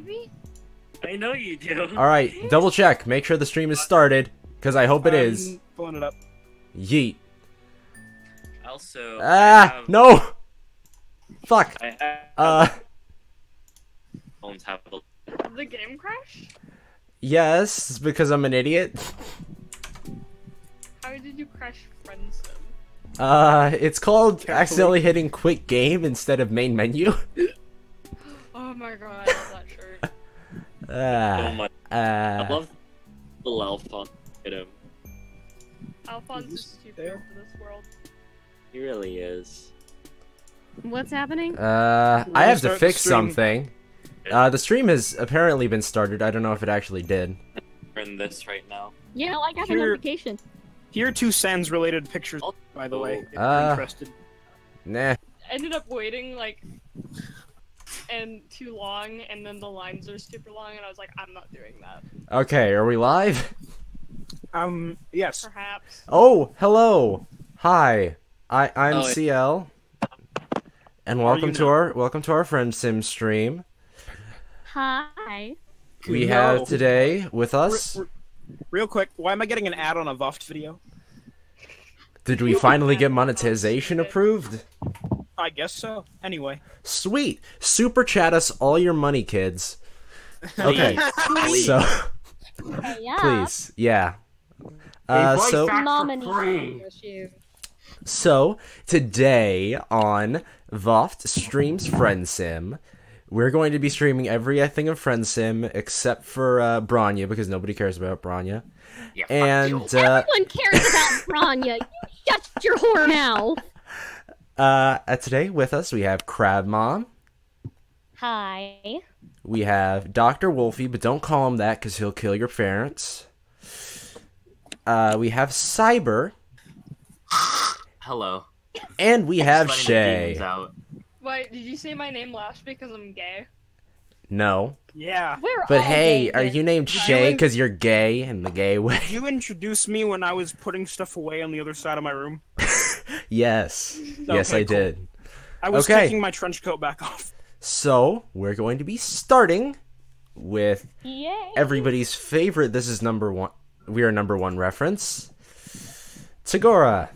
baby? I know you do. Alright, double check. Make sure the stream is started, because I hope it is. Pulling it up. Yeet. Also, no! Fuck. Phones have a... Did the game crash? Yes, because I'm an idiot. How did you crash Friendsim? It's called accidentally hitting quit game instead of main menu. Oh my god, I love that shirt. Oh my... I love the Alphonse. Hit him. Alphonse is too good for this world. He really is. What's happening? I have to fix stream. something. The stream has apparently been started. I don't know if it actually did. We're in this right now. Yeah, I got a notification. Here are 2 Sans related pictures, by the way, if you're interested. Nah. Ended up waiting like and too long, and then the lines are super long, and I was like, I'm not doing that. Okay, are we live? Yes. Perhaps. Oh, hello. Hi. I'm Oh, CL. And welcome to our Friendsim stream. Hi. We have today with us. Real quick, why am I getting an ad on a VoFT video? Did we finally get monetization approved? I guess so. Anyway. Sweet. Super chat us all your money, kids. Okay. So Yeah. please, yeah. So today on VoFT streams Friendsim, we're going to be streaming everything of Friendsim except for Branya, because nobody cares about Branya. Yeah, and Everyone cares about Branya. You shut your whore mouth. today with us we have Crab Mom. Hi. We have Dr. Wolfie, but don't call him that because he'll kill your parents. We have Cyber. Hello. And we have Just letting the Shay. demons out. Wait, did you say my name last because I'm gay? No. Yeah. We're But all hey, gay are here. you named Shay because you're gay in the gay way? You introduced me when I was putting stuff away on the other side of my room. Yes. Yes, Okay, I cool. did. I was Okay. taking my trench coat back off. So, we're going to be starting with Yay. everybody's favorite. This is number one. We are number one reference. Tagora.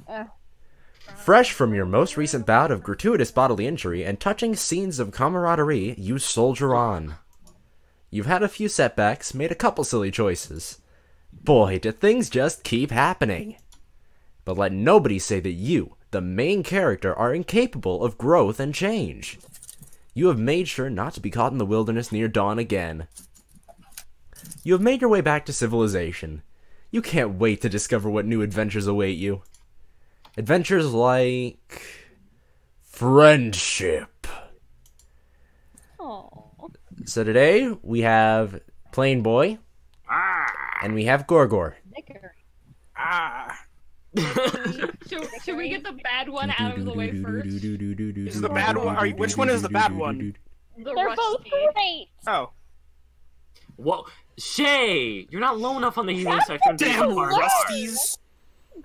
Fresh from your most recent bout of gratuitous bodily injury and touching scenes of camaraderie, you soldier on. You've had a few setbacks, made a couple silly choices. Boy, do things just keep happening. But let nobody say that you, the main character, are incapable of growth and change. You have made sure not to be caught in the wilderness near dawn again. You have made your way back to civilization. You can't wait to discover what new adventures await you. Adventures like... friendship. Oh. So today, we have Plain Boy, and we have Gorgor. Should we get the bad one out of the way first? Is the bad one? Which one is the bad one? The They're both rusty. great. Oh. Whoa, Shay! You're not low enough on the healing section. Damn Lord. rusties!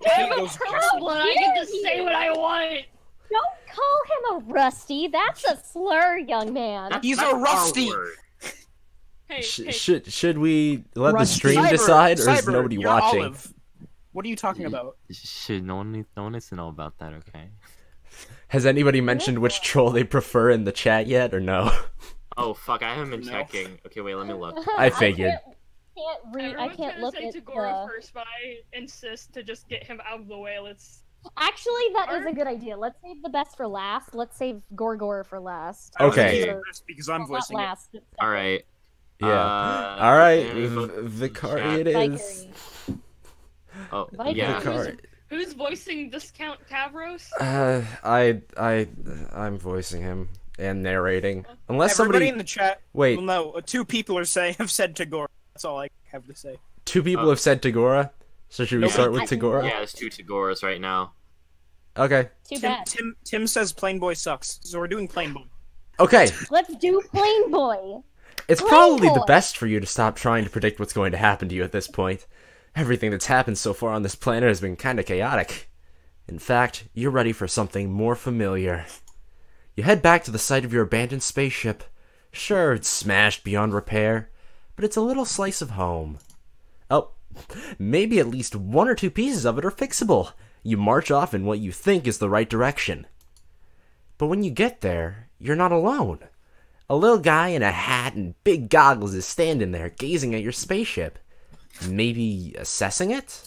I I'm hate a those problem. I get to say what I want. Don't call him a rusty. That's a slur, young man. He's That's a rusty. our word. Hey, hey. Should we let the Rusty. stream Cyber, decide, or is Cyber, nobody you're watching? Olive. What are you talking about? Shit, no one needs to know about that, okay? Has anybody mentioned which troll they prefer in the chat yet, or no? Oh fuck, I haven't been No. checking. Okay, wait, let me look. I figured. I Everyone's can't gonna look say at Tagora the... first, but I insist to just get him out of the way. Let's. Actually, that is a good idea. Let's save the best for last. Let's save Gorgor for last. I don't Okay. think it's because I'm Well, not voicing it. last. but second. Alright. Yeah. All right, any votes in the Vicari chat? it is. Vicary. Oh, Vicary. yeah. Vicari. Who's voicing Discount Tavros? I'm voicing him and narrating. Unless Everybody somebody, in the chat. wait, Well, no, 2 people are saying have said Tagore. That's all I have to say. 2 people have said Tagora. So should we start with Tagora? Yeah, there's 2 Tagoras right now. Okay. Too bad. Tim says Plain Boy sucks, so we're doing Plain Boy. Okay. Let's do Plain Boy. It's Plain probably the Boy. best for you to stop trying to predict what's going to happen to you at this point. Everything that's happened so far on this planet has been kinda chaotic. In fact, you're ready for something more familiar. You head back to the site of your abandoned spaceship, Sure, it's smashed beyond repair, but it's a little slice of home. Oh, maybe at least 1 or 2 pieces of it are fixable. You march off in what you think is the right direction. But when you get there, you're not alone. A little guy in a hat and big goggles is standing there gazing at your spaceship. Maybe assessing it?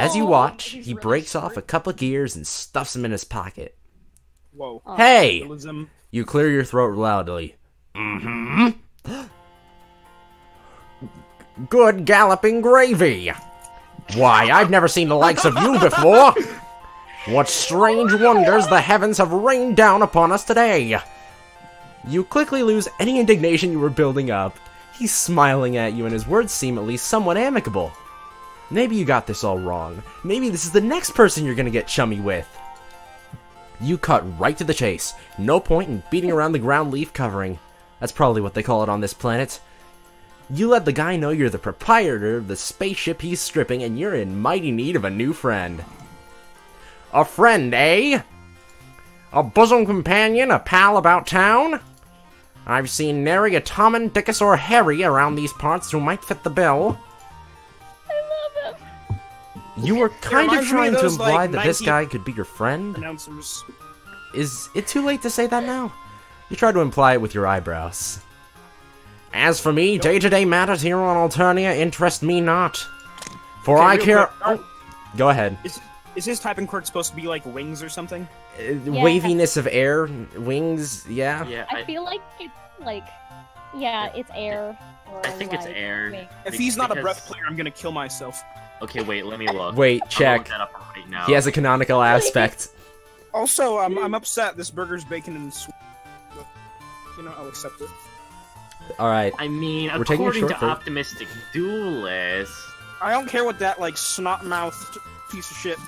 As you watch, he really breaks off a couple of gears and stuffs them in his pocket. Whoa. Hey! Realism. You clear your throat loudly. Mm-hmm. Good galloping gravy. Why, I've never seen the likes of you before. What strange wonders the heavens have rained down upon us today. You quickly lose any indignation you were building up. He's smiling at you and his words seem at least somewhat amicable. Maybe you got this all wrong. Maybe this is the next person you're gonna get chummy with. You cut right to the chase. No point in beating around the ground leaf covering. That's probably what they call it on this planet. You let the guy know you're the proprietor of the spaceship he's stripping and you're in mighty need of a new friend. A friend, eh? A bosom companion, a pal about town? I've seen nary a Tom and Dickus or Harry around these parts who might fit the bill. I love him. You were kind of reminds me of trying to those, imply like, that this 90 guy could be your friend? Announcers. Is it too late to say that now? You tried to imply it with your eyebrows. As for me, day-to-day matters here on Alternia interest me not. For Okay, I real care... quick, Oh, go ahead. Is his typing quirk supposed to be like wings or something? Waviness of air, wings, yeah. Yeah, I feel like it's like, yeah, it's air. Or I think it's like, air. wait. If he's not a Because- breath player, I'm gonna kill myself. Okay, wait, let me look. Wait, I'm check. gonna look that up right now. He has a canonical aspect. Also, I'm upset. This burger's bacon and sweet. But, you know, I'll accept it. Alright. I mean, We're taking a according to short break. Optimistic Duelist... I don't care what that like snot-mouthed piece of shit.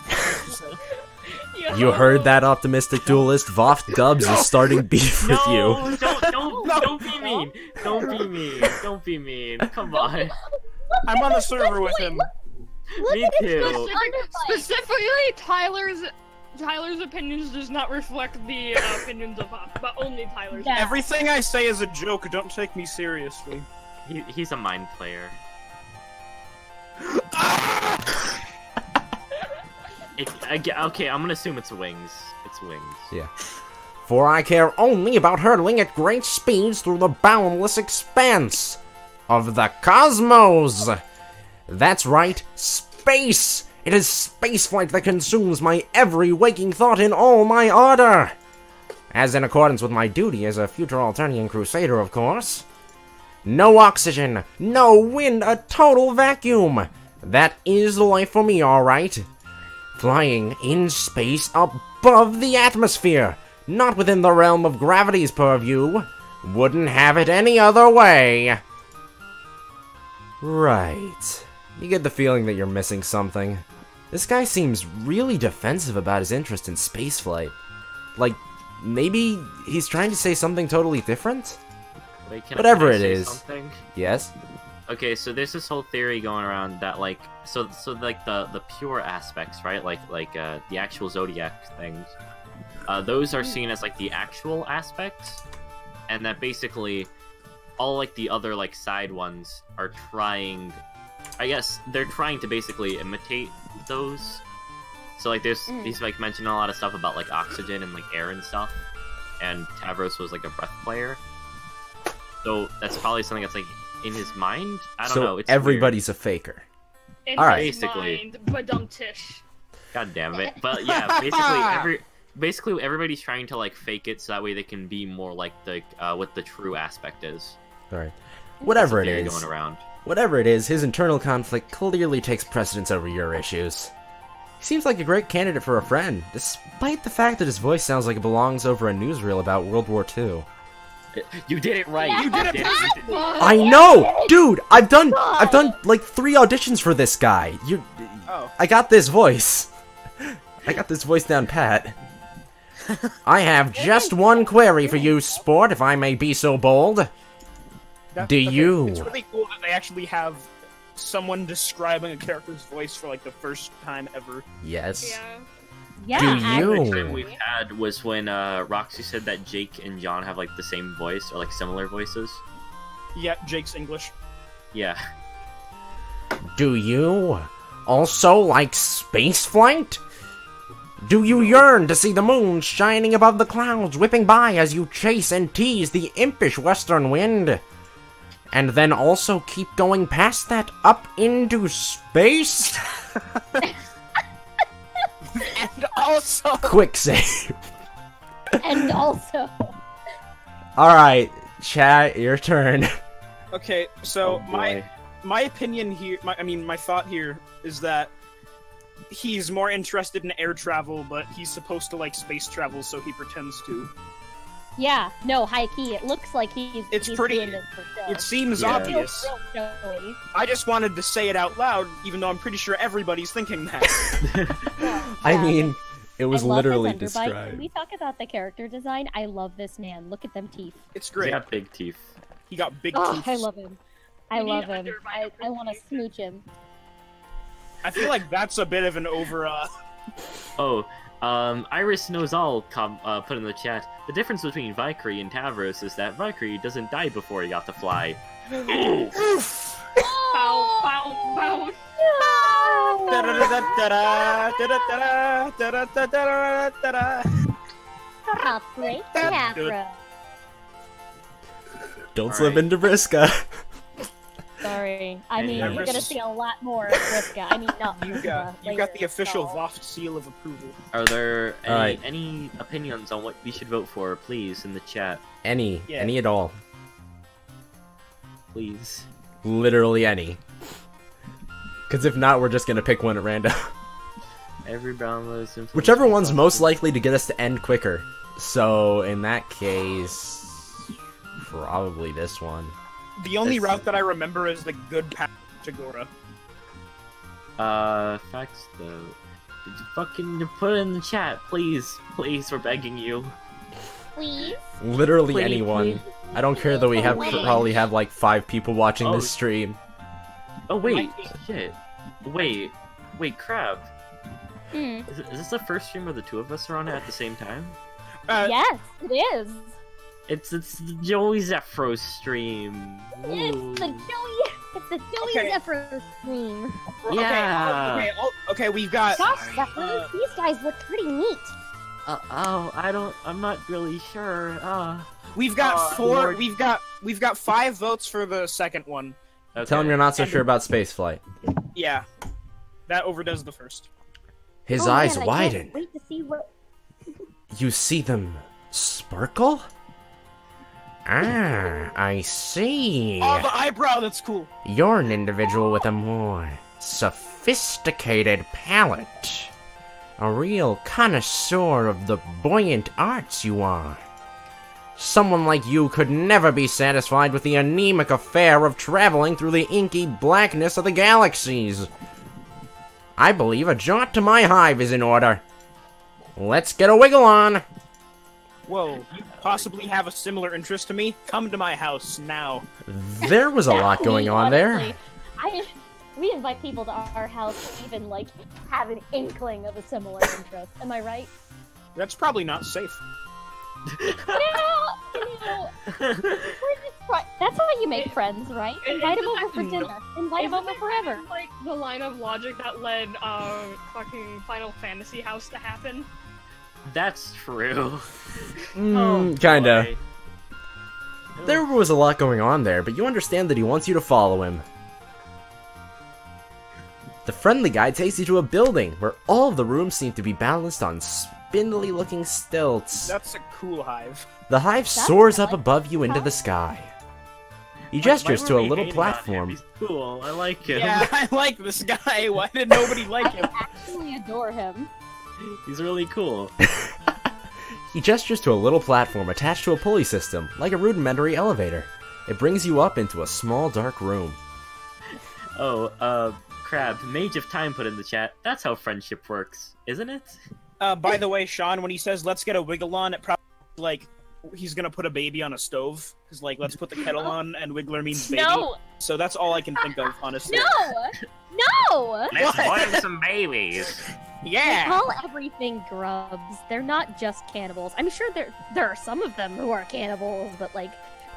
You heard that, optimistic duelist? VoFT Dubs is starting beef with you. No, don't be mean. Don't be mean. Don't be mean. Come on. I'm on the server with him. Me too. Specifically, Tyler's opinions does not reflect the opinions of us, but only Tyler's. Yeah. Everything I say is a joke. Don't take me seriously. He's a mind player. Okay, I'm gonna assume it's wings. It's wings. Yeah. For I care only about hurtling at great speeds through the boundless expanse of the cosmos. That's right, space! It is spaceflight that consumes my every waking thought in all my ardor. As in accordance with my duty as a future Alternian Crusader, of course. No oxygen, no wind, a total vacuum. That is life for me, alright. Flying in space above the atmosphere, not within the realm of gravity's purview. Wouldn't have it any other way. Right. You get the feeling that you're missing something. This guy seems really defensive about his interest in spaceflight. Like, maybe he's trying to say something totally different? Wait, Whatever can I it say is. something? Yes? Okay, so there's this whole theory going around that like like the pure aspects, right? Like the actual zodiac things. Those are seen as like the actual aspects, and that basically all like the other like side ones are trying. I guess they're trying to basically imitate those. So like he's like mentioning a lot of stuff about like oxygen and like air and stuff, and Tavros was like a breath player. So that's probably something that's like in his mind. I don't know. It's everybody's a faker. In All right. his Basically. mind, badum-tish. God damn it. But yeah, basically everybody's trying to like fake it so that way they can be more like the what the true aspect is. Alright. That's Whatever the it theory is. going around. Whatever it is, his internal conflict clearly takes precedence over your issues. He seems like a great candidate for a friend, despite the fact that his voice sounds like it belongs over a newsreel about World War II. You did it right. You did it. I know, dude. I've done like 3 auditions for this guy. Oh. I got this voice. I got this voice down pat. I have just one query for you, sport, if I may be so bold. You? It's really cool that they actually have someone describing a character's voice for like the first time ever. Yes. Yeah. Yeah. Do The you? time we've had was when Roxy said that Jake and John have like the same voice or like similar voices. Yeah, Jake's English. Yeah. Do you also like spaceflight? Do you yearn to see the moon shining above the clouds, whipping by as you chase and tease the impish western wind? And then also keep going past that up into space? And also... Quick save. And also. Alright, chat, your turn. Okay, so Oh, boy. my opinion here, my thought here is that he's more interested in air travel, but he's supposed to like space travel, so he pretends to. Yeah, no, high key. It looks like he's pretty- doing this for show. It seems Yeah. obvious. Real showy. I just wanted to say it out loud, even though I'm pretty sure everybody's thinking that. I Yeah. mean, it was I love his literally underbite. described. Can we talk about the character design? I love this man. Look at them teeth. It's They great. got big teeth. He got big Oh, teeth. I love him. I We need love him. underbite I want to smooch him. I feel like that's a bit of an over. Oh, Iris Knows All put in the chat, the difference between Valkyrie and Tavros is that Valkyrie doesn't die before he got to fly. Oof. Bow, bow, bow. Halfway Capra. Don't slip into Briska. Sorry. I Hey, mean, Iris. you're gonna see a lot more of Briska. I mean, not You Briska. got later, the official so. VoFT seal of approval. Are there Alright. any opinions on what we should vote for, please, in the chat? Any Yeah. at all. Please. Literally any. Because if not, we're just gonna pick one at random. Every brown lives influence- Whichever one's most likely to get us to end quicker. So, in that case... probably this one. The only That's- route that I remember is the good path to Gora. Facts though. Fucking put it in the chat, please. Please, we're begging you. Please. Literally Please, anyone. please. I don't care that we have Please. probably have like 5 people watching Oh. this stream. Oh wait, Might be. shit. Wait, Crab. Hmm. Is this the first stream where the two of us are on it at the same time? Yes, it is. It's the Joey Zephyros stream. It's Ooh. the Joey. It's the Joey Okay. Zephyr stream. Yeah. Okay, we've got. Gosh, Zephyr, these guys look pretty neat. I'm not really sure. We've got four. Lord. We've got 5 votes for the second one. Okay. Tell him you're not so And- sure about spaceflight. Yeah, that overdoes the first. His Oh, eyes man, I widen. can't wait to see what. You see them sparkle? Ah, I see. Oh, the eyebrow. That's cool. You're an individual with a more sophisticated palate. A real connoisseur of the buoyant arts you are. Someone like you could never be satisfied with the anemic affair of traveling through the inky blackness of the galaxies. I believe a jaunt to my hive is in order. Let's get a wiggle on. Whoa, you possibly have a similar interest to me? Come to my house now. There was a lot going on there. Honestly, we invite people to our house to even like have an inkling of a similar interest. Am I right? That's probably not safe. We're just that's how you make friends, right? Invite them over for dinner. Invite them over forever. Like the line of logic that led fucking Final Fantasy House to happen. That's true. Kinda. Boy. There was a lot going on there, but you understand that he wants you to follow him. The friendly guy takes you to a building where all of the rooms seem to be balanced on spindly-looking stilts. That's a cool hive. The hive soars up above you into the sky. He gestures My to a roommate little hated on him. platform. He's cool. I like him. Yeah, I like this guy. Why did nobody like him? I actually adore him. He's really cool. He gestures to a little platform attached to a pulley system, like a rudimentary elevator. It brings you up into a small, dark room. Oh, Crab, Mage of Time put in the chat. That's how friendship works, isn't it? By the way, Sean, when he says "let's get a wiggle on," it probably like he's gonna put a baby on a stove. Cause like let's put the kettle on, and Wiggler means baby. No! So that's all I can think of, honestly. No! No! Let's boil some babies. They Yeah. call everything grubs. They're not just cannibals. I'm sure there are some of them who are cannibals, but like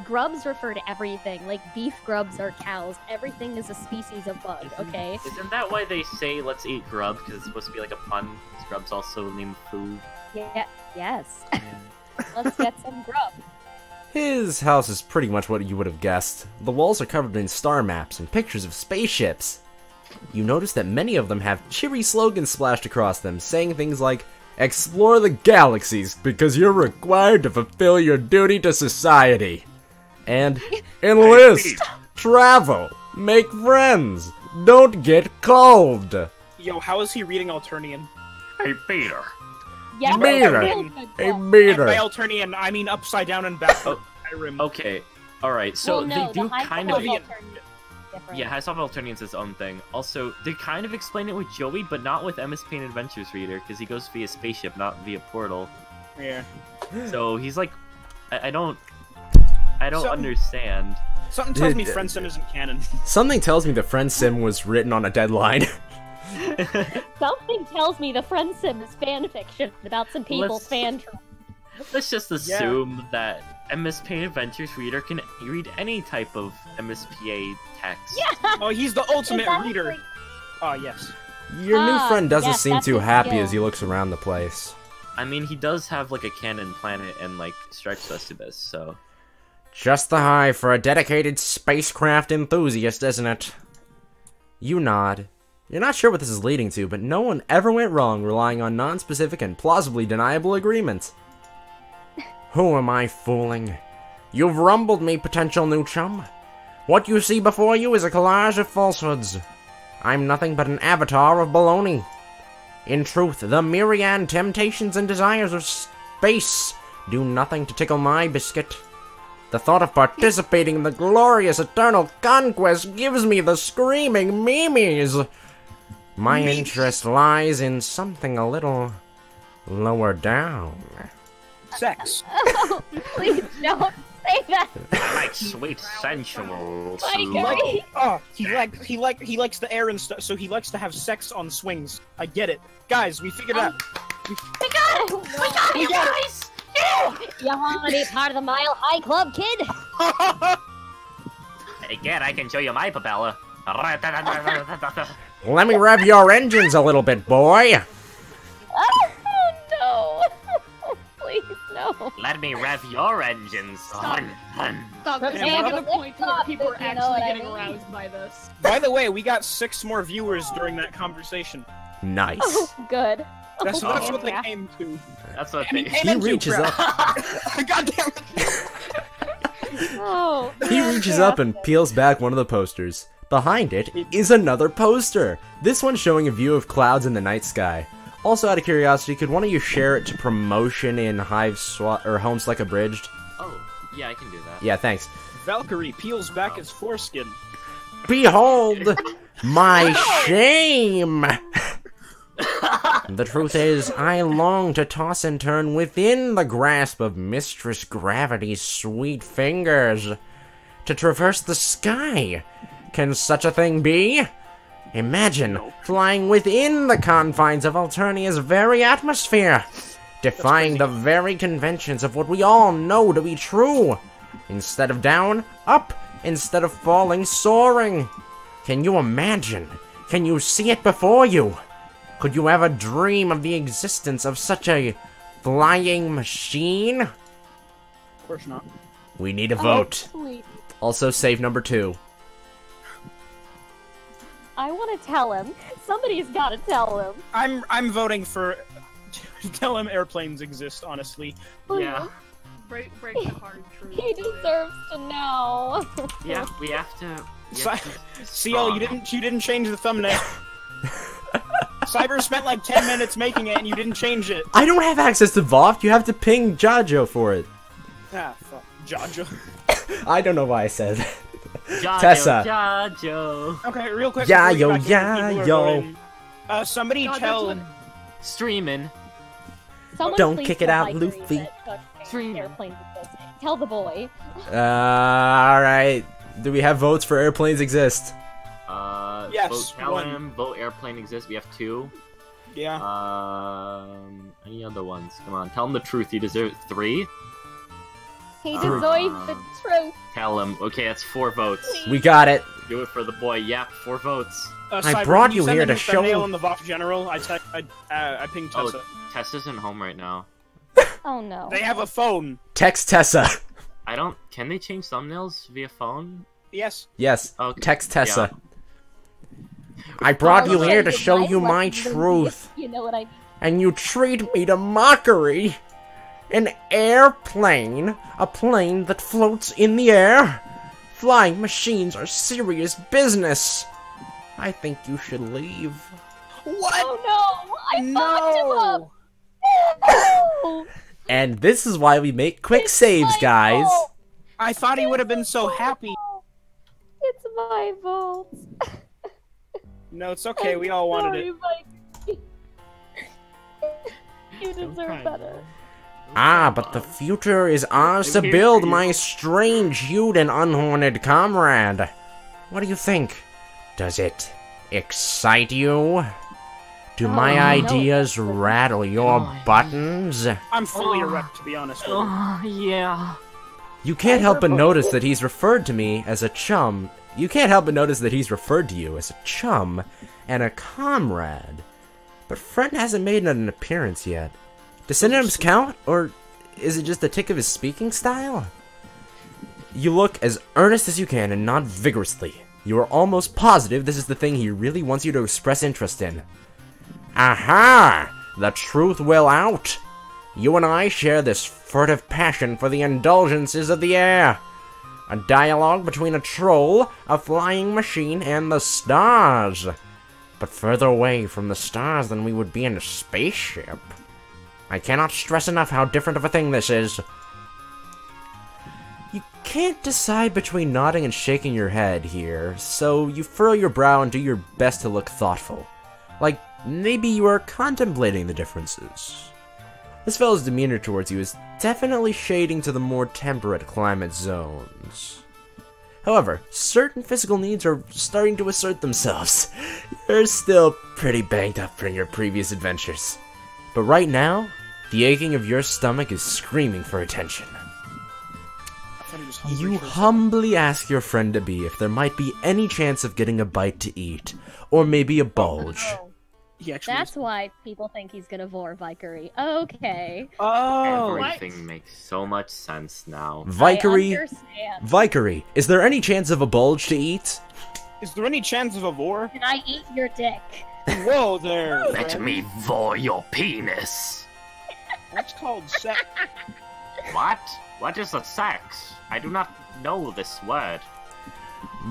grubs refer to everything. Like beef grubs are cows. Everything is a species of bug. Okay. Isn't that why they say let's eat grub? Because it's supposed to be like a pun. 'Cause grubs also name food. Yeah. Yes. Let's get some grub. His house is pretty much what you would have guessed. The walls are covered in star maps and pictures of spaceships. You notice that many of them have cheery slogans splashed across them, saying things like, "Explore the galaxies because you're required to fulfill your duty to society." And, "Enlist, travel, make friends, don't get cold." Yo, how is he reading Alternian? Hey, Peter. Yeah. Meter. real good A grub. And meter. by Alternian, I mean upside down and backward. Skyrim. Okay, alright, so well, no, they do the high kind level of... Alternian is different. Yeah, High Soft Alternian's its own thing. Also, they kind of explain it with Joey, but not with MS Paint Adventures Reader, because he goes via spaceship, not via portal. Yeah. So he's like... I don't So- understand. Something tells me Did- Friendsim isn't canon. Something tells me the Friendsim was written on a deadline. Something tells me the Friendsim is fanfiction about some people's Let's- fan trolls. Let's just assume that MS Paint Adventures Reader can read any type of MSPA text. Yeah. Oh, he's the ultimate Exactly. reader. Oh, yes. Your new friend doesn't yes, seem that's too his happy skill. as he looks around the place. I mean, he does have like a canon planet and like stretch Festivus, so... Just the hive for a dedicated spacecraft enthusiast, isn't it? You nod. You're not sure what this is leading to, but no one ever went wrong relying on non-specific and plausibly deniable agreements. Who am I fooling? You've rumbled me, potential new chum. What you see before you is a collage of falsehoods. I'm nothing but an avatar of baloney. In truth, the myriad temptations and desires of space do nothing to tickle my biscuit. The thought of participating in the glorious eternal conquest gives me the screaming memes. My interest lies in something a little lower down. Sex. Oh, please don't say that. I like sweet sensual Like, Oh, he likes the air and stuff, so he likes to have sex on swings. I get it. Guys, we figured out. We got it! We got it, you guys! You want to be part of the Mile High Club, kid? Again, I can show you my propeller. Let me rev your engines a little bit, boy. Oh, no. Please, no. Let me rev your engines. Stop, Prepare it's getting to for the point where liftoff, people are if you know actually what I getting mean. aroused by this. By the way, we got 6 more viewers during that conversation. Nice. Oh, good. That's Oh, what they yeah. came to. That's what And they... He reaches up. God damn it! Oh. He reaches up and peels back one of the posters. Behind it is another poster. This one showing a view of clouds in the night sky. Also, out of curiosity, could one of you share it to promotion in Hive Swat or Home Select Abridged? Oh, yeah, I can do that. Yeah, thanks. Valkyrie peels back his foreskin. Behold my shame. The truth is, I long to toss and turn within the grasp of Mistress Gravity's sweet fingers. To traverse the sky. Can such a thing be? Imagine flying within the confines of Alternia's very atmosphere, defying the very conventions of what we all know to be true. Instead of down, up. Instead of falling, soaring. Can you imagine? Can you see it before you? Could you ever dream of the existence of such a flying machine? Of course not. We need a vote. Please. Also, save number 2. I want to tell him. Somebody's got to tell him. I'm voting for. Tell him airplanes exist. Honestly. Yeah. Break the hard truth. He deserves to know. Yeah, we have to... CL, you didn't change the thumbnail. Cyber spent like 10 minutes making it, and you didn't change it. I don't have access to VoFT. You have to ping Jajo for it. Ah, fuck. Jaja. I don't know why I said that. Jajo, Tessa. Jajo. Okay, real quick. Yeah, before yo, we get back yeah, in, people are yo. voting. Somebody God, tell. that's Streaming. Someone Don't please kick it tell out, Valkyrie Luffy. that touching Stream. airplanes exist. Tell the boy. Alright. Do we have votes for airplanes exist? Yes, Vote Talon, vote Airplane exists. We have 2. Yeah. Any other ones? Come on, tell him the truth. You deserve 3. He deserves the truth. Tell him. Okay, that's 4 votes. We got it. Do it for the boy. Yep, 4 votes. Cyber, brought can you send here a to new show- thumbnail in the VoFT General. I pinged Tessa. Oh, Tessa's in home right now. Oh no. They have a phone. Text Tessa. I don't. Can they change thumbnails via phone? Yes. Yes. Okay. Text Tessa. I brought you here to show you my Lucky truth. You know what I mean? And you treat me to mockery. An airplane. A plane that floats in the air. Flying machines are serious business. I think you should leave. What? Oh no! I fucked him up! No! And this is why we make quick saves, my guys. fault. I thought he would have been so happy. It's my fault. No, it's okay. We all wanted it. You deserve better. Ah, but the future is ours to build, my strange-hued and unhorned comrade. What do you think? Does it excite you? Do my no. ideas rattle your buttons? I'm fully erect, to be honest with you. Oh, yeah. You can't help but notice that he's referred to me as a chum. You can't help but notice that he's referred to you as a chum and a comrade. But Friend hasn't made an appearance yet. Do synonyms count, or is it just a tick of his speaking style? You look as earnest as you can and nod vigorously. You are almost positive this is the thing he really wants you to express interest in. Aha! The truth will out! You and I share this furtive passion for the indulgences of the air. A dialogue between a troll, a flying machine, and the stars. But further away from the stars than we would be in a spaceship. I cannot stress enough how different of a thing this is. You can't decide between nodding and shaking your head here, so you furrow your brow and do your best to look thoughtful. Like, maybe you are contemplating the differences. This fellow's demeanor towards you is definitely shading to the more temperate climate zones. However, certain physical needs are starting to assert themselves. You're still pretty banged up from your previous adventures. But right now, the aching of your stomach is screaming for attention. You humbly ask your friend to be if there might be any chance of getting a bite to eat, or maybe a bulge. That's why people think he's gonna vor Vickery. Okay. Oh! Everything makes so much sense now. Vickery, I understand. Vickery, is there any chance of a bulge to eat? Is there any chance of a vor? Can I eat your dick? Whoa there! Let me vor your penis. That's called sex. What? What is a sex? I do not know this word.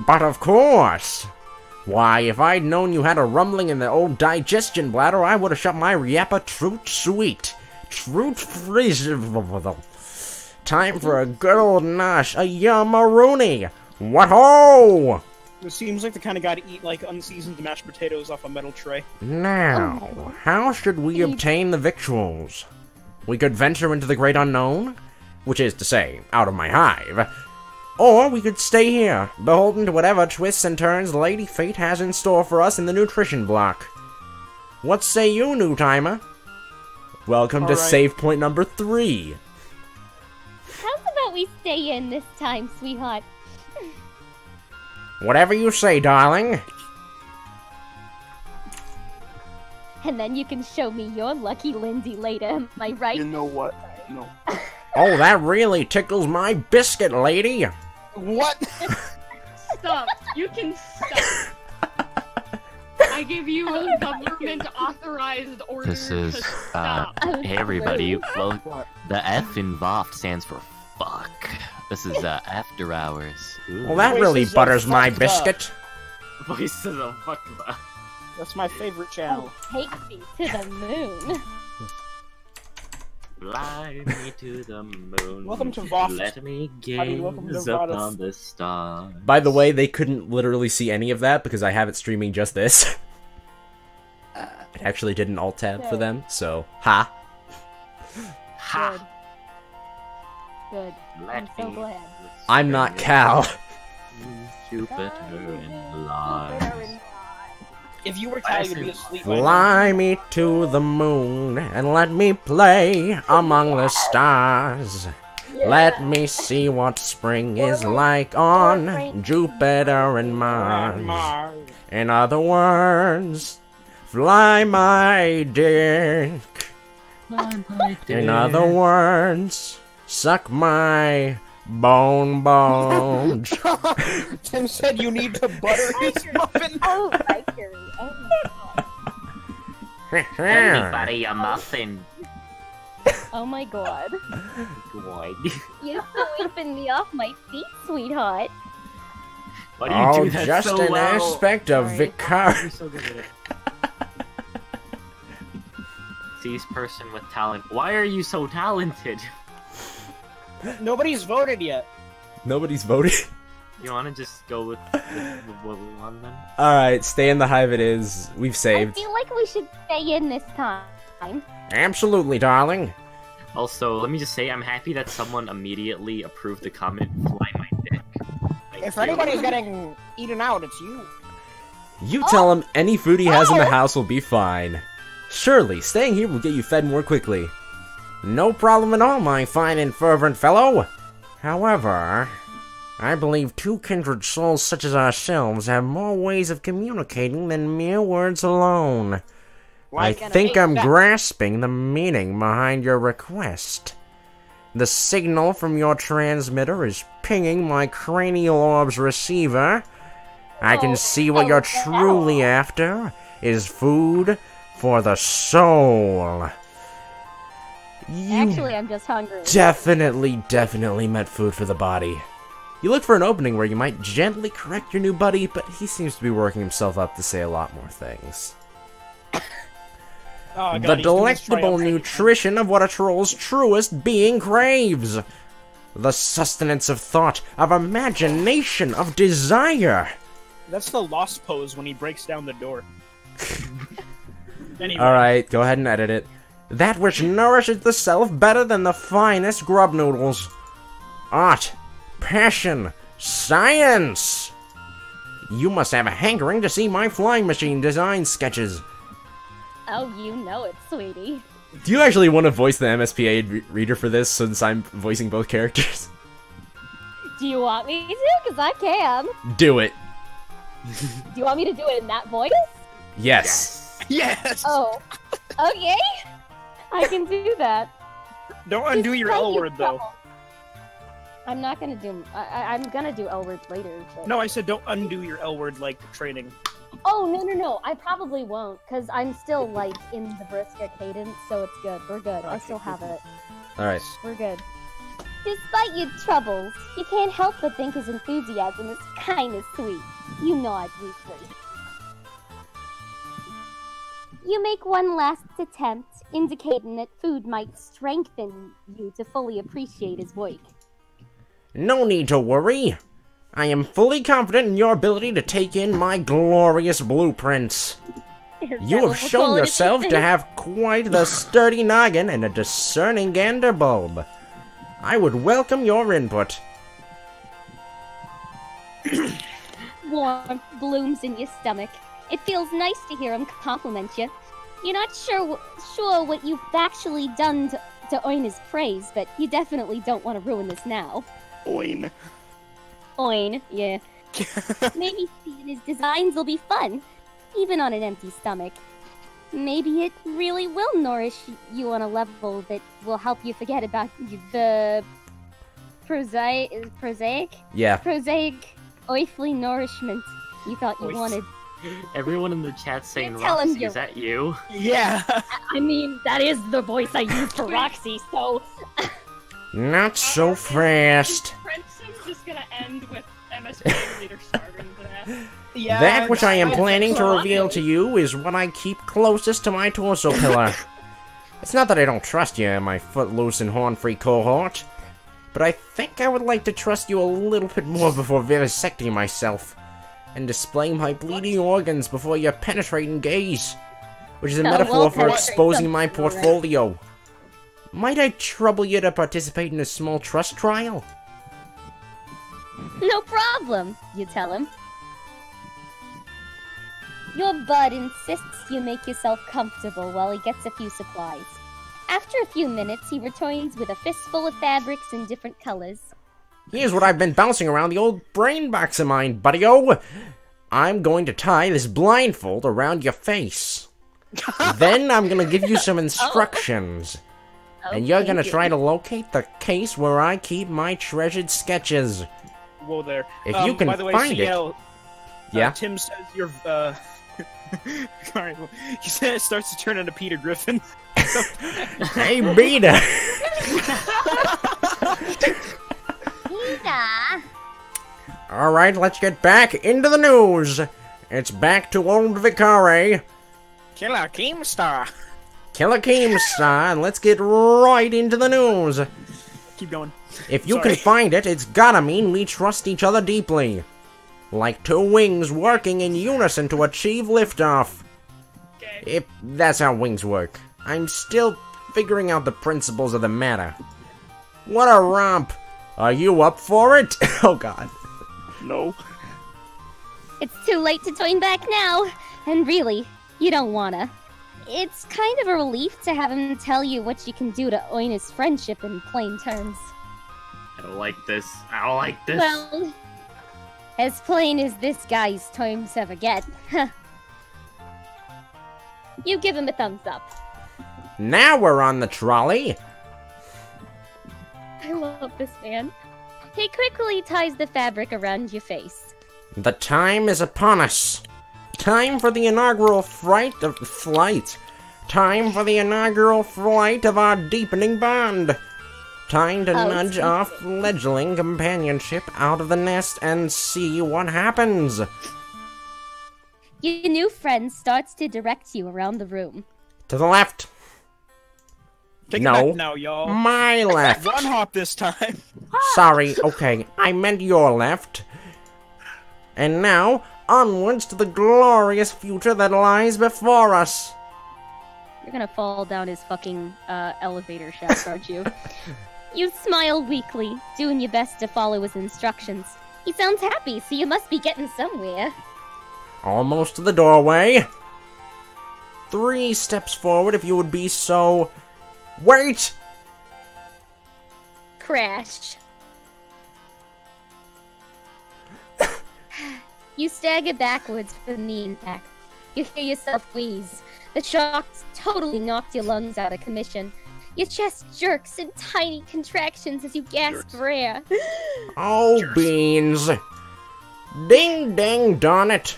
But of course! Why, if I'd known you had a rumbling in the old digestion bladder, I would have shut my Riappa Troot Sweet. Troot Freeze. Time for a good old nosh, a yummaroony. What ho! It seems like the kind of guy to eat like unseasoned mashed potatoes off a metal tray. Now, how should we obtain the victuals? We could venture into the great unknown, which is to say, out of my hive. Or we could stay here, beholden to whatever twists and turns Lady Fate has in store for us in the nutrition block. What say you, new timer? Welcome to save point number 3. How's about we stay in this time, sweetheart? Whatever you say, darling. And then you can show me your lucky Lindsay later, am I right? You know what? No. Oh, that really tickles my biscuit, lady. What? Stop. You can stop. I give you a government-authorized order This is, to stop. hey everybody, well, the F in VoFT stands for fuck. This is, After Hours. Ooh. Well, that really Voices butters of my fucked biscuit. Voices of fuck. That's my favorite channel. Take me to the moon. Fly me to the moon. Welcome to VoFT. Let me welcome to gaze VoFT. upon the stars. By the way, they couldn't literally see any of that because I have it streaming just this. It actually did an alt tab for them, so ha. Good. Good. Let I'm so me glad. I'm not Cal. Jupiter and lies. If you were Cal, you'd be asleep. by now. Fly me to the moon and let me play among the stars. Let me see what spring is like on Jupiter and Mars. In other words, fly my dick. In other words, suck my bone. Tim said you need to butter his muffin. Oh, Mercury. Oh my god. Everybody, a muffin. Oh my god. God. You're sweeping me off my feet, sweetheart. Why do you Oh, do that just so an well? aspect of Sorry. Vicar. You're so good at it. Sees person with talent. Why are you so talented? Nobody's voted yet. Nobody's voted. You want to just go with what we want then? Alright, stay in the hive it is. We've I saved. feel like we should stay in this time. Absolutely, darling. Also, let me just say, I'm happy that someone immediately approved the comment, fly my dick. Thank If you. anybody's getting eaten out, it's you. You tell him any food he has in the house will be fine. Surely, staying here will get you fed more quickly. No problem at all, my fine and fervent fellow. However, I believe two kindred souls such as ourselves have more ways of communicating than mere words alone. I think I'm grasping the meaning behind your request. The signal from your transmitter is pinging my cranial orb's receiver. I can see what you're truly after is food for the soul. You Actually, I'm just hungry. definitely meant food for the body. You look for an opening where you might gently correct your new buddy, but he seems to be working himself up to say a lot more things. Oh, God, The he's doing his delectable triumph. nutrition of what a troll's truest being craves. The sustenance of thought, of imagination, of desire. That's the lost pose when he breaks down the door. Anyway. Alright, go ahead and edit it. That which nourishes the self better than the finest grub noodles. Art, passion, science. You must have a hankering to see my flying machine design sketches. Oh, you know it, sweetie. Do you actually want to voice the MSPA reader for this since I'm voicing both characters? Do you want me to? Because I can. Do it. Do you want me to do it in that voice? Yes. Yes! Oh, okay. I can do that. Don't undo Just your tell L you word, though. so. I'm not gonna do. I'm gonna do L word later. But... No, I said don't undo your L word like training. Oh no! I probably won't, cause I'm still like in the brisker cadence, so it's good. We're good. I still have it. Alright. We're good. Despite your troubles, you can't help but think his enthusiasm is kinda sweet. You nod weakly. You make one last attempt, indicating that food might strengthen you to fully appreciate his work. No need to worry. I am fully confident in your ability to take in my glorious blueprints. You have shown yourself to have quite the sturdy noggin and a discerning gander bulb. I would welcome your input. Warmth blooms in your stomach. It feels nice to hear him compliment you. You're not sure what you've actually done to earn his praise, but you definitely don't want to ruin this now. Oin. Oin, yeah. Maybe seeing his designs will be fun, even on an empty stomach. Maybe it really will nourish you on a level that will help you forget about the prosaic Yeah. earthly nourishment you thought you wanted. Everyone in the chat saying Tell him Roxy, you- is that you? Yeah. I mean, that is the voice I use for Roxy, so... Not so fast. Friendsim's just gonna end with MSP leader starving to death. Yeah. That which I am it's planning to fun. reveal to you is what I keep closest to my torso pillar. It's not that I don't trust you, my footloose and horn-free cohort, but I think I would like to trust you a little bit more before vivisecting myself, and displaying my bleeding organs before your penetrating gaze, which is a Oh, metaphor well, for penetrate exposing some- my portfolio. Might I trouble you to participate in a small trust trial? No problem, you tell him. Your bud insists you make yourself comfortable while he gets a few supplies. After a few minutes, he returns with a fistful of fabrics in different colors. Here's what I've been bouncing around the old brain box of mine, buddy-o. I'm going to tie this blindfold around your face. Then I'm gonna give you some instructions. And you're gonna try to locate the case where I keep my treasured sketches. Whoa there. If you can by the way, find CL, it. Yeah? Tim says you're, Alright, well, he said it starts to turn into Peter Griffin. Hey, Beta! Nina! Alright, let's get back into the news. It's back to old Vicare. Killer Keemstar. Killer Keemstar, and let's get right into the news. Keep going. If you Sorry. can find it, it's gotta mean we trust each other deeply. Like two wings working in unison to achieve liftoff. Okay. If that's how wings work. I'm still figuring out the principles of the matter. What a romp! Are you up for it? Oh god. No. It's too late to turn back now. And really, you don't wanna. It's kind of a relief to have him tell you what you can do to earn his friendship in plain terms. I don't like this. I don't like this. Well, as plain as this guy's terms ever get. You give him a thumbs up. Now we're on the trolley. I love this man. He quickly ties the fabric around your face. The time is upon us. Time for the inaugural flight. Time for the inaugural flight of our deepening bond. Time to nudge our fledgling companionship out of the nest and see what happens. Your new friend starts to direct you around the room. To the left. Take No. it back now, y'all. My left. One hop this time. Sorry, okay, I meant your left. And now, onwards to the glorious future that lies before us. You're gonna fall down his fucking elevator shaft, aren't you? You smile weakly, doing your best to follow his instructions. He sounds happy, so you must be getting somewhere. Almost to the doorway. 3 steps forward if you would be so... Wait! Crash. You stagger backwards from the impact. You hear yourself wheeze. The shock's totally knocked your lungs out of commission. Your chest jerks in tiny contractions as you gasp for air. Oh, beans. Ding dang darn it.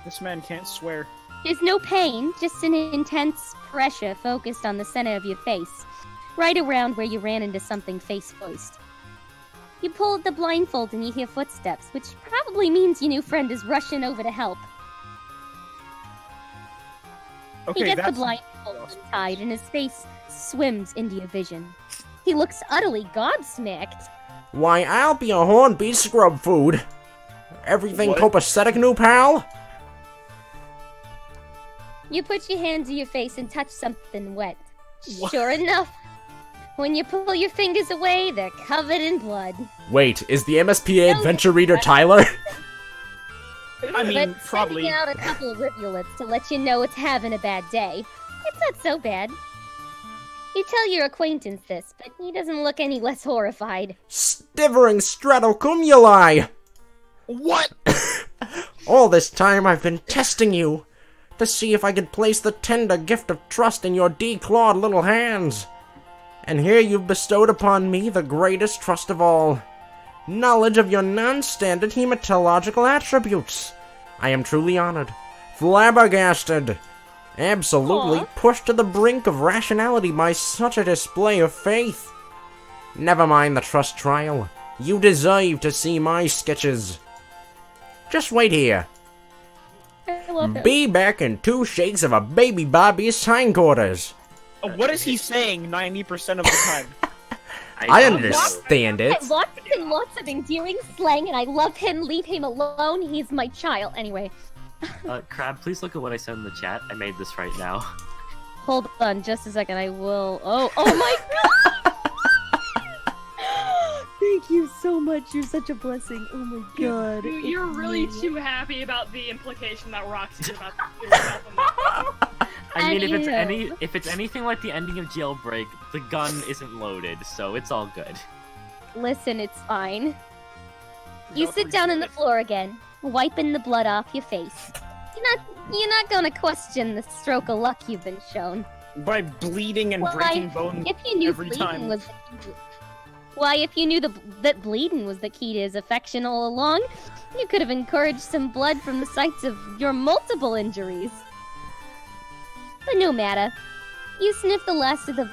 This man can't swear. There's no pain, just an intense pressure focused on the center of your face, right around where you ran into something face first. You pull at the blindfold and you hear footsteps, which probably means your new friend is rushing over to help. Okay, He gets the that's... blindfold untied and his face swims into your vision. He looks utterly gobsmacked. Why, I'll be a horned beast scrub food. Everything What? copacetic, new pal? You put your hand to your face and touch something wet. What? Sure enough, when you pull your fingers away, they're covered in blood. Wait, is the MSPA adventure reader Tyler? I mean, But probably. sending out a couple of rivulets to let you know it's having a bad day. It's not so bad. You tell your acquaintance this, but he doesn't look any less horrified. Stivering stratocumuli! What? All this time I've been testing you, to see if I could place the tender gift of trust in your declawed little hands. And here you've bestowed upon me the greatest trust of all. Knowledge of your non-standard hematological attributes. I am truly honored, flabbergasted, absolutely pushed to the brink of rationality by such a display of faith. Never mind the trust trial. You deserve to see my sketches. Just wait here. I love it. Be back in 2 shakes of a baby Bobby's hindquarters. What is he saying 90% of the time? I love understand it. Lots and lots of endearing slang, and I love him. Leave him alone. He's my child. Anyway, Crab, please look at what I said in the chat. I made this right now. hold on just a second. I will. Oh my god! Thank you so so much. You're such a blessing. Oh my god. You're really too happy about the implication that Roxy's about to kill herself in that. I mean, Anywho. if it's anything like the ending of Jailbreak, the gun isn't loaded, so it's all good. Listen, it's fine. You Don't sit down on the appreciate floor again, wiping the blood off your face. You're not gonna question the stroke of luck you've been shown. it. By bleeding and breaking bones If you knew every bleeding time. was the key why, if you knew that bleeding was the key to his affection all along, you could have encouraged some blood from the sites of your multiple injuries. But no matter. You sniff the last of the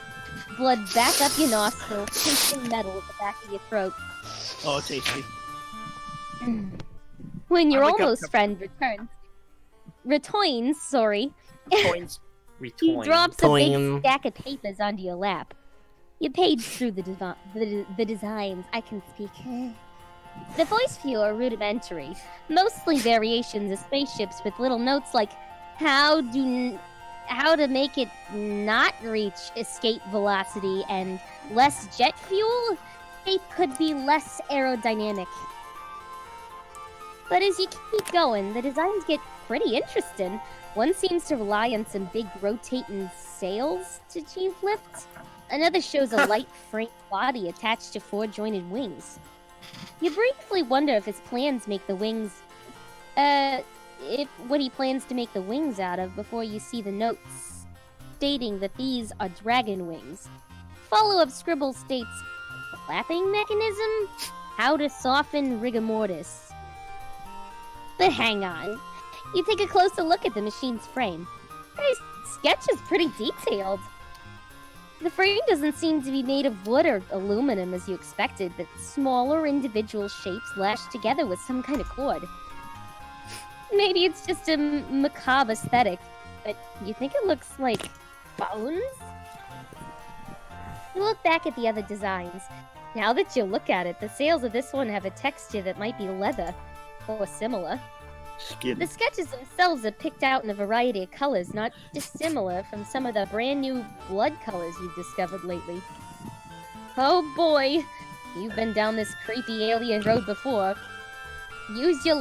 blood back up your nostril, tasting metal at the back of your throat. Oh, tasty. When your I like almost a- friend returns, Coins. he Retoying. drops a big Toing. stack of papers onto your lap. You page through the designs. I can speak. The voice few are rudimentary, mostly variations of spaceships with little notes like how to make it not reach escape velocity and less jet fuel. It could be less aerodynamic. But as you keep going, the designs get pretty interesting. One seems to rely on some big rotating sails to achieve lift. Another shows a light frame body attached to four-jointed wings. You briefly wonder if his plans make the wings... what he plans to make the wings out of before you see the notes stating that these are dragon wings. Follow-up scribble states, flapping mechanism? How to soften rigor mortis. But hang on. You take a closer look at the machine's frame. This sketch is pretty detailed. The frame doesn't seem to be made of wood or aluminum as you expected, but smaller individual shapes lashed together with some kind of cord. Maybe it's just a macabre aesthetic, but you think it looks like bones? You look back at the other designs. Now that you look at it, the sails of this one have a texture that might be leather, or similar. Skin. The sketches themselves are picked out in a variety of colors, not dissimilar from some of the brand new blood colors you've discovered lately. Oh boy, you've been down this creepy alien road before. Use your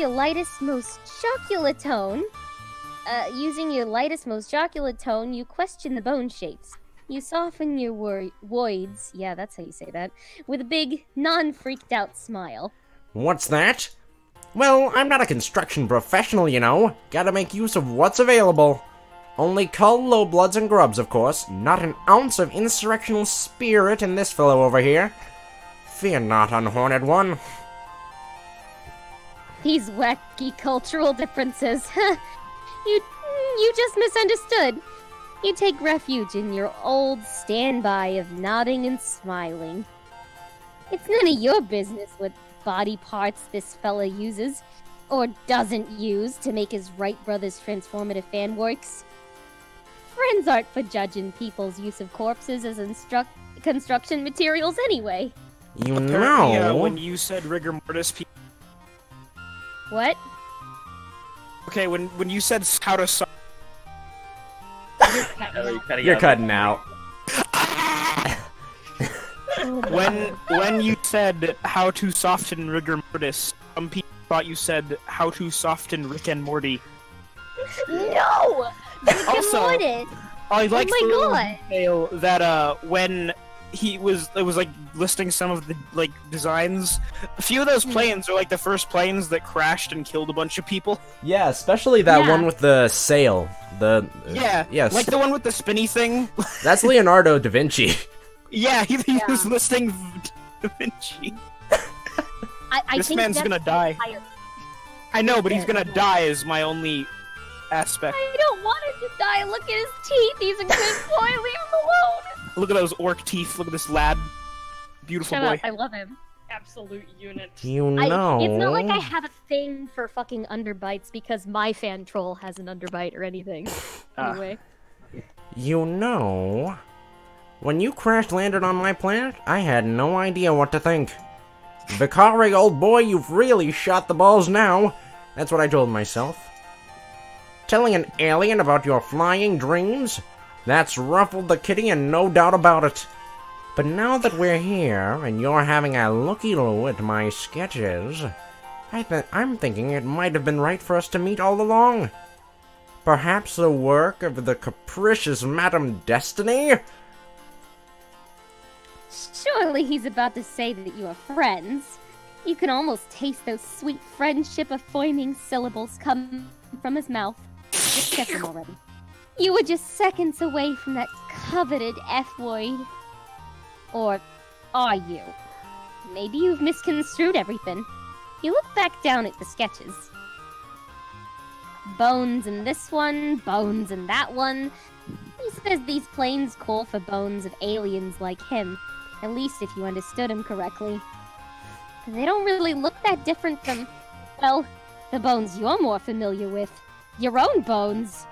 lightest, most jocular tone. Using your lightest, most jocular tone, you question the bone shapes. You soften your voids, yeah, that's how you say that, with a big, non-freaked out smile. What's that? Well, I'm not a construction professional, you know. Gotta make use of what's available. Only cull low bloods and grubs, of course. Not an ounce of insurrectional spirit in this fellow over here. Fear not, unhorned one. These wacky cultural differences. You just misunderstood. You take refuge in your old standby of nodding and smiling. It's none of your business what body parts this fella uses, or doesn't use, to make his Wright brothers' transformative fan works. Friends aren't for judging people's use of corpses as construction materials anyway. You Apparently, know... when you said rigor mortis, What? okay, when you said how to You're cutting out. when you said how to soften rigor mortis, some people thought you said how to soften Rick and Morty. No! Rick Also, and Morty! I like my the little God. detail that when it was like listing some of the like designs. A few of those planes are like the first planes that crashed and killed a bunch of people. Yeah, especially that Yeah. one with the sail. Yes. Like the one with the spinny thing. That's Leonardo da Vinci. Yeah, he was listing Da Vinci. I This think man's that's gonna die. higher. I know, but he's gonna die is my only aspect. I don't want him to die. Look at his teeth. He's a good boy. Leave him alone. Look at those orc teeth. Look at this lad. Beautiful Shut boy. up. I love him. Absolute unit. You know... It's not like I have a thing for fucking underbites because my fan troll has an underbite or anything. Ah. Anyway. You know... When you crash-landed on my planet, I had no idea what to think. Vicari, old boy, you've really shot the balls now. That's what I told myself. Telling an alien about your flying dreams? That's ruffled the kitty and no doubt about it. But now that we're here, and you're having a looky-loo at my sketches, I'm thinking it might have been right for us to meet all along. Perhaps the work of the capricious Madame Destiny? Surely he's about to say that you are friends. You can almost taste those sweet friendship-affirming syllables come from his mouth. Just get them already. You were just seconds away from that coveted F-word. Or are you? Maybe you've misconstrued everything. You look back down at the sketches. Bones in this one, bones in that one. He says these planes call for bones of aliens like him. At least if you understood him correctly. They don't really look that different from, well, the bones you're more familiar with. Your own bones.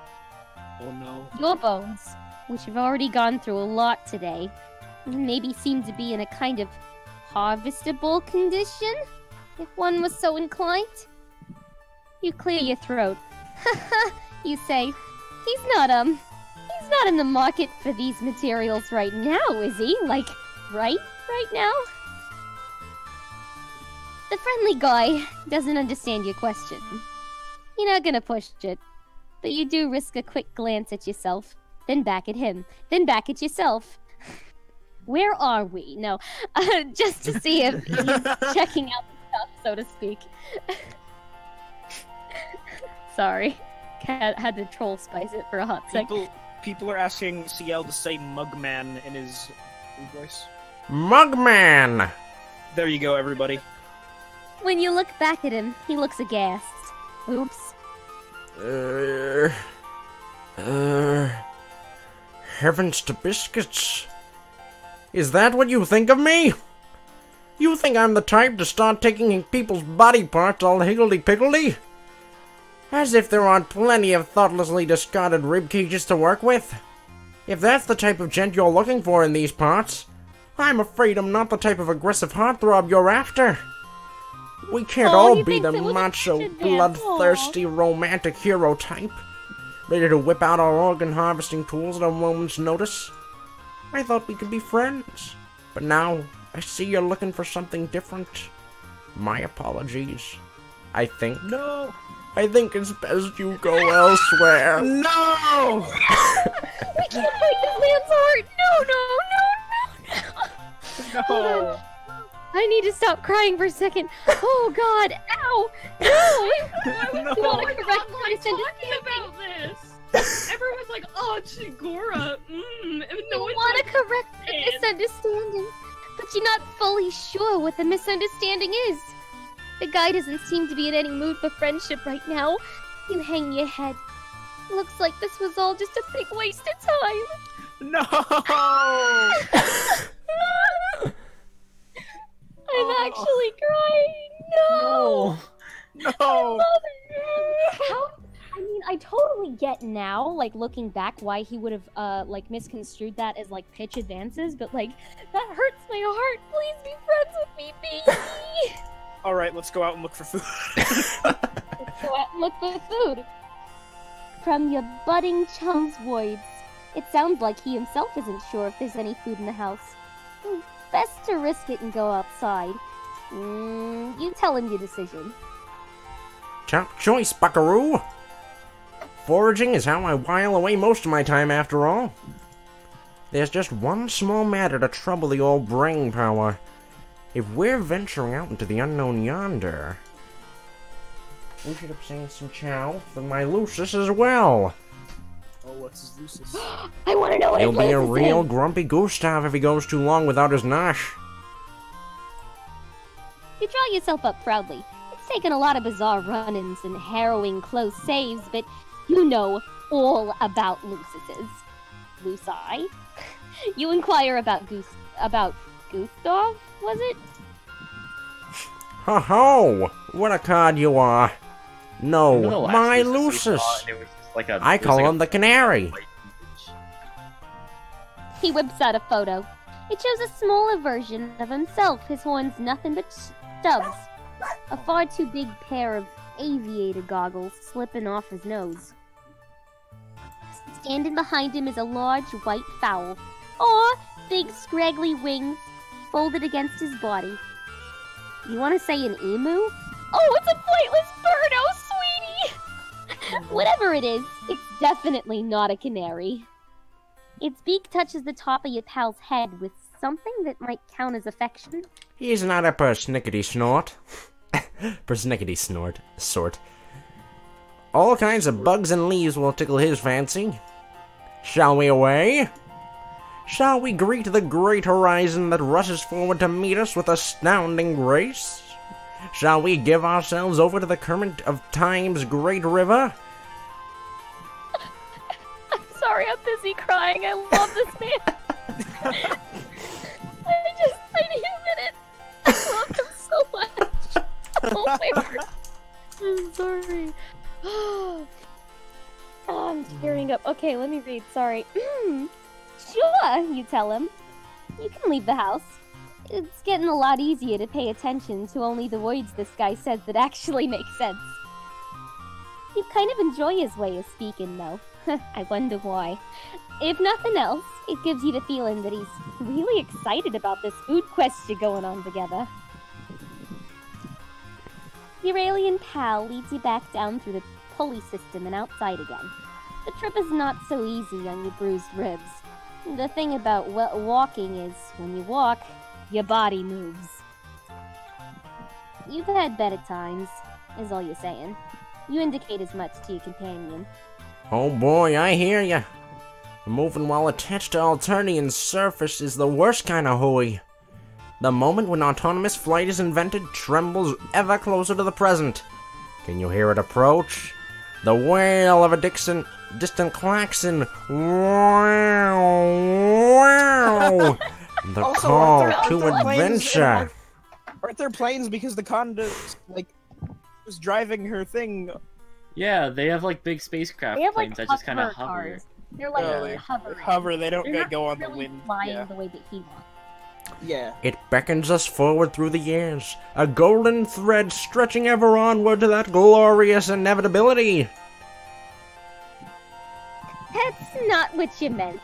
Oh no. Your bones, which have already gone through a lot today, maybe seem to be in a kind of harvestable condition, if one was so inclined. You clear your throat. You say, he's not in the market for these materials right now, is he? Like, right now? The friendly guy doesn't understand your question. You're not gonna push it, but you do risk a quick glance at yourself, then back at him, then back at yourself. Where are we? No, just to see if he's checking out the stuff, so to speak. Sorry, had to troll spice it for a hot sec. People are asking CL to say Mugman in his voice. Mugman! There you go, everybody. When you look back at him, he looks aghast. Oops. Heavens to biscuits. Is that what you think of me? You think I'm the type to start taking people's body parts all higgledy-piggledy? As if there aren't plenty of thoughtlessly discarded rib cages to work with. If that's the type of gent you're looking for in these parts, I'm afraid I'm not the type of aggressive heartthrob you're after. We can't all be the macho, bloodthirsty, romantic hero type, ready to whip out our organ harvesting tools at a moment's notice. I thought we could be friends, but now I see you're looking for something different. My apologies. I think it's best you go elsewhere. No! We can't break this man's heart! No! No! I need to stop crying for a second. Oh god, ow! No! No. You want to correct Not my talking about this. Everyone's like, oh, Chigora. You want to correct the misunderstanding, but you're not fully sure what the misunderstanding is. The guy doesn't seem to be in any mood for friendship right now. You hang your head. Looks like this was all just a big waste of time. No! I'm actually crying. No. No! I mean, I totally get now, like, looking back, why he would have, like, misconstrued that as, like, pitch advances, but, like, that hurts my heart. Please be friends with me, baby. Alright, let's go out and look for food. Let's go out and look for food. From your budding chum's words, it sounds like he himself isn't sure if there's any food in the house. Best to risk it and go outside. You tell him your decision. Top choice, buckaroo. Foraging is how I while away most of my time, after all. There's just one small matter to trouble the old brain power. If we're venturing out into the unknown yonder, we should obtain some chow for my Lucius as well. Oh, what's his Lucis? I want to know what He'll be a Lucis real is. grumpy Gustav if he goes too long without his nosh. You draw yourself up proudly. It's taken a lot of bizarre run-ins and harrowing close saves, but you know all about Lucises. Luci? You inquire about Gustav, was it? Ho ho! What a cod you are! No, No, my actually, Lucius! it was just like a, I call him the Canary. He whips out a photo. It shows a smaller version of himself, his horns nothing but stubs. A far too big pair of aviator goggles slipping off his nose. Standing behind him is a large white fowl. Or big scraggly wings folded against his body. You want to say an emu? Oh, it's a flightless bird! Oh, sweetie! Whatever it is, it's definitely not a canary. Its beak touches the top of your pal's head with something that might count as affection. He's not a persnickety-snort. Persnickety-snort. Sort. All kinds of bugs and leaves will tickle his fancy. Shall we away? Shall we greet the great horizon that rushes forward to meet us with astounding grace? Shall we give ourselves over to the current of time's great river? I'm sorry, I'm busy crying. I love this man. I need a minute. I love him so much. Oh my heart. I'm sorry. Oh, I'm tearing up. Okay, let me read. Sorry. Sure, you tell him. You can leave the house. It's getting a lot easier to pay attention to only the words this guy says that actually make sense. You kind of enjoy his way of speaking, though. I wonder why. If nothing else, it gives you the feeling that he's really excited about this food quest you're going on together. Your alien pal leads you back down through the pulley system and outside again. The trip is not so easy on your bruised ribs. The thing about walking is, when you walk, your body moves. You've had better times, is all you're saying. You indicate as much to your companion. Oh boy, I hear ya. Moving while attached to Alternian's surface is the worst kind of hooey. The moment when autonomous flight is invented trembles ever closer to the present. Can you hear it approach? The wail of a distant klaxon. Wow, wow. The Also, call aren't to there planes adventure. Aren't there planes because the Conda, like, was driving her thing? Yeah, they have like big spacecraft They have like planes that just kind of hover hover. cars. They're like They hovering. hover, they don't They're not go on really the wind. flying Yeah. the way that he wants. Yeah. It beckons us forward through the years, a golden thread stretching ever onward to that glorious inevitability. That's not what you meant.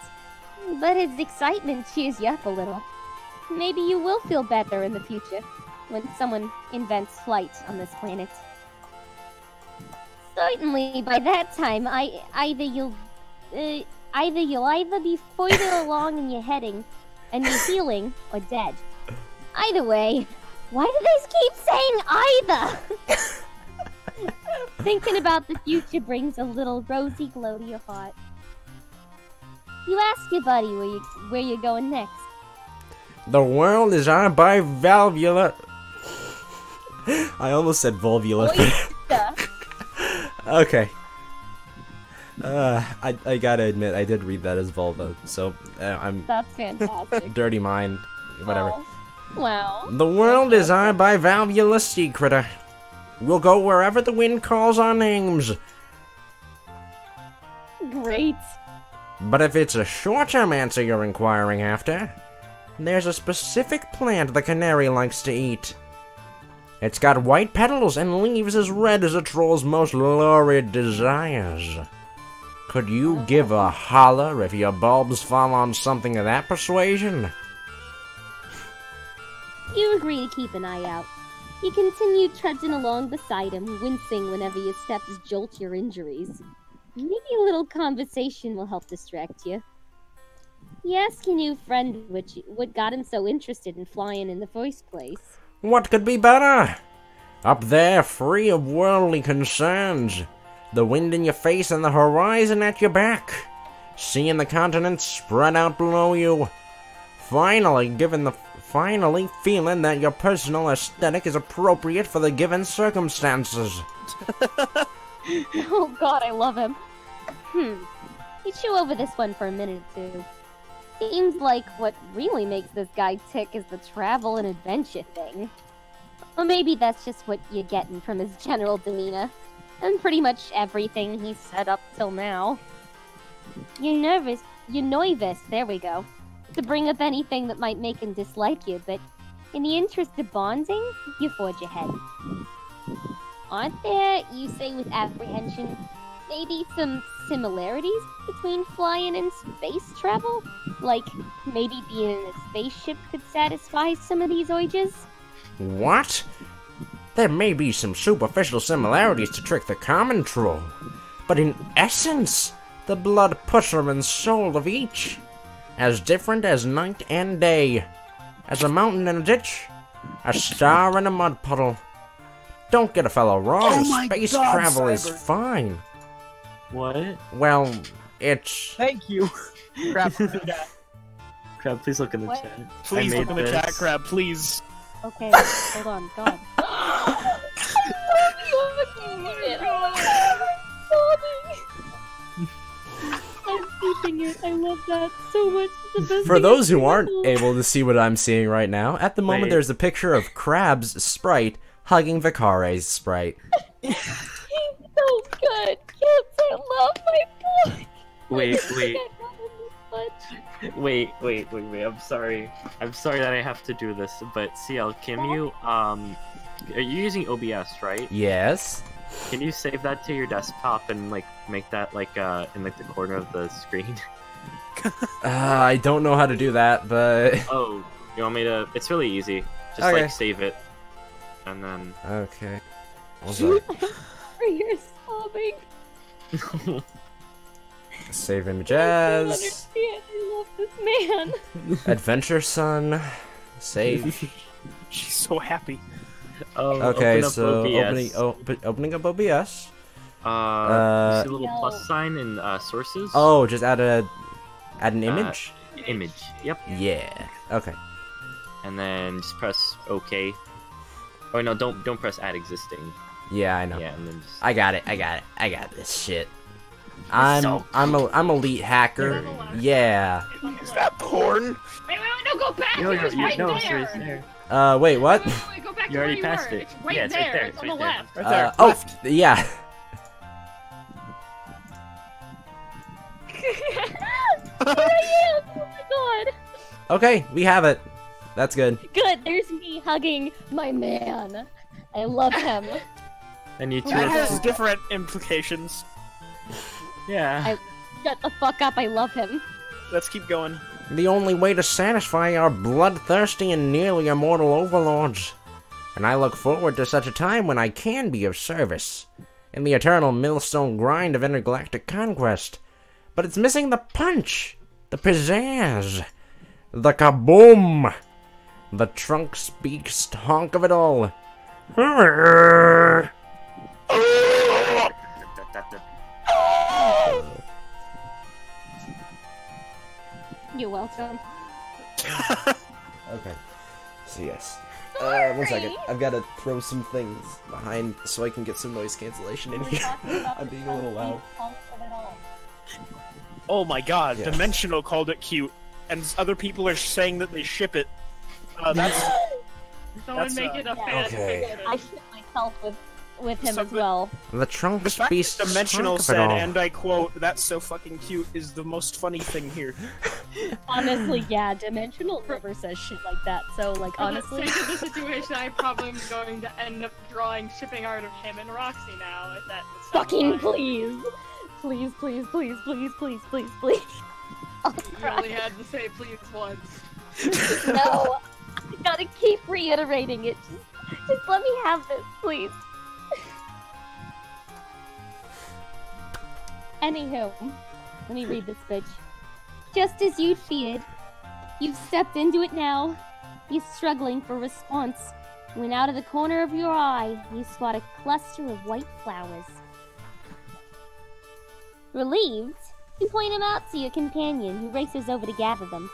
But his excitement cheers you up a little. Maybe you will feel better in the future, when someone invents flight on this planet. Certainly, by that time, either you'll be further along in your heading, and you're healing, or dead. Either way, why do they keep saying either? Thinking about the future brings a little rosy glow to your heart. You ask your buddy where you're going next. The world is our bivalvular. I almost said vulvular. Okay. I gotta admit, I did read that as vulva, so I'm That's fantastic. dirty mind, whatever. Oh. Wow. The world is our bivalvular secreter. We'll go wherever the wind calls our names. Great. But if it's a short-term answer you're inquiring after, there's a specific plant the canary likes to eat. It's got white petals and leaves as red as a troll's most lurid desires. Could you give a holler if your bulbs fall on something of that persuasion? You agree to keep an eye out. You continue trudging along beside him, wincing whenever your steps jolt your injuries. Maybe a little conversation will help distract you. You ask your new friend what got him so interested in flying in the first place. What could be better? Up there, free of worldly concerns. The wind in your face and the horizon at your back. Seeing the continents spread out below you. Finally feeling that your personal aesthetic is appropriate for the given circumstances. Oh god, I love him. You chew over this one for a minute or two. Seems like what really makes this guy tick is the travel and adventure thing. Or maybe that's just what you're getting from his general demeanor. And pretty much everything he's said up till now. You're nervous, there we go, to bring up anything that might make him dislike you, but in the interest of bonding, you forge ahead. Aren't there, you say with apprehension, maybe some similarities between flying and space travel? Like, maybe being in a spaceship could satisfy some of these urges? What? There may be some superficial similarities to trick the common troll, but in essence, the blood pusher and soul of each, as different as night and day, as a mountain in a ditch, a star in a mud puddle. Don't get a fellow wrong, Oh my space God, travel is Cyber. fine. What? Well, it's... Thank you. Crap. Crab, please look in the What? chat. Please I look in made the this. chat, Crab, please. Okay, hold on, God. I'm keeping it. I love that so much. It's the best For thing those who I've aren't ever- able to see what I'm seeing right now, at the moment Wait. there's a picture of Crab's sprite hugging Vicare's sprite. He's so good. Kids, I love my boy. Wait. I love him this much. Wait. I'm sorry. I'm sorry that I have to do this, but CL, can you, are you using OBS, right? Yes? Can you save that to your desktop and, like, make that, like, in, like, the corner of the screen? I don't know how to do that, but... Oh, you want me to? It's really easy. Just, Okay. like, save it. And then... Okay. What's that? Or you're sobbing. Save I don't images. understand. I love this man. Adventure Son. Save. She's so happy. Oh, Okay, open up so OBS. opening up OBS. You see a little No. plus sign in sources? Oh, just add an image? Image. Yep. Yeah. Okay. And then just press OK. Oh no, don't press add existing. Yeah, I know. Yeah, and then just... I got it. I got this shit. I'm So I'm elite hacker. Yeah. Is that porn? Wait, no, go back! No, It was right no, there! it's there. Wait, what? Wait, go back You to where already you passed were. it. It's right Yeah, it's there. right there. It's It's on the right there. left. Right there. Oh, Left. yeah. Here I am. Oh my god. Okay, we have it. That's good. Good. There's me hugging my man. I love him. And you two That are... has different implications. Yeah. Shut the fuck up. I love him. Let's keep going. The only way to satisfy our bloodthirsty and nearly immortal overlords. And I look forward to such a time when I can be of service. In the eternal millstone grind of intergalactic conquest. But it's missing the punch, the pizzazz, the kaboom, the trunk speaks honk of it all. You're welcome. Okay. So yes. 1 second. I've got to throw some things behind so I can get some noise cancellation in here. I'm being a little loud. Oh my god, Yes. Dimensional called it cute, and other people are saying that they ship it. That's Someone That's, make it a fan Okay. fiction. I ship myself with him as Something- well. The trunk the fact speaks that Dimensional honk of it said, all. and I quote, "That's so fucking cute," is the most funny thing here. Honestly, yeah, Dimensional never says shit like that. So, like, For the honestly, sake of the situation, I probably am going to end up drawing shipping art of him and Roxy now. If that sounds fucking fine. please, please, please, please, please, please, please, please. I'll You cry. only had to say please once. No, I gotta keep reiterating it. Just let me have this, please. Anywho, let me read this bitch. Just as you'd feared, you've stepped into it now. He's struggling for response, when out of the corner of your eye, you spot a cluster of white flowers. Relieved, you point him out to your companion, who races over to gather them.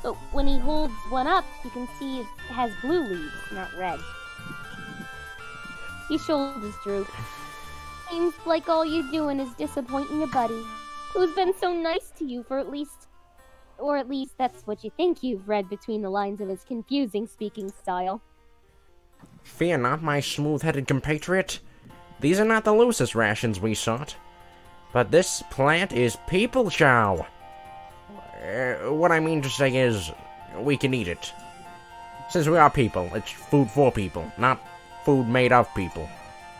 But when he holds one up, you can see it has blue leaves, not red. Your shoulders droop. Seems like all you're doing is disappointing a buddy who's been so nice to you for at least that's what you think you've read between the lines of his confusing speaking style. Fear not, my smooth-headed compatriot. These are not the loosest rations we sought. But this plant is people chow. What I mean to say is, we can eat it. Since we are people, it's food for people, not food made of people.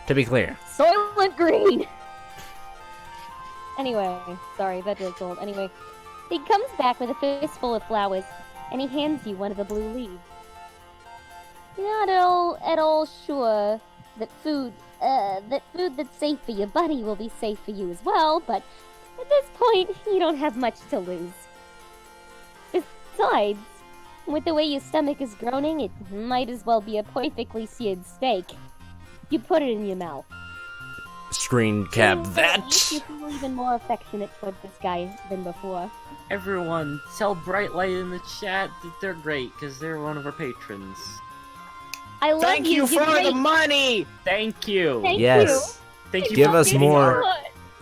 To be clear. Soylent Green! Anyway, sorry, that joke's old. Anyway, He comes back with a fistful of flowers, and he hands you one of the blue leaves. You're not at all sure that food that's safe for your buddy will be safe for you as well, but at this point, you don't have much to lose. Besides, with the way your stomach is groaning, it might as well be a perfectly seared steak. You put it in your mouth. Screen cap that. You feel even more affectionate towards this guy than before. Everyone, tell Brightlight in the chat that they're great, because they're one of our patrons. I love Thank you for the money! Thank you! Thank Yes. Thank you Give for us feeding more. our-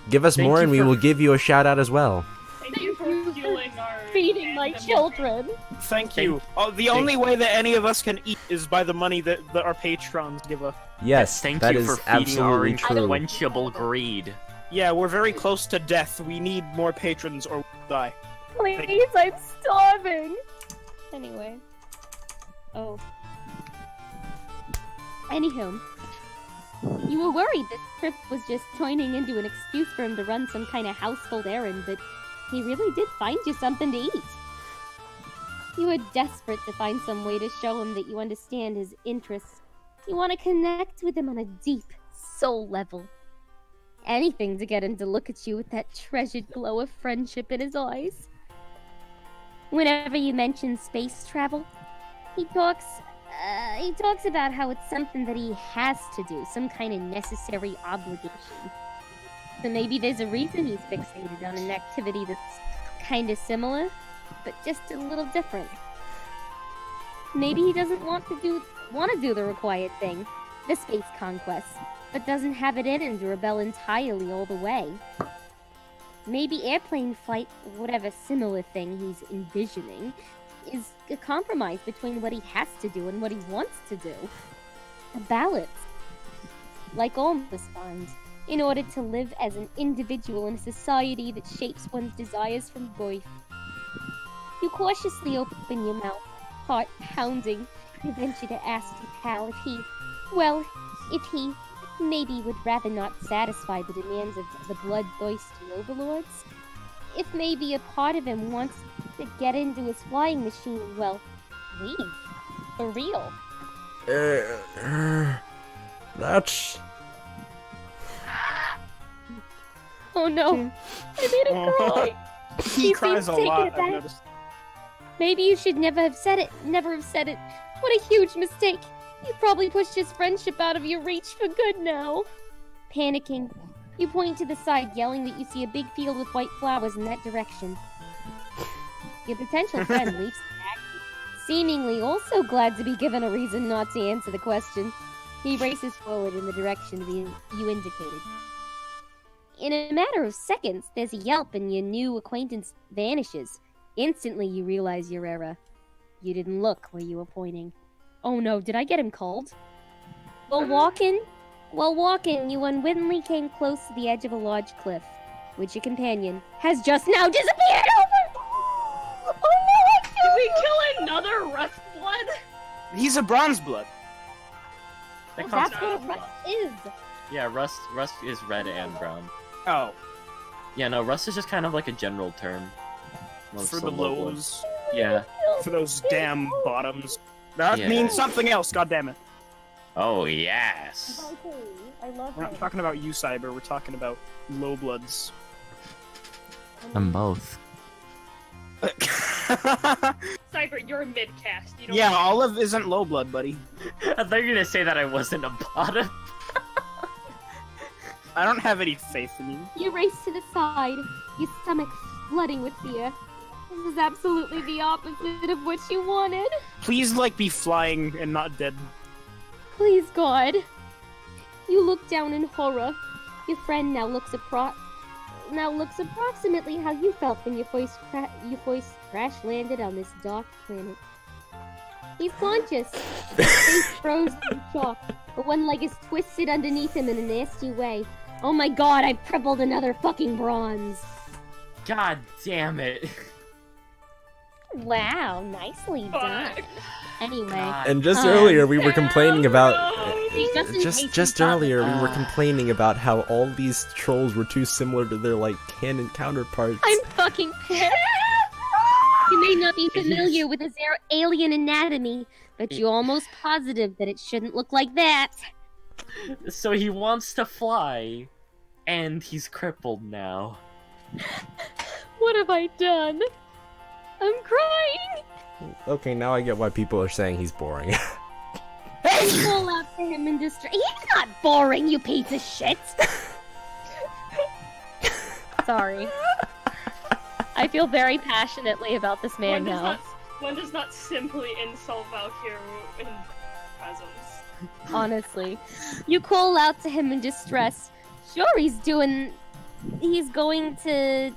Give us Thank more you and we for- will give you a shout out as well. Thank you for fueling our feeding my fandom. children. Thank you. The only way that any of us can eat is by the money that our patrons give us. Yes, Thank that you is for feeding our absolutely true. unquenchable greed. Yeah, we're very close to death. We need more patrons or we'll die. Please, I'm starving. Anyway. Oh. Anywho. You were worried this trip was just turning into an excuse for him to run some kind of household errand, but he really did find you something to eat. You were desperate to find some way to show him that you understand his interests. You want to connect with him on a deep soul level. Anything to get him to look at you with that treasured glow of friendship in his eyes. Whenever you mention space travel, he talks about how it's something that he has to do, some kind of necessary obligation. So maybe there's a reason he's fixated on an activity that's kind of similar, but just a little different. Maybe he doesn't want to do the required thing, the space conquest, but doesn't have it in him to rebel entirely all the way. Maybe airplane flight, or whatever similar thing he's envisioning, is a compromise between what he has to do and what he wants to do. A balance. Like all must find, in order to live as an individual in a society that shapes one's desires from birth. You cautiously open your mouth, heart pounding, and venture to ask your pal if he maybe would rather not satisfy the demands of the bloodthirsty overlords. If maybe a part of him wants to get into his flying machine and, well, leave. For real. That's... Oh no, I made him cry. He cries seems a taken lot, I've aback. noticed. Maybe you should never have said it. What a huge mistake. You probably pushed his friendship out of your reach for good now. Panicking, you point to the side, yelling that you see a big field with white flowers in that direction. Your potential friend leaps back, seemingly also glad to be given a reason not to answer the question. He races forward in the direction you indicated. In a matter of seconds, there's a yelp and your new acquaintance vanishes. Instantly, you realize your error. You didn't look where you were pointing. Oh no, did I get him cold? While walking, you unwittingly came close to the edge of a large cliff, which your companion has just now disappeared over! Oh no, Did we kill another Rust Blood? He's a bronze blood. That Well, comes- that's what a rust is! Yeah, rust is red and brown. Oh, Yeah, no, rust is just kind of like a general term. amongst for the low blood. lows. Yeah. For those damn bottoms. That Yeah. means something else, goddammit. Oh, yes. I love We're not talking about you, Cyber, we're talking about low bloods. I'm both. Cyber, you're a mid-cast. You don't Yeah, Olive isn't low blood, buddy. I thought you were gonna say that I wasn't a bottom. I don't have any faith in you. You race to the side, your stomach flooding with fear. This is absolutely the opposite of what you wanted. Please, be flying and not dead. Please, God. You look down in horror. Your friend now looks approximately how you felt when your voice crash landed on this dark planet. He's conscious. His face frozen in shock, but one leg is twisted underneath him in a nasty way. Oh my God, I've tripled another fucking bronze. God damn it. Wow, nicely done. Anyway, God. And just earlier we were complaining about... He doesn't hate Just you, earlier we were Ah. complaining about how all these trolls were too similar to their, canon counterparts. I'm fucking pissed. You may not be familiar with his alien anatomy, but you're almost positive that it shouldn't look like that. So he wants to fly, and he's crippled now. What have I done? I'm crying! Okay, now I get why people are saying he's boring. You call out to him in distress. He's not boring, you piece of shit! Sorry. I feel very passionately about this man now. One does not simply insult Valkyrie in presence. Honestly. You call out to him in distress. Sure, he's going to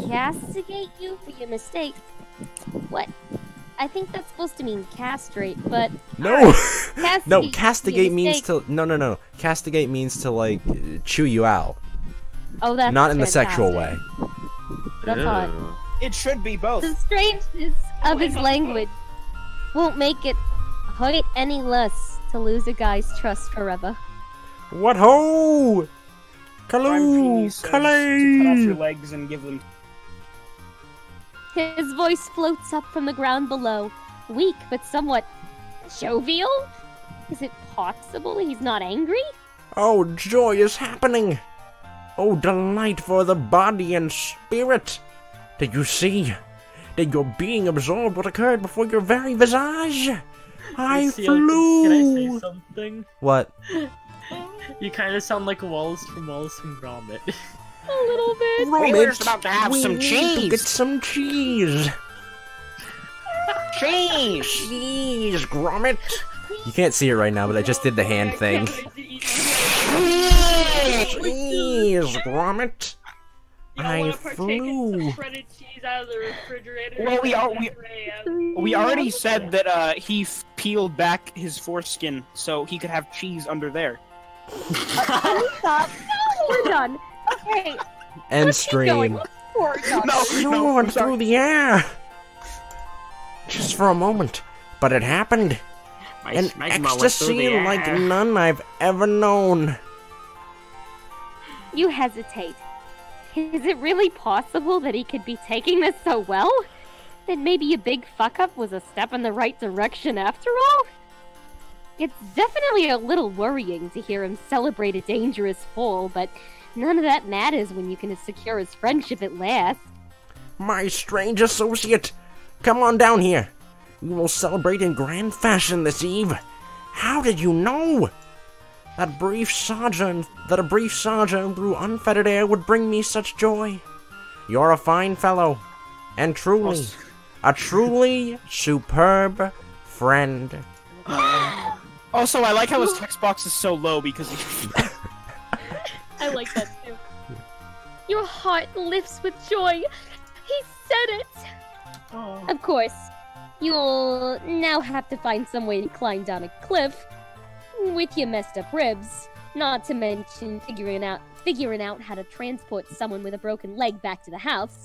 castigate you for your mistakes. What? I think that's supposed to mean castrate, but... No! Castigate No, castigate your means mistakes. to... No. Castigate means to, like, chew you out. Oh, that's Not in the fantastic. sexual way. That's hot. It should be both. The strangeness of his language won't make it hurt any less to lose a guy's trust forever. What ho! Prime Kaloo! Genie says to cut off your Kalay! legs and give them. His voice floats up from the ground below, weak but somewhat jovial? Is it possible he's not angry? Oh, joy is happening! Oh, delight for the body and spirit! Did you see? Did your being absorb what occurred before your very visage? I flew! Can I say something? What? You kind of sound like Wallace from Gromit. A little bit. We were just about to have we some need to cheese. get some cheese! Cheese! Cheese, Gromit! You can't see it right now, but I just did the hand thing. Cheese, Gromit! I flew! Shredded cheese out of the refrigerator. Well, we already said that he peeled back his foreskin so he could have cheese under there. Can we stop? No, we're done. Okay. End Let's keep going. stream. Let's forward on. Soared through the air! Just for a moment, but it happened. An ecstasy like none I've ever known. You hesitate. Is it really possible that he could be taking this so well? That maybe a big fuck-up was a step in the right direction after all? It's definitely a little worrying to hear him celebrate a dangerous fall, but none of that matters when you can secure his friendship at last. My strange associate, come on down here. We will celebrate in grand fashion this eve. How did you know? That a brief sojourn through unfettered air would bring me such joy. You're a fine fellow, and truly, a truly superb friend. Also, I like how his text box is so low because he... I like that too. Your heart lifts with joy. He said it. Oh. Of course, you'll now have to find some way to climb down a cliff with your messed up ribs. Not to mention figuring out how to transport someone with a broken leg back to the house.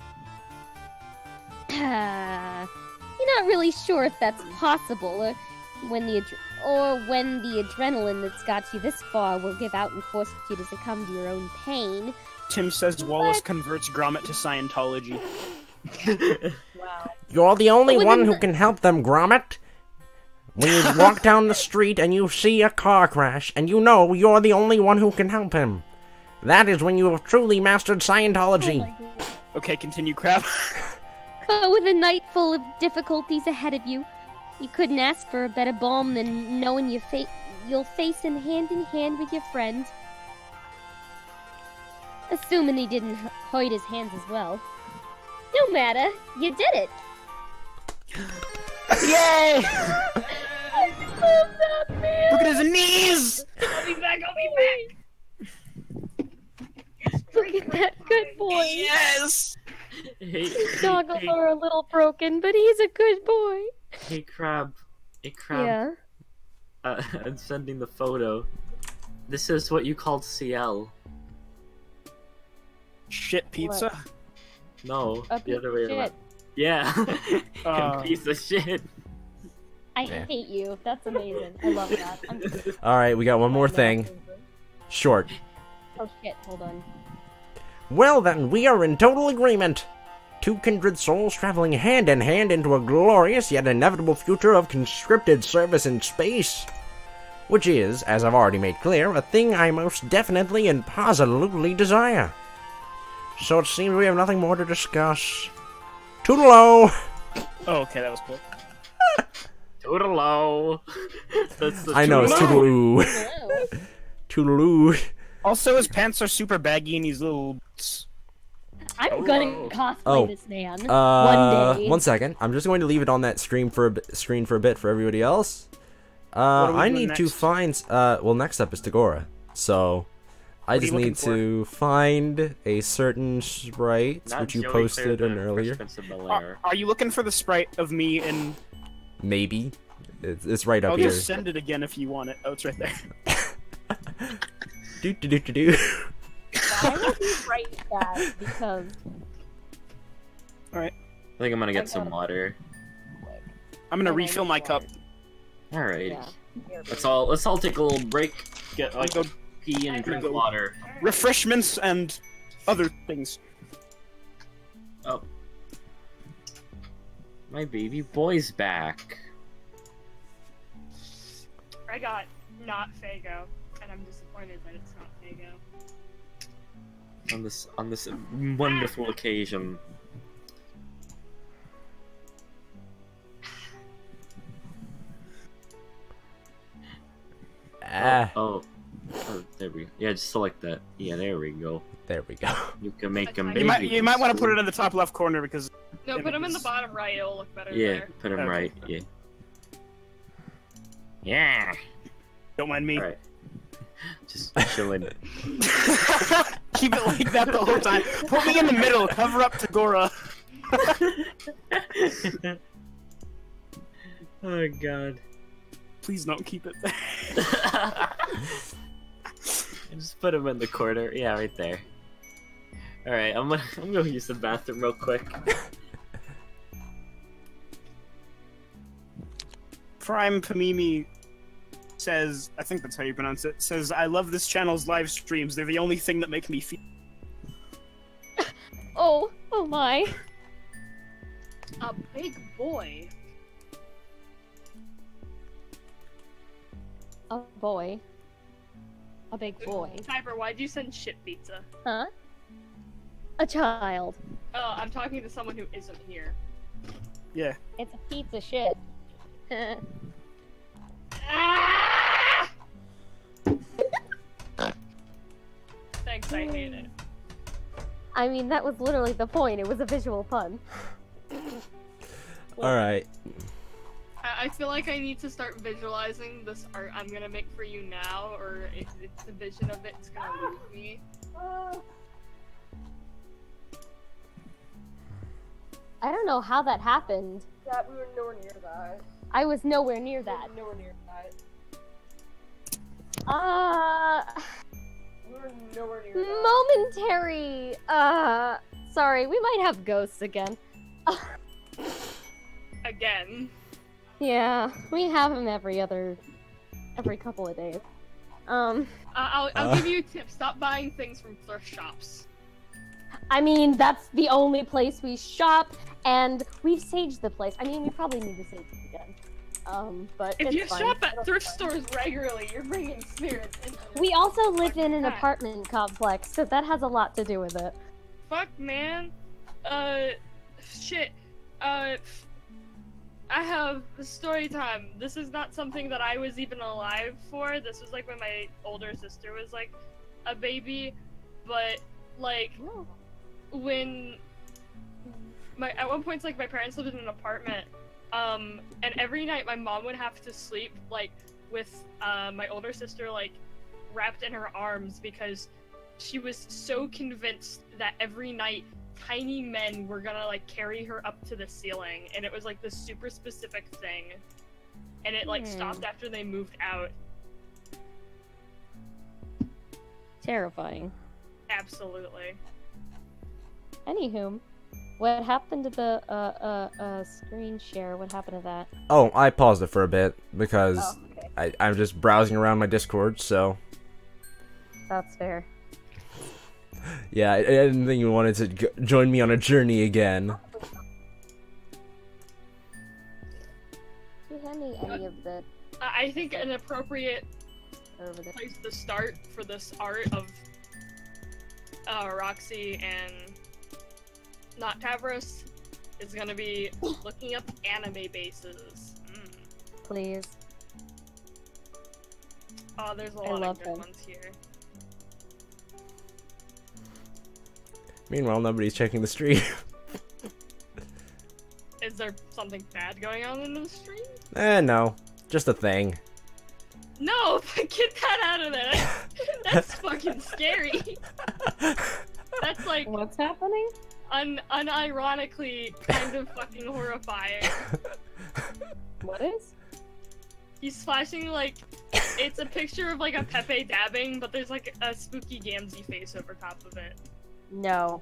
You're not really sure if that's possible, or when the adrenaline that's got you this far will give out and force you to succumb to your own pain. Tim says Wallace converts Gromit to Scientology. Wow. You're the only Within one who the- can help them, Gromit. When you walk down the street and you see a car crash, and you know you're the only one who can help him. That is when you have truly mastered Scientology. Okay, continue, Crab. But with a night full of difficulties ahead of you, you couldn't ask for a better balm than knowing you'll face him hand in hand with your friend. Assuming he didn't hurt his hands as well. No matter, you did it! Yay! I love that man! Look at his knees! I'll be back, I'll be back! Look at that good boy! Yes! Hey, Goggles are a little broken, but he's a good boy. hey, Crab. Hey, Crab. Yeah. I'm sending the photo. This is what you called CL. Shit pizza? No, A the other way piece of around. Yeah. Uh. Piece of shit. I Yeah. hate you. That's amazing. I love that. Alright, we got one more thing. Short. Oh shit, hold on. Well then, we are in total agreement. two kindred souls traveling hand in hand into a glorious yet inevitable future of conscripted service in space. Which is, as I've already made clear, a thing I most definitely and positively desire. So it seems we have nothing more to discuss. Toodaloo! Oh, okay, that was cool. Toodaloo. That's the I know, it's toodaloo. Toodaloo. Also, his pants are super baggy and he's little boots. I'm gonna cosplay Oh. this man one day. 1 second. I'm just going to leave it on that screen for a bit for everybody else. are we I doing need to next? find. Well, next up is Tagora. So, I What are just you looking need to find a certain sprite Not which you Joey posted Clear, an the earlier. Fresh Prince of Bel-Air. Are you looking for the sprite of me and... Maybe. It's right up I'll here. just send it again if you want it. Oh, it's right there. Do do do do do. I will be right back because Alright. I think I'm gonna get some water. I'm gonna Okay, refill my cup. Alright. yeah. Let's all take a little break. Get like go pee and drink go. water. Refreshments and other things. Oh. My baby boy's back. I got not Fago, and I'm disappointed that it's not Fago. On this wonderful occasion. Oh, there we go. Yeah, just select that. Yeah, there we go. There we go. You can make him You baby. You might want to put it in the top left corner because... No, put him in the bottom right. It'll look better Yeah, there. put him Okay. right. Yeah. Yeah. Don't mind me. Alright. Just chilling. Keep it like that the whole time. Put me in the middle. Cover up Tagora. Oh god. Please don't keep it there. Just put him in the corner. Yeah, right there. Alright, I'm gonna use the bathroom real quick. Prime Pamimi says, I think that's how you pronounce it, says, I love this channel's live streams. They're the only thing that make me feel... Oh my. A big boy. A boy. A big boy. Cyber, why'd you send shit pizza? Huh? A child. Oh, I'm talking to someone who isn't here. Yeah. It's a pizza shit. Ah! Thanks, I hate it. I mean, that was literally the point. It was a visual pun. Alright. I feel like I need to start visualizing this art I'm gonna make for you now, or it's the vision of it's gonna lose me. I don't know how that happened. Yeah, we were nowhere near that. I was nowhere near that. Nowhere near that. We were nowhere near that. Momentary. Sorry, we might have ghosts again. Again. Yeah, we have them every couple of days. I'll give you a tip. Stop buying things from thrift shops. I mean, that's the only place we shop, and we've saged the place. I mean, we probably need to sage it again. But If it's you fine. shop at thrift stores regularly, you're bringing spirits into it. We also live in an that. apartment complex, so that has a lot to do with it. Fuck, man. Shit. I have a story time. This is not something that I was even alive for. This was like when my older sister was like a baby, but like when at one point, like my parents lived in an apartment, and every night my mom would have to sleep like with my older sister like wrapped in her arms because she was so convinced that every night tiny men were gonna like carry her up to the ceiling, and it was like this super specific thing, and it like stopped after they moved out. Terrifying. Absolutely. Anywho, what happened to the screen share? What happened to that? Oh, I paused it for a bit because Oh, okay. I'm just browsing around my Discord, so... That's fair. Yeah, I didn't think you wanted to join me on a journey again. You hand me any of the I think an appropriate over there. place to start for this art of Roxy and not Tavros is gonna be looking up anime bases. Please. Oh, there's a I lot love of good them. ones here. Meanwhile, nobody's checking the stream. Is there something bad going on in the stream? No. Just a thing. No, get that out of there. That's fucking scary. That's like What's happening? unironically kind of fucking horrifying. What is? He's flashing like it's a picture of like a Pepe dabbing, but there's like a spooky Gamzee face over top of it. No.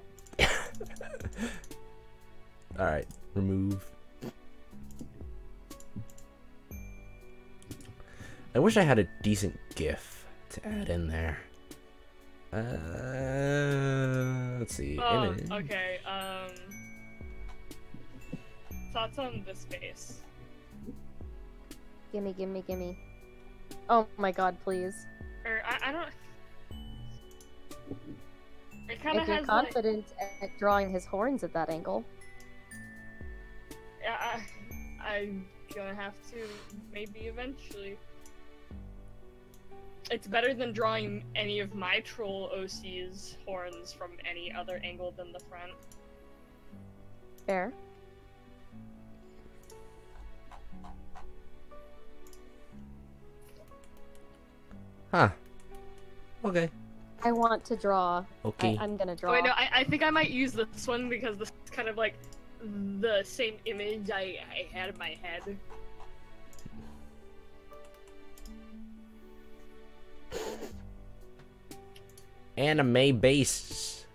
Alright, remove. I wish I had a decent GIF to add in there. Let's see. Oh, Image. okay. Thoughts on this face? Gimme, gimme, gimme. Oh my god, please. Or I don't. It kind of If you're has confident at drawing his horns at that angle. like. I'm gonna have to maybe eventually. It's better than drawing any of my troll OC's horns from any other angle than the front. Fair. Huh. Okay. I want to draw. Okay. I'm gonna draw. Oh wait, no, I think I might use this one because this is kind of like the same image I had in my head. Anime based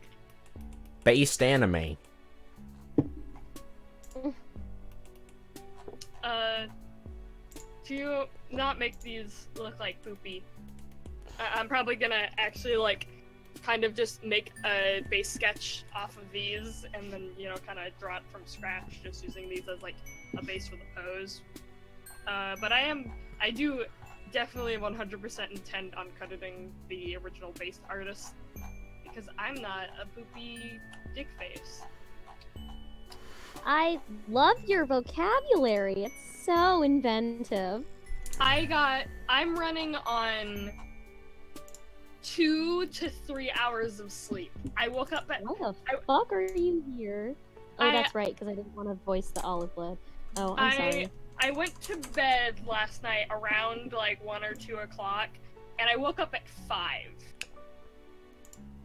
anime. To not make these look like poopy, I'm probably gonna actually like kind of just make a base sketch off of these and then, you know, kind of draw it from scratch, just using these as like a base for the pose. But I do definitely 100% intend on crediting the original base artist because I'm not a poopy dick face. I love your vocabulary. It's so inventive. I'm running on 2 to 3 hours of sleep. I woke up at. Why the fuck are you here? Oh, that's right, because I didn't want to voice the olive blood. Oh, I'm sorry. I went to bed last night around like 1 or 2 o'clock, and I woke up at 5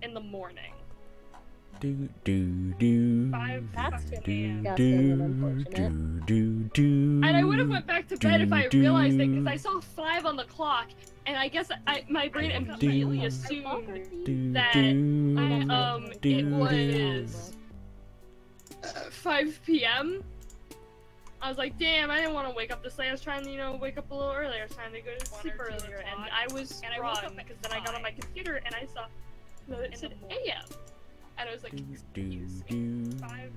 in the morning. Do do do. 5 That's fucking AM. disgusting and unfortunate. And And I would have went back to bed if I realized it, because I saw 5 on the clock, and I guess my brain immediately assumed that it was 5 p.m. I was like, damn, I didn't want to wake up this late. I was trying to, you know, wake up a little earlier. I was trying to go to sleep earlier, and I was wrong, because then I got on my computer and I saw that it said AM. And I was like, excuse me, 5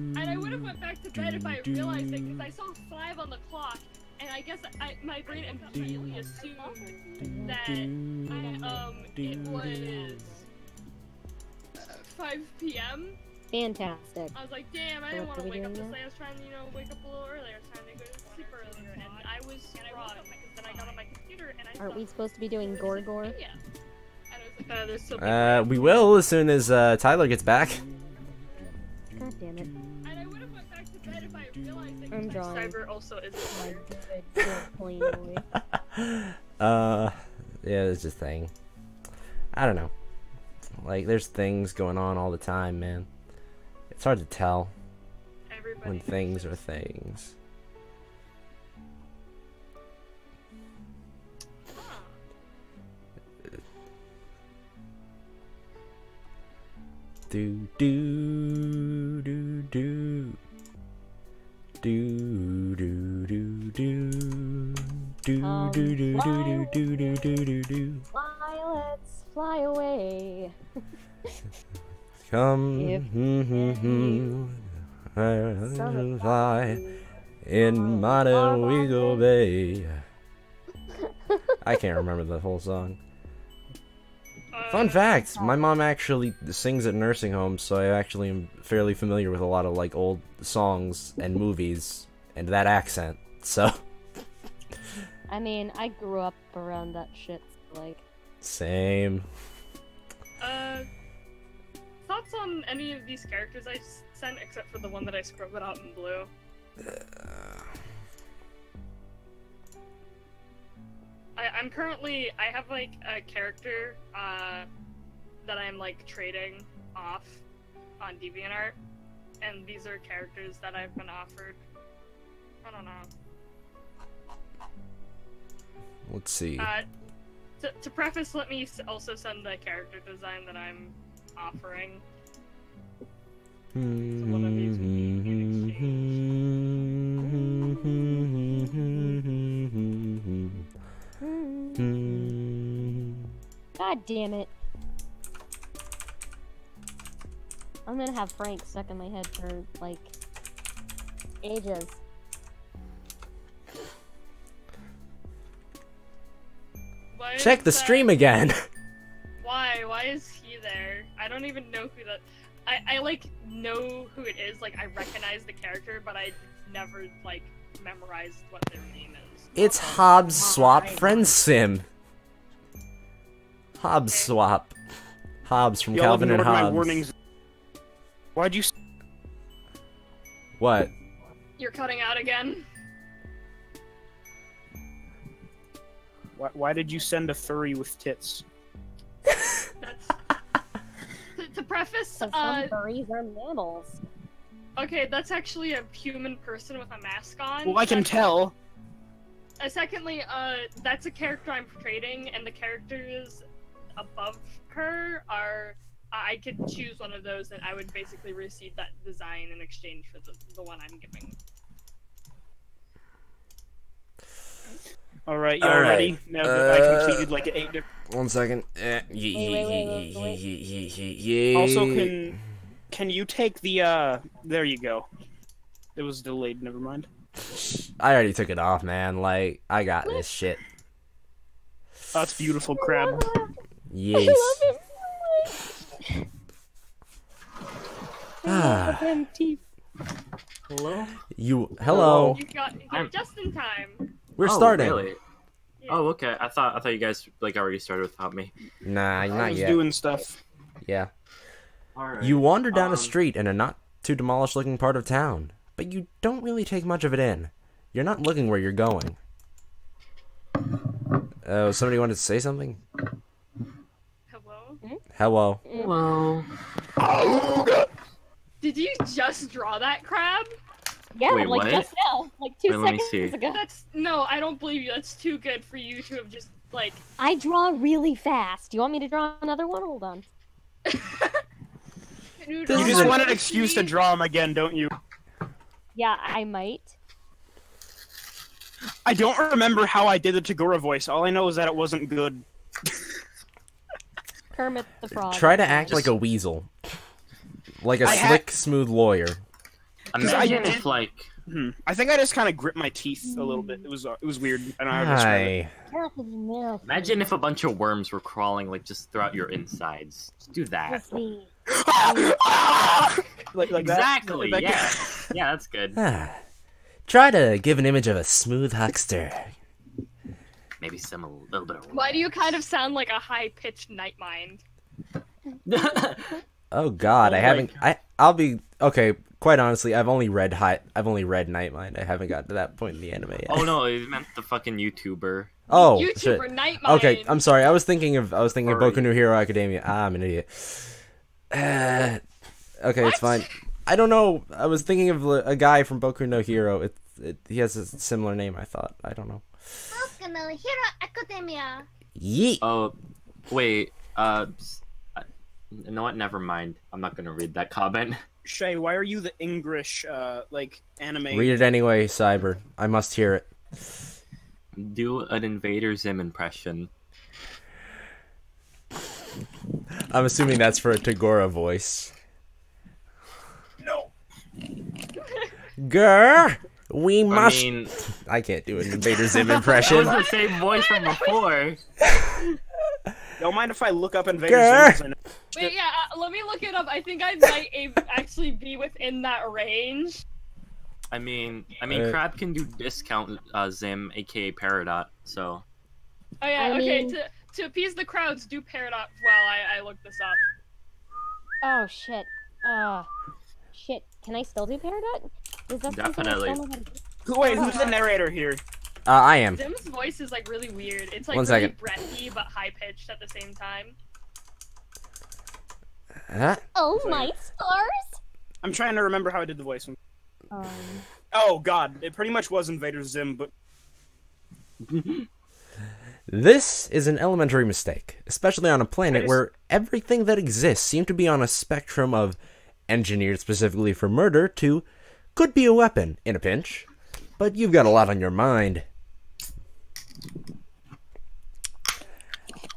and I would have went back to bed if I realized it, because I saw 5 on the clock, and I guess my brain immediately assumed that it was 5 p.m. Fantastic. I was like, damn, I didn't want to What are we wake up doing this now? late. I was trying to, you know, wake up a little earlier. I was trying to go to sleep earlier, and I was wrong, because then I got on my computer and I saw Aren't we supposed to be doing it said Gorgor? AM. And I was like, there's so many we will as soon as Tyler gets back. God damn it. And I would have went back to bed if I realized that I'm drawing. Cyber also is My weird. good plain boy. Yeah, it's just a thing. I don't know. Like, there's things going on all the time, man. It's hard to tell Everybody when things are things. Do do do do do do do do do do do do do do do do. Violet. fly away. Come, fly in Montego Bay. I can't remember the whole song. Fun fact, my mom actually sings at nursing homes, so I actually am fairly familiar with a lot of like old songs and movies and that accent. So I mean, I grew up around that shit, so, like. same. Thoughts on any of these characters I sent, except for the one that I scrubbed out in blue? I have like a character that I'm like trading off on DeviantArt, and these are characters that I've been offered. I don't know. Let's see. To preface, let me also send the character design that I'm offering. So one of these will be in exchange. God damn it. I'm gonna have Frank stuck in my head for, like, ages. Why Check is the that- stream again. Why? Why is he there? I don't even know who that. I like know who it is. Like I recognize the character, but I never like memorized what their name is. It's Hobbs Swap Friendsim. Hobbs Swap. Hobbs from Y'all Calvin and ignored my Hobbs. warnings. Why'd you? What? You're cutting out again. Why did you send a furry with tits? That's to preface. So some furries are mammals. Okay, that's actually a human person with a mask on. Well, I can tell. Secondly, that's a character I'm trading, and the characters above her are. I could choose one of those, and I would basically receive that design in exchange for the one I'm giving. Alright, y'all Alright, ready? Now that I completed like 8 different... 1 second. Wait. Also, can you take the, there you go. It was delayed, never mind. I already took it off, man. Like, I got this shit. That's beautiful, Crab. Yes. Ah. Hello? Hello. You got here just in time. We're starting. Really? Yeah. Oh, okay. I thought you guys like already started without me. Nah, I not was yet. doing stuff. Yeah. Alright. You wander down a street in a not too demolished looking part of town, but you don't really take much of it in. You're not looking where you're going. Oh, somebody wanted to say something? Hello? Hello. Hello. Did you just draw that crab? Yeah, Wait, like what? just now, like 2 Wait, let me seconds see. ago. No, I don't believe you. That's too good for you to have just like. I draw really fast. Do you want me to draw another one? Hold on. You just want an excuse to draw him again, don't you? Yeah, I might. I don't remember how I did the Tagora voice. All I know is that it wasn't good. Kermit the Frog. Try to act like a weasel. Like a slick, smooth lawyer. Imagine if like I think I just kind of gripped my teeth a little bit. It was weird. I don't know how to describe it. Hi. imagine if a bunch of worms were crawling like just throughout your insides. Just do that. like that? Exactly. Like that? Yeah. Yeah, that's good. Try to give an image of a smooth huckster. Maybe some a little bit of. Why do you kind of sound like a high-pitched night mind? Oh God, Oh I haven't. I'll be okay. Quite honestly, I've only read Nightmind. I haven't got to that point in the anime yet. Oh no, it meant the fucking YouTuber. Oh, YouTuber shit. night mind. Okay, I'm sorry. I was thinking of Sorry. Boku no Hero Academia. Ah, I'm an idiot. Okay, it's fine. I don't know. I was thinking of a guy from Boku no Hero. He has a similar name. I thought. I don't know. Boku no Hero Academia. Yeet. Oh, wait. You know what? Never mind. I'm not gonna read that comment. Shay, why are you the English, like, anime? Read it anyway, Cyber. I must hear it. Do an Invader Zim impression. I'm assuming that's for a Tagora voice. No. Grr, we must. I mean, I can't do an Invader Zim that impression. was the same voice from before. Don't mind if I look up Invader Grr. Zim? Wait, yeah, let me look it up. I think I might actually be within that range. I mean, Crab can do discount Zim, aka Peridot. So. Oh yeah, I okay. mean- To appease the crowds, do Peridot while I look this up. Oh shit. Shit. Can I still do Peridot? Is that something I Definitely. still know how to do? Wait, who's the narrator here? I am. Zim's voice is like really weird. It's like One really second. breathy but high pitched at the same time. Huh? Oh my stars! I'm trying to remember how I did the voice. Um, Oh god, it pretty much was Invader Zim, but This is an elementary mistake, especially on a planet where everything that exists seemed to be on a spectrum of engineered specifically for murder to could be a weapon in a pinch, but you've got a lot on your mind.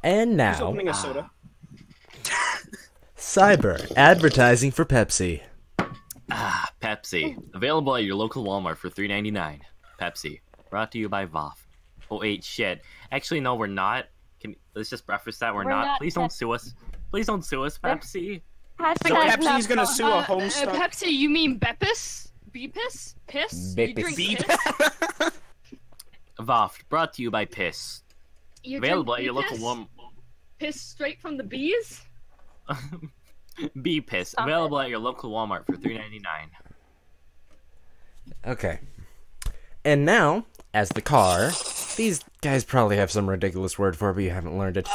And who's now, opening a soda? cyber advertising for Pepsi. Pepsi. Available at your local Walmart for $3.99. Pepsi. Brought to you by VoFT. Oh wait, shit. Actually, no, we're not. Let's just preface that we're not. Please don't sue us. Please don't sue us, Pepsi. So Pepsi's gonna sue a Homestuck. Pepsi, you mean Beppis? Beepis? Piss? You drink piss? VoFT. Brought to you by Piss. You Available at drink your local Beepis? Walmart. Piss straight from the bees? Bee Piss. Available at your local Walmart for $3.99. Okay. And now, as the car, these guys probably have some ridiculous word for it, but you haven't learned it.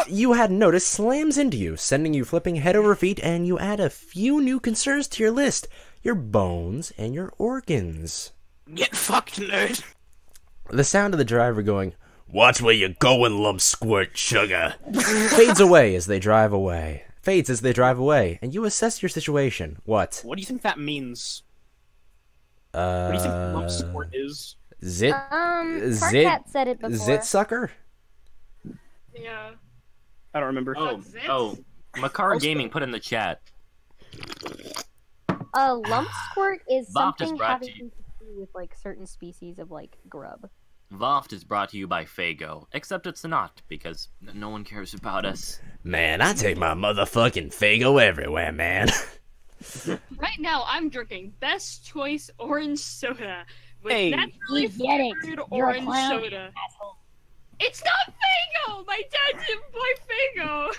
You hadn't noticed slams into you, sending you flipping head over feet, and you add a few new concerns to your list. Your bones and your organs. Get fucked, nerd. The sound of the driver going, "Watch where you're going, lump squirt sugar," fades as they drive away, and you assess your situation. What? What do you think that means? What do you think lump squirt is? Zit Farcat said it before. Zit sucker? Yeah. I don't remember. Oh, Makara Gaming put in the chat. A lump squirt is VoFT is something brought to having to do with like certain species of like grub. VoFT is brought to you by Fago, except it's not, because no one cares about us. Man, I take my motherfucking Fago everywhere, man. Right now, I'm drinking Best Choice Orange Soda with Hey, naturally you get it. flavored You're a orange clown, soda. It's not Fago! My dad didn't buy Fago!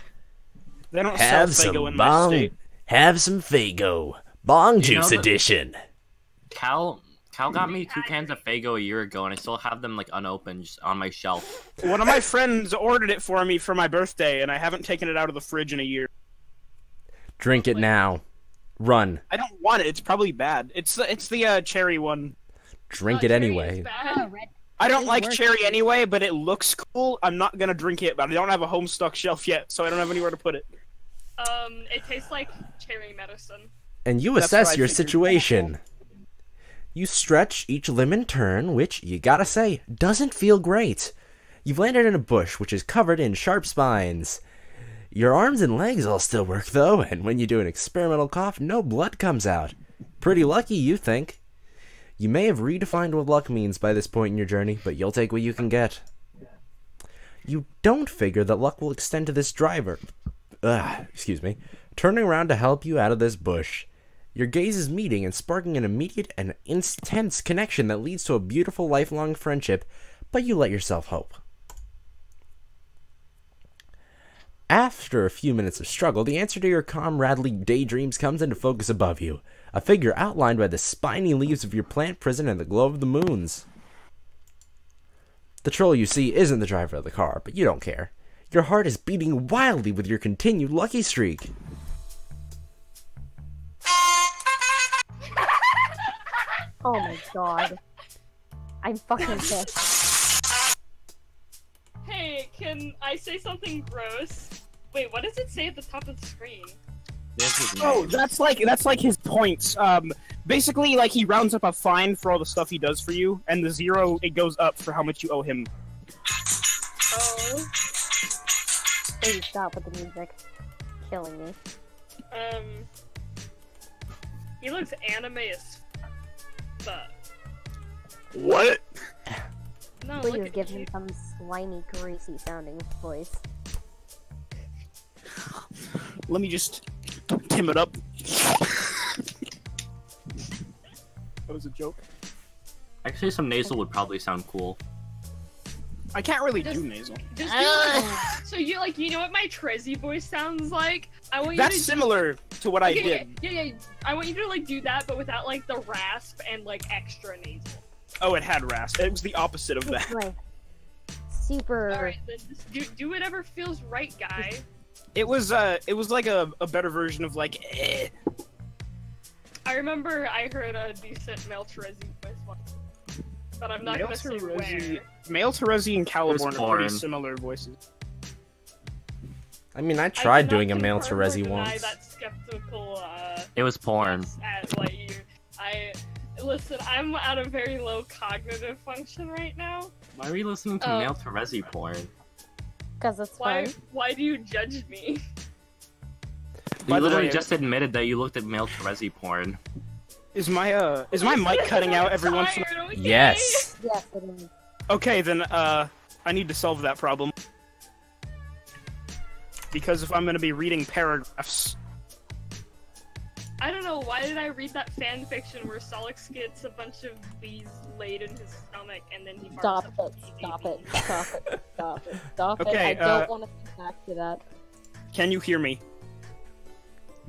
They don't Have sell Fago some in my bong. state. Have some Fago. Bong You juice know the- edition. Cal got me 2 cans of Fago a year ago, and I still have them like unopened just on my shelf. One of my friends ordered it for me for my birthday, and I haven't taken it out of the fridge in a year. Drink it now. Run. I don't want it. It's probably bad. It's the cherry one. Drink Oh, it cherry anyway. is bad. I don't like worth cherry anyway, but it looks cool. I'm not gonna drink it, but I don't have a Homestuck shelf yet, so I don't have anywhere to put it. It tastes like cherry medicine. And you That's assess what I your figured. situation. You stretch each limb in turn, which, you gotta say, doesn't feel great. You've landed in a bush, which is covered in sharp spines. Your arms and legs all still work, though, and when you do an experimental cough, no blood comes out. Pretty lucky, you think. You may have redefined what luck means by this point in your journey, but you'll take what you can get. You don't figure that luck will extend to this driver. Turning around to help you out of this bush. Your gaze is meeting and sparking an immediate and intense connection that leads to a beautiful lifelong friendship, but you let yourself hope. After a few minutes of struggle, the answer to your comradely daydreams comes into focus above you. A figure outlined by the spiny leaves of your plant prison and the glow of the moons. The troll you see isn't the driver of the car, but you don't care. Your heart is beating wildly with your continued lucky streak. Oh my god. I'm fucking pissed. Hey, can I say something gross? Wait, what does it say at the top of the screen? This is Oh, that's like his points. Basically, like he rounds up a fine for all the stuff he does for you, and the 0 it goes up for how much you owe him. Oh. Please stop with the music. Killing me. He looks anime as fuck. What? No, look Please at give you. him some slimy, greasy sounding voice. Let me just tim it up. That was a joke. Actually, some nasal would probably sound cool. I can't really Just- do nasal. Just do like, so you know what my Trezzy voice sounds like? I want you That's to similar to what I okay, did. yeah. I want you to like do that, but without like the rasp and like extra nasal. Oh, it had rasp. It was the opposite of that. Like, super. All right, then just do whatever feels right, guy. It was like a better version of like. I remember I heard a decent male Trezzy voice once, but I'm not gonna say where. Male Terezi and Caliborn are porn. pretty similar voices. I mean, I I tried cannot doing a male confirm or Terezi deny once. that skeptical, It was porn. at Lightyear. Listen, I'm at a very low cognitive function right now. Why are we listening to Oh. male Terezi porn? Because it's Why? fun. Why do you judge me? You By the literally way, just admitted that you looked at male Terezi porn. Is my mic cutting out every once in a Tired, okay? Yes. Yes, it is. Okay, then, I need to solve that problem. Because if I'm gonna be reading paragraphs... I don't know. Why did I read that fan fiction where Solix gets a bunch of bees laid in his stomach and then he barks Stop up it, the bee stop baby? it, stop it, stop it, stop it. Okay, I don't want to think back to that. Can you hear me?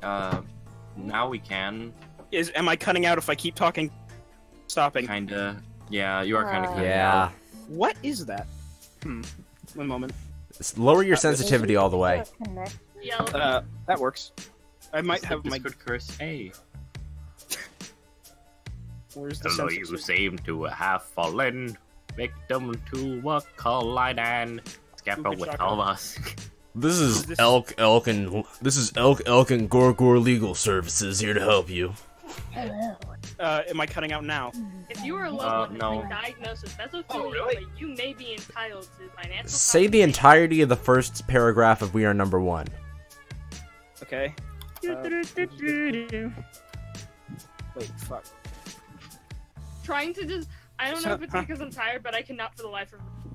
Now we can. Am I cutting out if I keep talking? Stopping. Kinda. Yeah, you are kinda cutting Yeah. out. What is that? One moment. Lower your sensitivity all the way. Connect. Yeah. That works. I might Skip have my... Discord curse. Hey. Where's the Hello, you sensitivity? seem to have fallen victim to a collide and scapper Stupid with shotgun. all of us. This is This- Elk, and Gorgor Legal Services here to help you. Hello. Am I cutting out now? If you are a loved one no. who's been diagnosed with mesothelioma, Oh, really? you may be entitled to financial Say the compensation. entirety of the first paragraph of We Are Number One. Okay. Wait, fuck. Trying to just. I don't know if it's Huh? because I'm tired, but I cannot for the life of me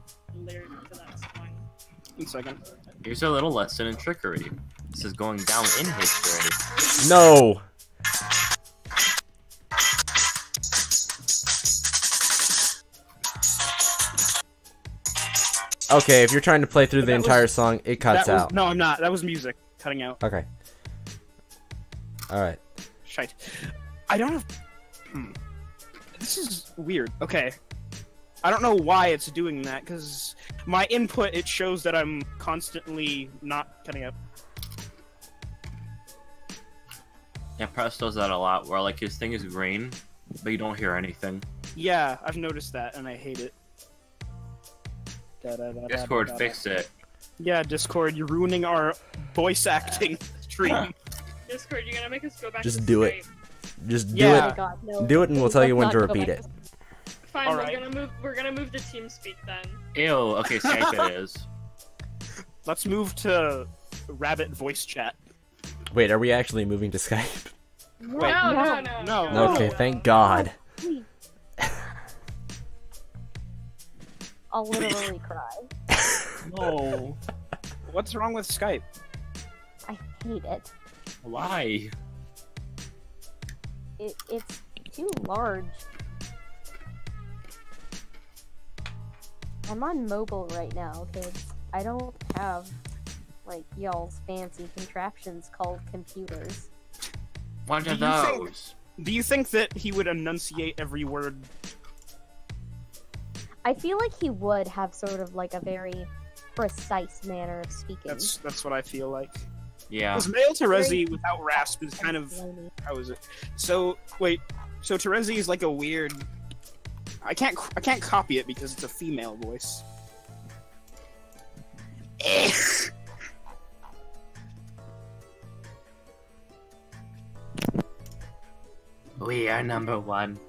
lyrics to that song. 1 second. Here's a little lesson in trickery. This is going down in history. No! Okay, if you're trying to play through the That was- entire song, it cuts That was- out. No, I'm not. That was music. Cutting out. Okay. Alright. Shite. I don't have... This is weird. Okay. I don't know why it's doing that, because my input, it shows that I'm constantly not cutting out. Yeah, Press does that a lot, where like his thing is green, but you don't hear anything. Yeah, I've noticed that, and I hate it. Discord, fix it. Yeah, Discord, you're ruining our voice acting stream. Discord, you're gonna make us go back Just to do it. Skype. Just do Yeah. Oh my it. god, no. Do it and we'll Please, tell you let's when to not go repeat back it. Fine, Alright. we're gonna move to TeamSpeak then. Ew, okay, Skype it is. Let's move to Rabbit voice chat. Wait, are we actually moving to Skype? Wait, No. Okay, thank God. Please. I'll literally cry. No. What's wrong with Skype? I hate it. Why? It's too large. I'm on mobile right now, kids. I don't have, like, y'all's fancy contraptions called computers. One Do of you think- those. Do you think that he would enunciate every word? I feel like he would have sort of like a very precise manner of speaking. That's what I feel like. Yeah. Because male Terezi Very- without rasp is kind of... slimy. How is it? So, wait. So Terezi is like a weird... I can't copy it because it's a female voice. We are number one.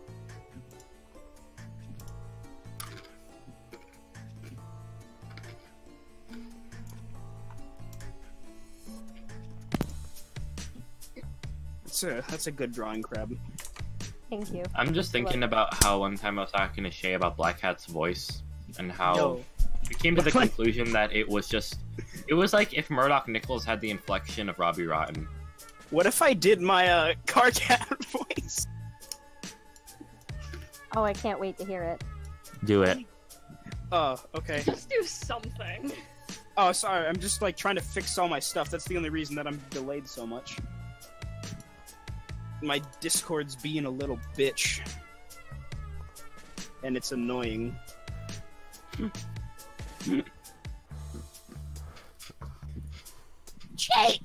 That's a good drawing, Crab. Thank you. I'm just thinking about how one time I was talking to Shay about Black Hat's voice and how Yo. we came to the conclusion that it was like if Murdoch Nichols had the inflection of Robbie Rotten. What if I did my car cat voice? Oh, I can't wait to hear it. Do it. Oh, okay. Just do something. Oh, sorry. I'm just like trying to fix all my stuff. That's the only reason that I'm delayed so much. My Discord's being a little bitch. And it's annoying. Jay!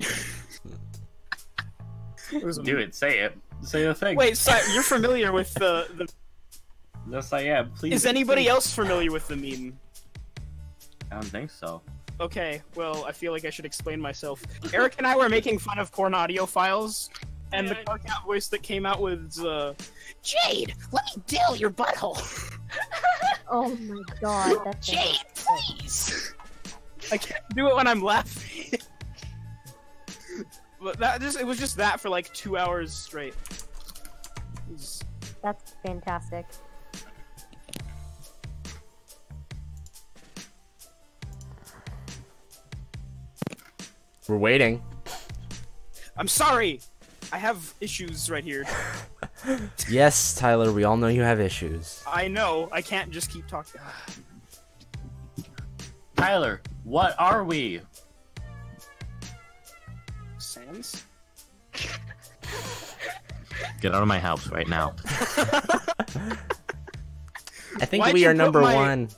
Do it. Say it. Say the thing. Wait, so you're familiar with the... Yes, I am. Please. Is anybody else familiar with the meme? I don't think so. Okay, well, I feel like I should explain myself. Eric and I were making fun of porn audio files, and the car cat voice that came out was, Jade, let me dill your butthole! Oh my god, that's Jade, please! I can't do it when I'm laughing. But it was just that for like 2 hours straight. That's fantastic. We're waiting. I'm sorry! I have issues right here. Yes, Tyler, we all know you have issues. I know, I can't just keep talking. Tyler, what are we? Sans? Get out of my house right now. I think Why'd we you are put number my- one.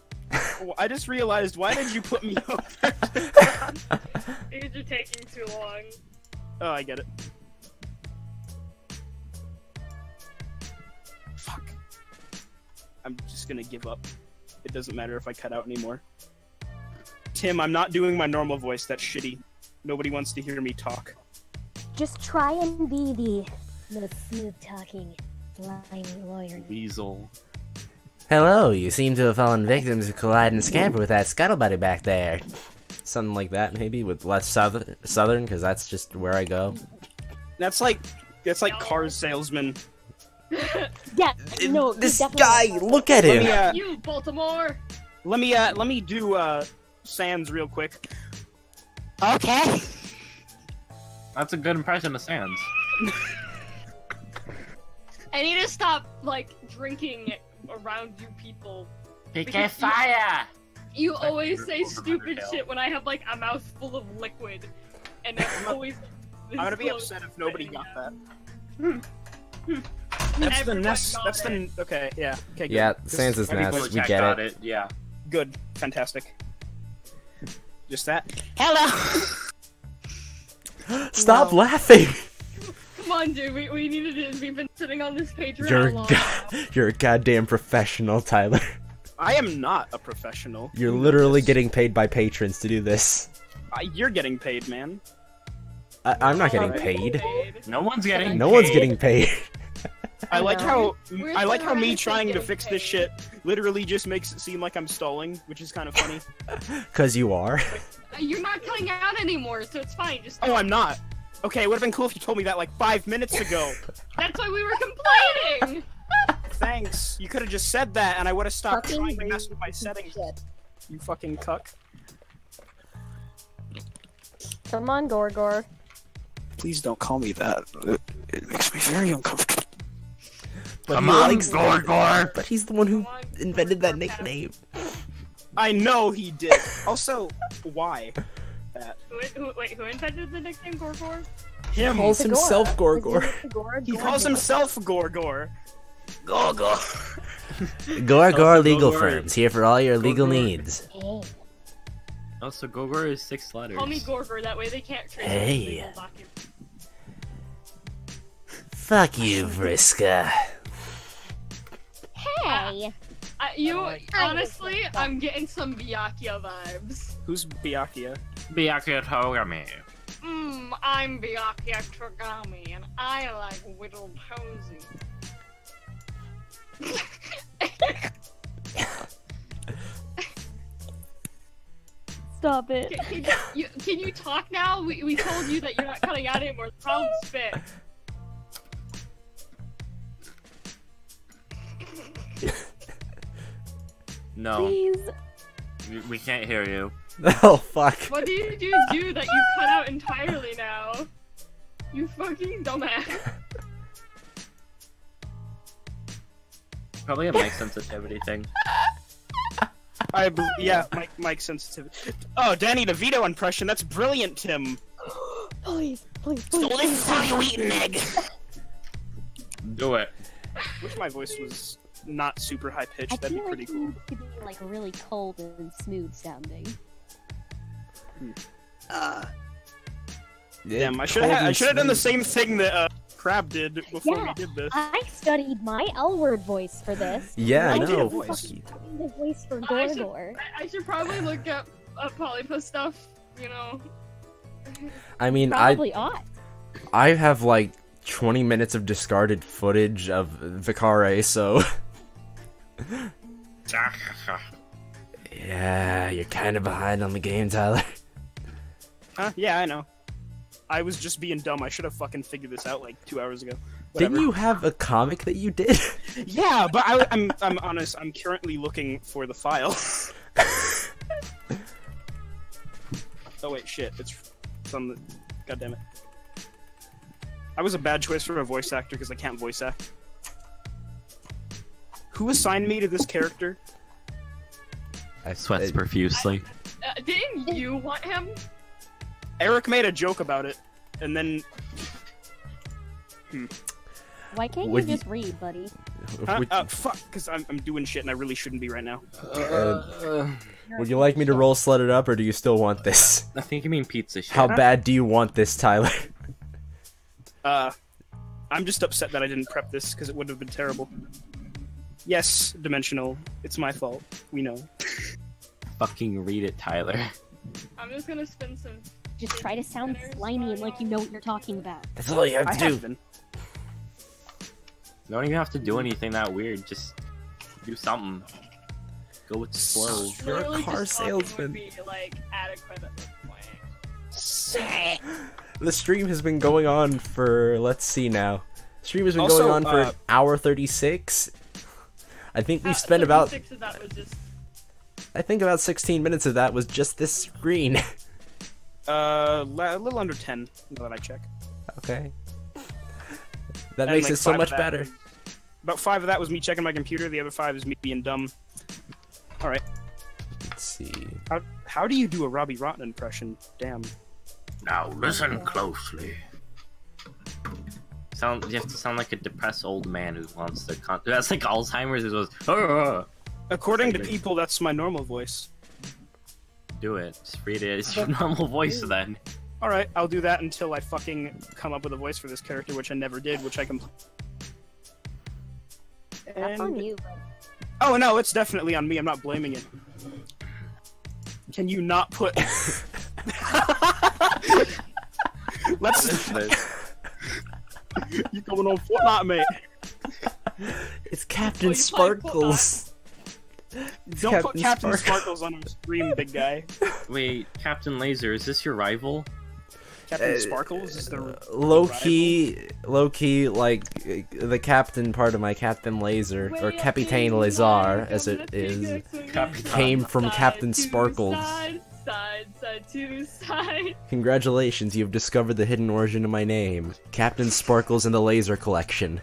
I just realized, why did you put me over? Because you're taking too long. Oh, I get it. Fuck. I'm just gonna give up. It doesn't matter if I cut out anymore. Tim, I'm not doing my normal voice. That's shitty. Nobody wants to hear me talk. Just try and be the smooth talking, slimy lawyer. Weasel. Hello, you seem to have fallen victim to collide and scamper with that scuttlebuddy back there. Something like that, maybe, with less southern, because that's just where I go. That's like car salesman. Yeah, no, This definitely- guy, look at Let him! me, You, Baltimore! let me do Sans real quick. Okay. That's a good impression of Sans. I need to stop, like, drinking around you people. Pick Because fire! You Like always you're say from stupid Undertale. shit when I have, like, a mouth full of liquid. And it's always... I'm gonna be upset if nobody got that. That's the Everyone nest. got That's it. the. Okay, yeah. Okay, good. Yeah, Just- Sans is People in nest, the we chat get got it. Yeah. Good. Fantastic. Just that. Hello! Stop No. laughing! Come on, dude, we needed it. We've been sitting on this page for You're how long? you're a goddamn professional, Tyler. I am not a professional. You're You know literally this. getting paid by patrons to do this. You're getting paid, man. I'm not getting Alright. paid. No one's getting No paid. one's getting paid. I like how We're I like still how me honestly trying to getting fix paid. this shit literally just makes it seem like I'm stalling, which is kind of funny. Cause you are. You're not cutting out anymore, so it's fine. Just Oh, I'm not. Okay, it would have been cool if you told me that like 5 minutes ago. That's why we were complaining. Thanks. You could have just said that, and I would have stopped Fucking trying to mess rude with my piece of settings. shit. You fucking cuck. Come on, Gorgor. Please don't call me that. It makes me very uncomfortable. But Come he on, likes Gorgor! But he's the one who Come on. invented that nickname. I know he did. Also, why? That. Who invented the nickname Gorgor? He Him. calls himself Gorgor. He calls himself Gorgor. Gorgor. Gorgor Legal Gorgor. Firms, here for all your legal Gorgor. needs. Hey. Oh, so Gogor is 6 letters. Call me Gorgor, that way they can't trace Hey. it in legal documents. Fuck you, Vriska. Hey. Honestly, I'm getting some Byakuya vibes. Who's Byakuya? Byakuya Togami. I'm Byakuya Trogami, and I like whittled hosey. Stop it. Can you talk now? We told you that you're not cutting out anymore. The problem's fixed. No, Please. we can't hear you. Oh fuck. What did you do that you cut out entirely now? You fucking dumbass. Probably a mic sensitivity thing. Yeah, mic sensitivity. Oh, Danny DeVito impression. That's brilliant, Tim. Please. So this is how you eat an egg. Do it. Wish my voice was not super high pitched. I That'd be feel pretty like cool. you need to be like really cold and smooth sounding. Damn, I should have done the same thing that Crab did before we did this. I studied my L-word voice for this. Yeah, I I know. did the voice for Gorgor. I should probably look up polypo stuff, you know. I mean, Probably ought. I have like 20 minutes of discarded footage of Vicare, so yeah, you're kind of behind on the game, Tyler. Huh? Yeah, I know. I was just being dumb. I should have fucking figured this out like 2 hours ago. Didn't Whatever. you have a comic that you did? Yeah, but I'm honest. I'm currently looking for the file. Oh wait, shit! It's on the. God damn it! I was a bad choice for a voice actor because I can't voice act. Who assigned me to this character? I Sweats profusely. Didn't you want him? Eric made a joke about it, and then. Why can't you Would you- just read, buddy? Fuck, because I'm doing shit and I really shouldn't be right now. Would you like me to roll Slut It Up, or do you still want this? I think you mean pizza shit. How bad do you want this, Tyler? I'm just upset that I didn't prep this because it would have been terrible. Yes, Dimensional, it's my fault. We know. Fucking read it, Tyler. I'm just gonna spin some. Just try to sound slimy and like you know what you're talking about. That's all you have I to do. have been. You don't even have to do anything that weird. Just do something. Go with the flow. You're a Literally car just talking would salesman. be, like, adequate at this point. The stream has been going on for, let's see now. Stream has been Also, going on for an hour 36. I think we spent about, 36 of that was just. I think about 16 minutes of that was just this screen. A little under 10, now that I check. Okay. That And, makes like, it so 5 of much that better. was- About 5 of that was me checking my computer, the other 5 is me being dumb. Alright. Let's see. How do you do a Robbie Rotten impression? Damn. Now listen closely. You have to sound like a depressed old man who wants to. That's like Alzheimer's. Who goes, "Arr!" According to people, that's my normal voice. Do it. Just read it. It's your normal voice then. Alright, I'll do that until I fucking come up with a voice for this character, which I never did, which I can. That's on you, but Oh no, it's definitely on me. I'm not blaming it. Can you not put? Let's. You going on Fortnite, mate? It's Captain Oh, you played Sparkles. Don't put Captain Sparkles. Sparkles on our stream, big guy. Wait, Captain Laser, is this your rival? Captain Sparkles is the Low key, like the captain part of my Captain Laser, or Capitaine Lazar, as it is, came from Captain Sparkles. Side to side. Congratulations, you have discovered the hidden origin of my name, Captain Sparkles and the Laser Collection.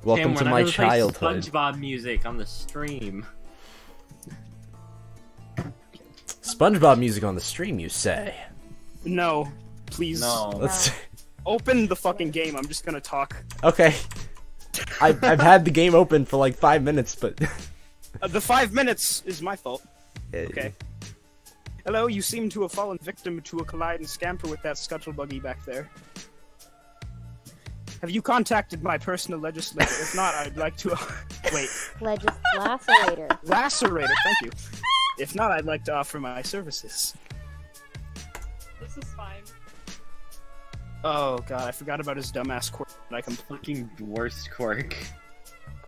Welcome Tim, to we're not my gonna play childhood. SpongeBob music on the stream. SpongeBob music on the stream, you say? No, please. No. Let's. Open the fucking game. I'm just gonna talk. Okay. I've had the game open for like 5 minutes, but. The 5 minutes is my fault. Okay. Hello, you seem to have fallen victim to a collide and scamper with that scuttle buggy back there. Have you contacted my personal legislator? If not, I'd like to. Wait. Lacerator. Lacerator, thank you. If not, I'd like to offer my services. This is fine. Oh god, I forgot about his dumbass quirk. I can Fucking worst quirk.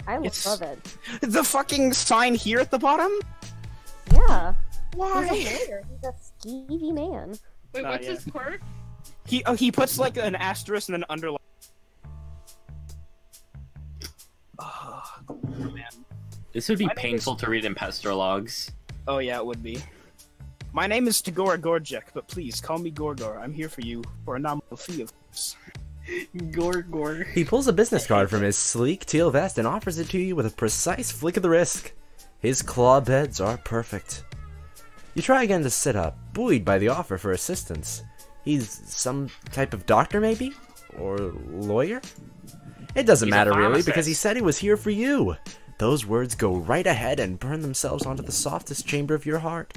I It's- love it. The fucking sign here at the bottom? Yeah. Why? He's a lawyer. He's a skeevy man. Wait, Oh, what's yeah. his quirk? He puts like an asterisk and then an underline. Oh, man. This would be My name painful to read in Pestor logs. Oh yeah, it would be. My name is Tagora Gorjek, but please call me Gorgor. I'm here for you for a nominal fee, of course. Gorgor. He pulls a business card from his sleek teal vest and offers it to you with a precise flick of the wrist. His claw beds are perfect. You try again to sit up, buoyed by the offer for assistance. He's some type of doctor, maybe? Or lawyer? It doesn't matter really, because he said he was here for you. Those words go right ahead and burn themselves onto the softest chamber of your heart.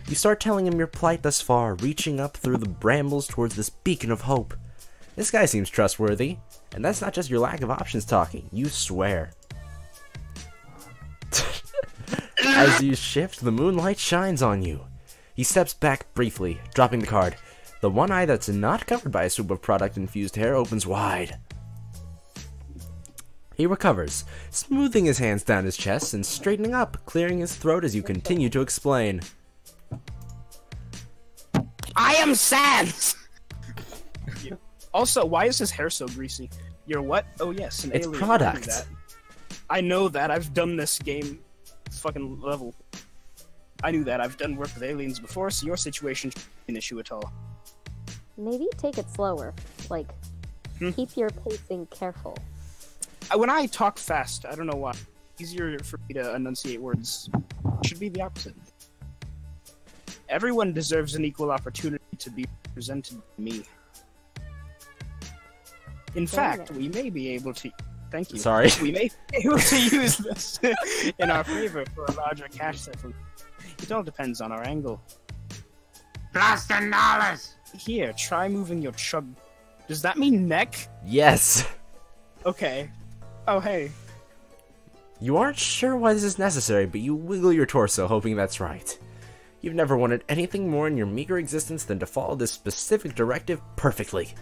You start telling him your plight thus far, reaching up through the brambles towards this beacon of hope. This guy seems trustworthy, and that's not just your lack of options talking, you swear. As you shift, the moonlight shines on you. He steps back briefly, dropping the card. The one eye that's not covered by a swoop of product-infused hair opens wide. He recovers, smoothing his hands down his chest and straightening up, clearing his throat as you continue to explain. I am Sans! Also, why is his hair so greasy? You're what? Oh yes, an It's alien. product. I know that. I've done this game fucking level. I knew that. I've done work with aliens before, so your situation shouldn't be an issue at all. Maybe take it slower. Like, keep your pacing careful. When I talk fast, I don't know why. Easier for me to enunciate words. It should be the opposite. Everyone deserves an equal opportunity to be presented to me. In fact, we may be able to... Thank you. Sorry. We may be able to use this in our favor for a larger cash settlement. It all depends on our angle. $10. Here, try moving your chub. Does that mean neck? Yes. Okay. Oh, hey. You aren't sure why this is necessary, but you wiggle your torso, hoping that's right. You've never wanted anything more in your meager existence than to follow this specific directive perfectly.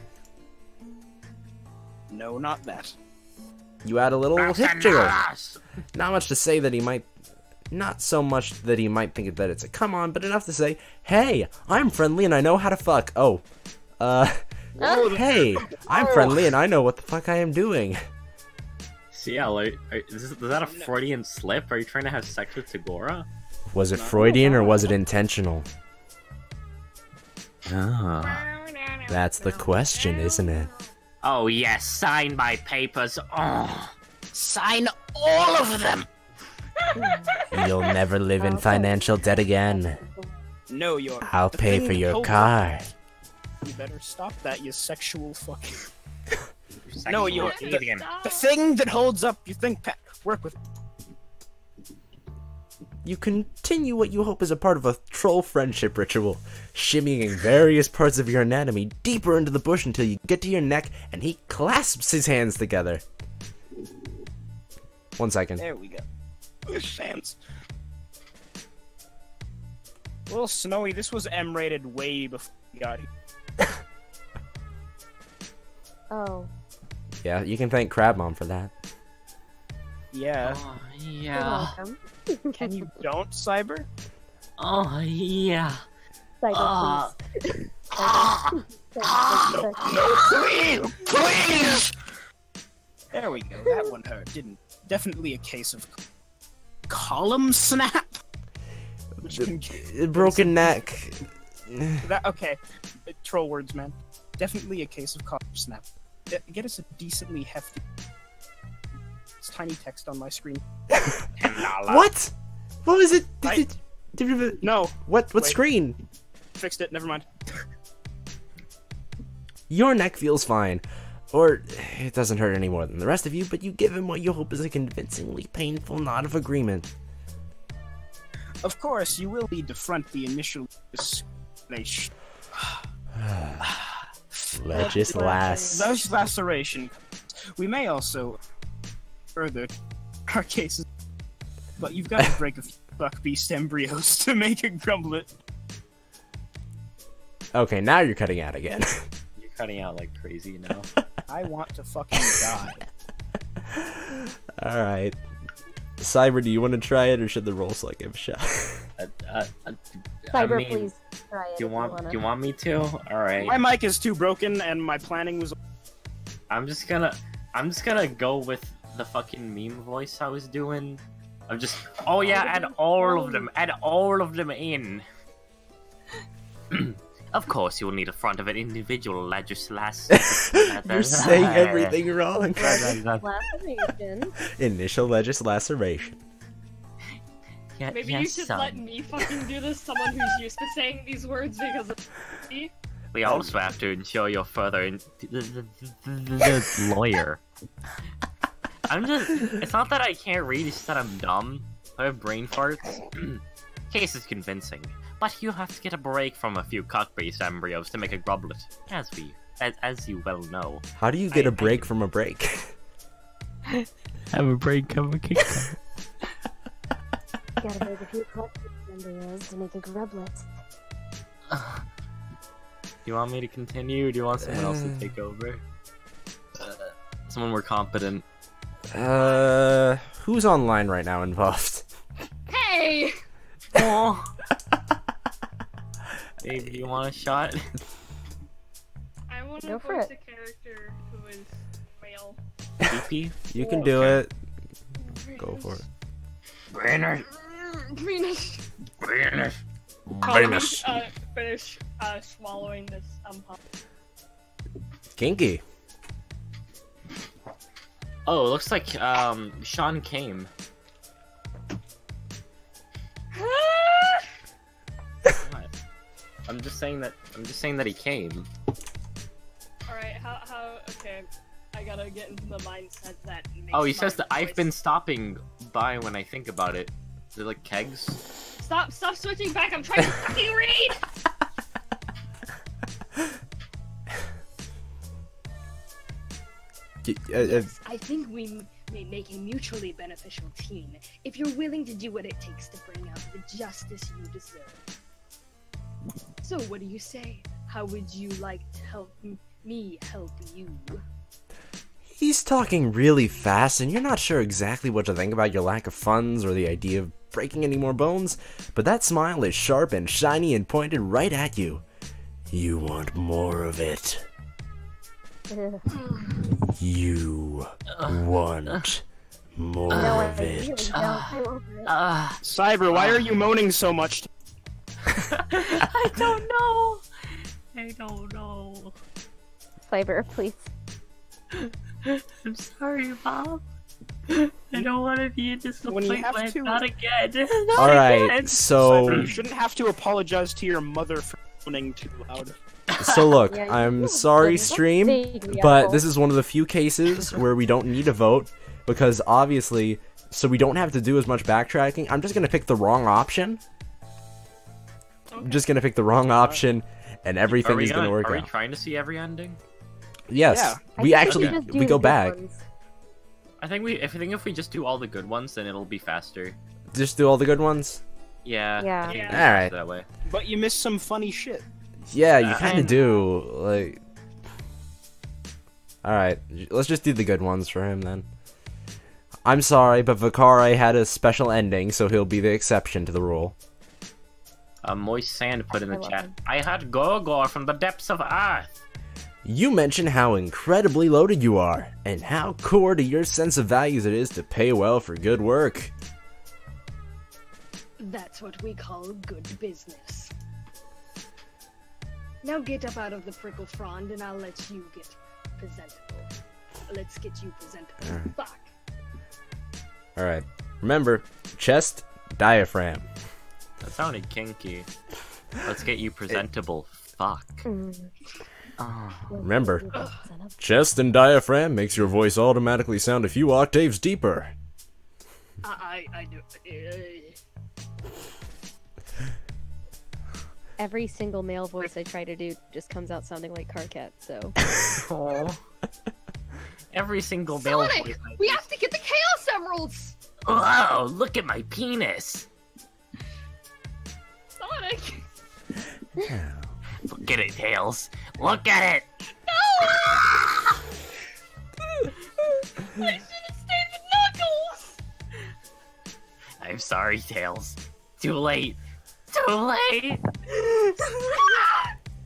No, not that. You add a little hip jiggle. Not much to say that he might... Not so much that he might think that it's a come on, but enough to say, hey, I'm friendly and I know how to fuck. Oh, hey, I'm friendly and I know what the fuck I am doing. CL, is that a Freudian slip? Are you trying to have sex with Tagora? Was it Freudian or was it intentional? Ah. That's the question, isn't it? Oh yes, sign my papers. Oh. Sign all of them! You'll never live in financial debt again. No, you're... I'll pay for your car. You better stop that, you sexual fuck. Sexual No, you're... alien. The thing that holds up your think pad. Work with... You continue what you hope is a part of a troll friendship ritual, shimmying various parts of your anatomy deeper into the bush until you get to your neck and he clasps his hands together. 1 second. There we go. Sans. Well, Snowy, this was M-rated way before we got here. Oh. Yeah, you can thank Crab Mom for that. Yeah. Oh, You're yeah. welcome. Can you don't, Cyber? Oh, yeah. Cyber, please. Please! There we go. That one hurt, didn't? Definitely a case of column snap. Which can Broken neck. that okay? Troll words, man. Definitely a case of column snap. Get us a decently hefty. It's tiny text on my screen. What? What was it? No. What Wait. screen? Fixed it. Never mind. Your neck feels fine. Or, it doesn't hurt any more than the rest of you, but you give him what you hope is a convincingly painful nod of agreement. Of course, you will need to front the initial laceration. Those laceration. We may also further our cases, but you've got to break a few buck beast embryos to make a grumblet. Okay, now you're cutting out again. You're cutting out like crazy now. I want to fucking die. Alright. Cyber, do you want to try it, or should the roll slug give a shot? Cyber, please try it. Do you want me to? All right. My mic is too broken, and my planning was. I'm just gonna go with the fucking meme voice I was doing. I'm just. Oh yeah, add all of them. Add all of them in. Of course, you will need a front of an individual legislation. You're saying everything wrong. Laceration. Initial legislation. Yeah, Maybe yes, you should son. let me fucking do this. Someone who's used to saying these words because of me. We also have to ensure you're further in the lawyer. I'm just. It's not that I can't read, it's that I'm dumb. I have brain farts. Case is convincing, but you have to get a break from a few cock-based embryos to make a grublet, as you well know. How do you get a break from a break? Have a break, have a kick. Gotta make a few cock-based embryos to make a grublet. Do you want me to continue, or do you want someone else to take over? Someone more competent. Who's online right now involved? Hey! Oh. Babe, do you want a shot? I want to Go for voice it. a character who is male. PP? You can do it. Go for it. Brainer. Greenish. Brainer. Finish swallowing this pump. Kinky. Oh, it looks like Sean came. What? I'm just saying that he came. Alright, okay. I gotta get into the mindset that makes Oh, he my says that I've voice- been stopping by when I think about it. They're like kegs. Stop switching back, I'm trying to fucking read! I think we may make a mutually beneficial team if you're willing to do what it takes to bring out the justice you deserve. So what do you say? How would you like to help me help you? He's talking really fast, and you're not sure exactly what to think about your lack of funds or the idea of breaking any more bones, but that smile is sharp and shiny and pointed right at you. You want more of it. You want more of it. Cyber, why are you moaning so much? I don't know. I don't know. Flavor, please. I'm sorry, Bob. I don't want to be a disappointment. Not again. Alright, so... You shouldn't have to apologize to your mother for moaning too loud. So look, Yeah, I'm you- sorry, don't stream, say me, but asshole. this is one of the few cases where we don't need a vote, because obviously, so we don't have to do as much backtracking, I'm just gonna pick the wrong option. I'm just gonna pick the wrong option, and everything is gonna work Are we out. trying to see every ending? Yes, Yeah. we I think actually, should just do we the go good back. ones. I think if we just do all the good ones, then it'll be faster. Just do all the good ones? Yeah. Yeah. I think it'll be Alright. faster that way. But you missed some funny shit. Yeah, you I kinda know. do, like... Alright, let's just do the good ones for him then. I'm sorry, but Vakari had a special ending, so he'll be the exception to the rule. Moist Sand put in the I love chat. him. I had Gorgor from the depths of Earth. You mentioned how incredibly loaded you are, and how core to your sense of values it is to pay well for good work. That's what we call good business. Now get up out of the prickle frond and I'll let you get presentable. Let's get you presentable. Fuck. Alright, remember, chest, diaphragm. That sounded kinky. Let's get you presentable. Fuck. Remember, chest and diaphragm makes your voice automatically sound a few octaves deeper. I do. Every single male voice I try to do just comes out sounding like Carcat, so... Oh. Every single male Sonic! voice. We have to get the Chaos Emeralds! Wow, look at my penis. Sonic! Look at it, Tails. Look at it. I should have stayed with Knuckles! I'm sorry, Tails. Too late. Too late.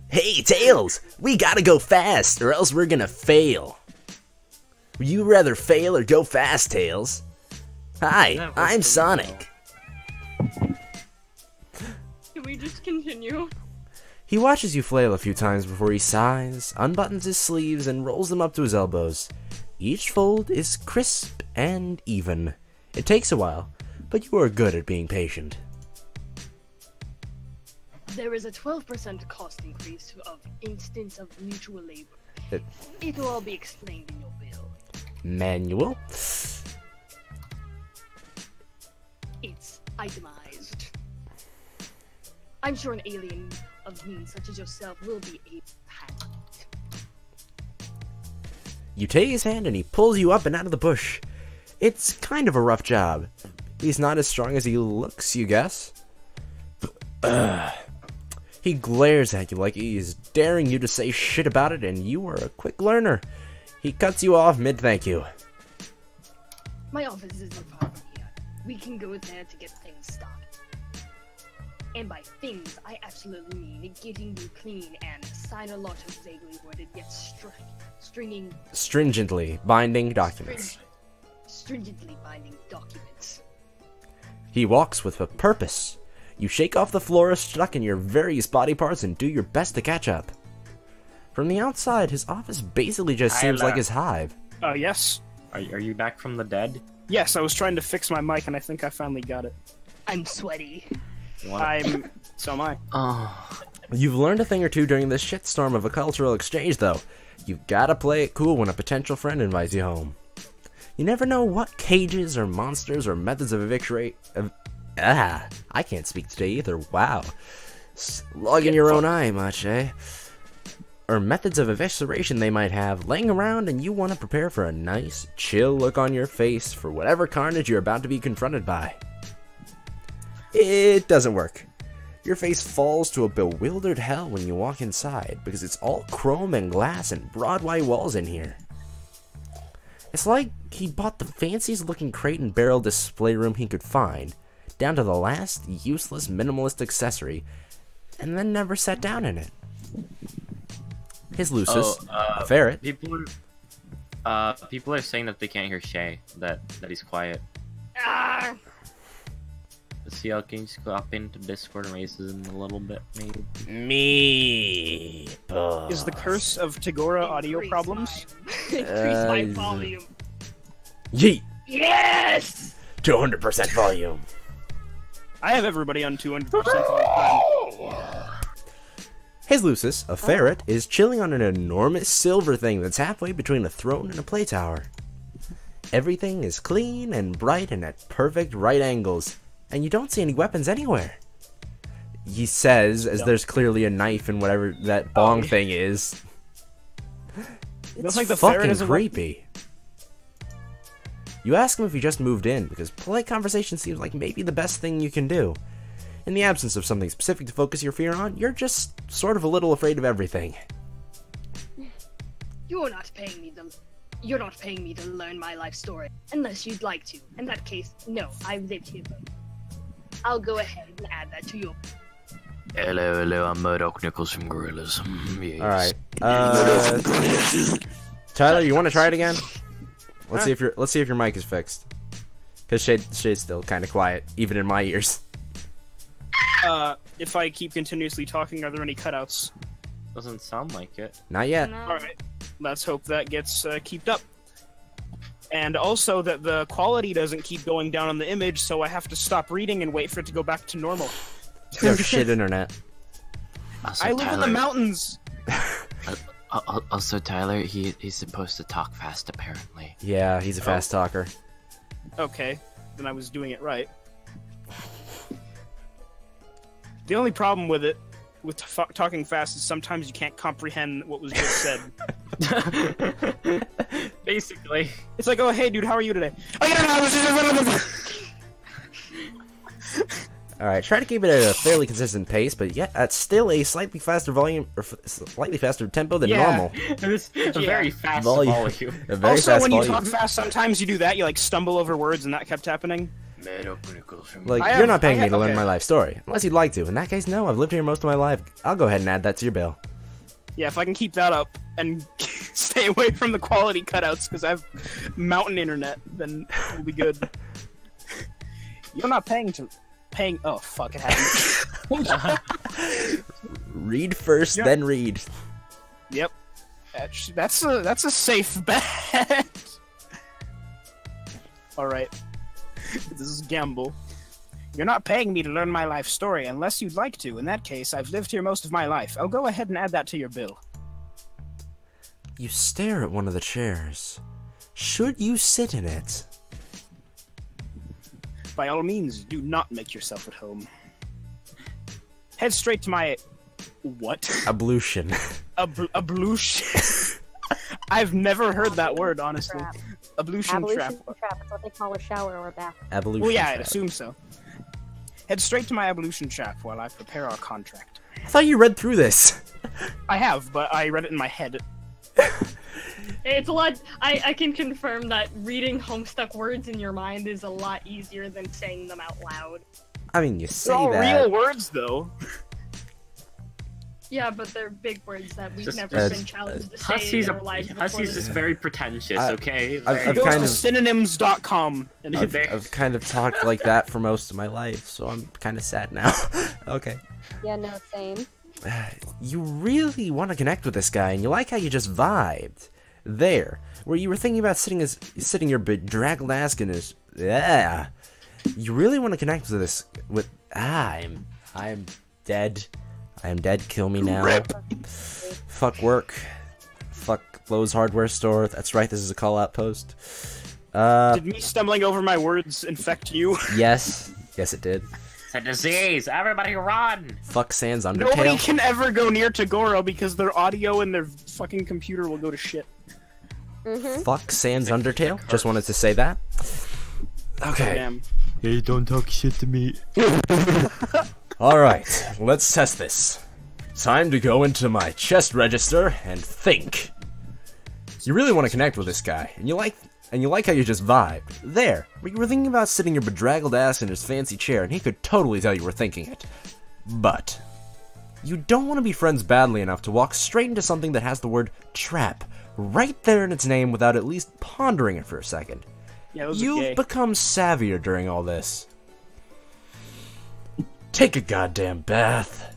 Hey, Tails! We gotta go fast, or else we're gonna fail. Would you rather fail or go fast, Tails? Hi, I'm Sonic. Can we just continue? He watches you flail a few times before he sighs, unbuttons his sleeves, and rolls them up to his elbows. Each fold is crisp and even. It takes a while, but you are good at being patient. There is a 12% cost increase of instance of mutual labor. It'll all be explained in your bill. Manual? It's itemized. I'm sure an alien of means such as yourself will be able to handle it. You take his hand and he pulls you up and out of the bush. It's kind of a rough job. He's not as strong as he looks, you guess. He glares at you like he is daring you to say shit about it, and you are a quick learner. He cuts you off mid-thank you. My office isn't far from here. We can go there to get things started. And by things, I absolutely mean getting you clean and sign a lot of vaguely worded yet stringently binding documents. Stringently binding documents. He walks with a purpose. You shake off the flora stuck in your various body parts and do your best to catch up. From the outside, his office basically just seems like his hive. Yes. Are you back from the dead? Yes, I was trying to fix my mic and I think I finally got it. I'm sweaty. So am I. Oh. You've learned a thing or two during this shitstorm of a cultural exchange, though. You've gotta play it cool when a potential friend invites you home. You never know what cages or monsters or methods of eviscerate... I can't speak today either, wow. Log in your own eye much, eh? Or methods of evisceration they might have laying around, and you want to prepare for a nice, chill look on your face for whatever carnage you're about to be confronted by. It doesn't work. Your face falls to a bewildered hell when you walk inside, because it's all chrome and glass and broad white walls in here. It's like he bought the fanciest looking crate and barrel display room he could find, down to the last useless minimalist accessory, and then never sat down in it. His Lucis, a ferret. People are saying that they can't hear Shay, that he's quiet. Ah! Let's see how can you hop into Discord and racism a little bit, maybe. Me. Is the curse of Tagora audio problems? Increase my volume. Yeet. Yes! 200% volume. I have everybody on 200% all the time. His Lucis, a ferret, is chilling on an enormous silver thing that's halfway between a throne and a play tower. Everything is clean and bright and at perfect right angles, and you don't see any weapons anywhere. He says, as there's clearly a knife in whatever that bong thing is. It's like the fucking ferret is a creepy. You ask him if he just moved in, because polite conversation seems like maybe the best thing you can do. In the absence of something specific to focus your fear on, you're just sort of a little afraid of everything. You're not paying me to learn my life story, unless you'd like to. In that case, no, I've lived here. I'll go ahead and add that to your... Hello, I'm Murdoch Nichols from Gorillas. Yes. Alright, Tyler, you want to try it again? Let's see if your mic is fixed. Cause Shade's still kind of quiet, even in my ears. If I keep continuously talking, are there any cutouts? Doesn't sound like it. Not yet. No. Alright, let's hope that gets kept up. And also that the quality doesn't keep going down on the image, so I have to stop reading and wait for it to go back to normal. No shit, internet. Also, I live in the mountains! Also, Tyler, he's supposed to talk fast, apparently. Yeah, he's a fast talker. Okay, then I was doing it right. The only problem with it, with talking fast, is sometimes you can't comprehend what was just said. Basically. It's like, oh, hey, dude, how are you today? Alright, try to keep it at a fairly consistent pace, but yet at still a slightly faster volume, or slightly faster tempo than normal. It's a very fast Volume. volume. A very Also, fast when volume. you talk fast, sometimes you do that, you like stumble over words, and that kept happening. Like, you're not paying me to learn my life story. Unless you'd like to. In that case, no, I've lived here most of my life. I'll go ahead and add that to your bill. Yeah, if I can keep that up and stay away from the quality cutouts, because I have mountain internet, then we'll be good. You're not paying. Oh fuck! It happened. Read first, Yep. then read. Yep. That's a safe bet. All right. This is gamble. You're not paying me to learn my life story unless you'd like to. In that case, I've lived here most of my life. I'll go ahead and add that to your bill. You stare at one of the chairs. Should you sit in it? By all means, do not make yourself at home. Head straight to my... What? Ablution. Ablution? I've never heard that word, honestly. Trap. Ablution trap. Trap is what they call a shower or a bath. Ablution. Well, yeah, I'd trap. assume so. Head straight to my ablution trap while I prepare our contract. I thought you read through this. I have, but I read it in my head. It's a lot. I can confirm that reading Homestuck words in your mind is a lot easier than saying them out loud. I mean, you say They're all that. real words, though. Yeah, but they're big words that we've Just- never been challenged to say Hussey's, in our lives before Hussey's this. just very pretentious, I- okay? I've Go kind to of- synonyms.com. And I've kind of talked like that for most of my life, so I'm kind of sad now. Okay. Yeah, no, same. You really want to connect with this guy, and you like how you just vibed. There, where you were thinking about sitting your bedraggled ass in his... Yeah. You really want to connect with this... I'm dead. I am dead, kill me now. Fuck work. Fuck Lowe's hardware store. That's right, this is a call-out post. Did me stumbling over my words infect you? Yes. Yes, it did. It's a disease! Everybody run! Fuck Sans Nobody Undertale. can ever go near Tagoro because their audio and their fucking computer will go to shit. Fuck Sans Undertale. Just wanted to say that. Okay. Damn. Hey, don't talk shit to me. Alright, let's test this. Time to go into my chest register and think. You really want to connect with this guy, and you like how you just vibed. There, where you were thinking about sitting your bedraggled ass in his fancy chair, and he could totally tell you were thinking it. But you don't want to be friends badly enough to walk straight into something that has the word trap right there in its name without at least pondering it for a second. Yeah, those are You've gay. become savvier during all this. Take a goddamn bath.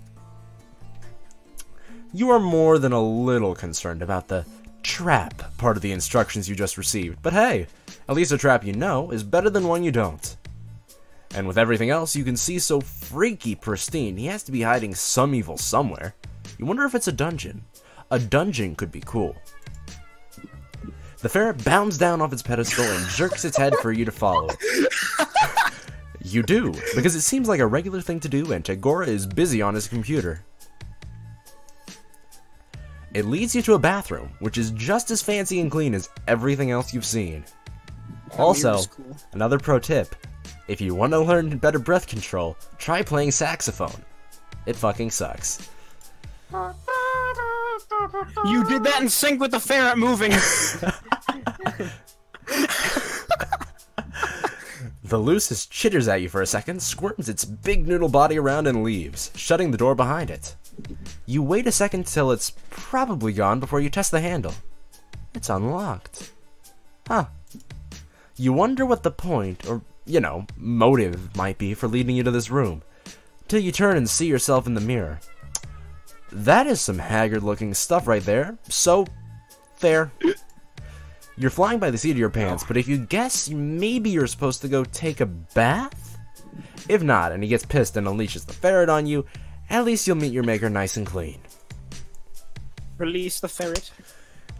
You are more than a little concerned about the trap part of the instructions you just received, but hey, at least a trap you know is better than one you don't. And with everything else you can see so freaky pristine, he has to be hiding some evil somewhere. You wonder if it's a dungeon. A dungeon could be cool. The ferret bounds down off its pedestal and jerks its head for you to follow it. You do, because it seems like a regular thing to do, and Tagora is busy on his computer. It leads you to a bathroom, which is just as fancy and clean as everything else you've seen. Also, mirror's cool. another pro tip, if you want to learn better breath control, try playing saxophone. It fucking sucks. You did that in sync with the ferret moving. The Lucis chitters at you for a second, squirms its big noodle body around and leaves, shutting the door behind it. You wait a second till it's probably gone before you test the handle. It's unlocked. Huh. You wonder what the point, or, motive might be for leading you to this room, till you turn and see yourself in the mirror. That is some haggard-looking stuff right there, so, there. You're flying by the seat of your pants, but if you guess, maybe you're supposed to go take a bath? If not, and he gets pissed and unleashes the ferret on you, at least you'll meet your maker nice and clean. Release the ferret.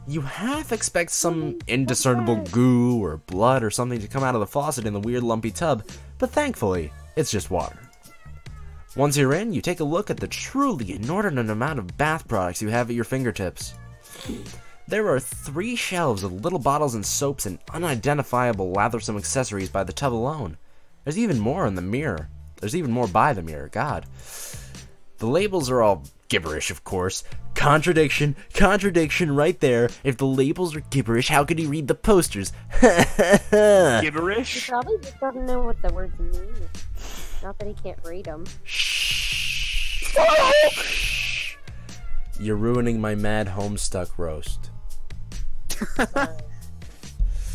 You half expect some indiscernible goo or blood or something to come out of the faucet in the weird lumpy tub, but thankfully, it's just water. Once you're in, you take a look at the truly inordinate amount of bath products you have at your fingertips. There are 3 shelves of little bottles and soaps and unidentifiable lathersome accessories by the tub alone. There's even more in the mirror. There's even more by the mirror, God. The labels are all gibberish, of course. Contradiction right there. If the labels are gibberish, how could he read the posters? He Gibberish? probably just doesn't know what the words mean. Not that he can't read them. Shh. You're ruining my mad Homestuck roast.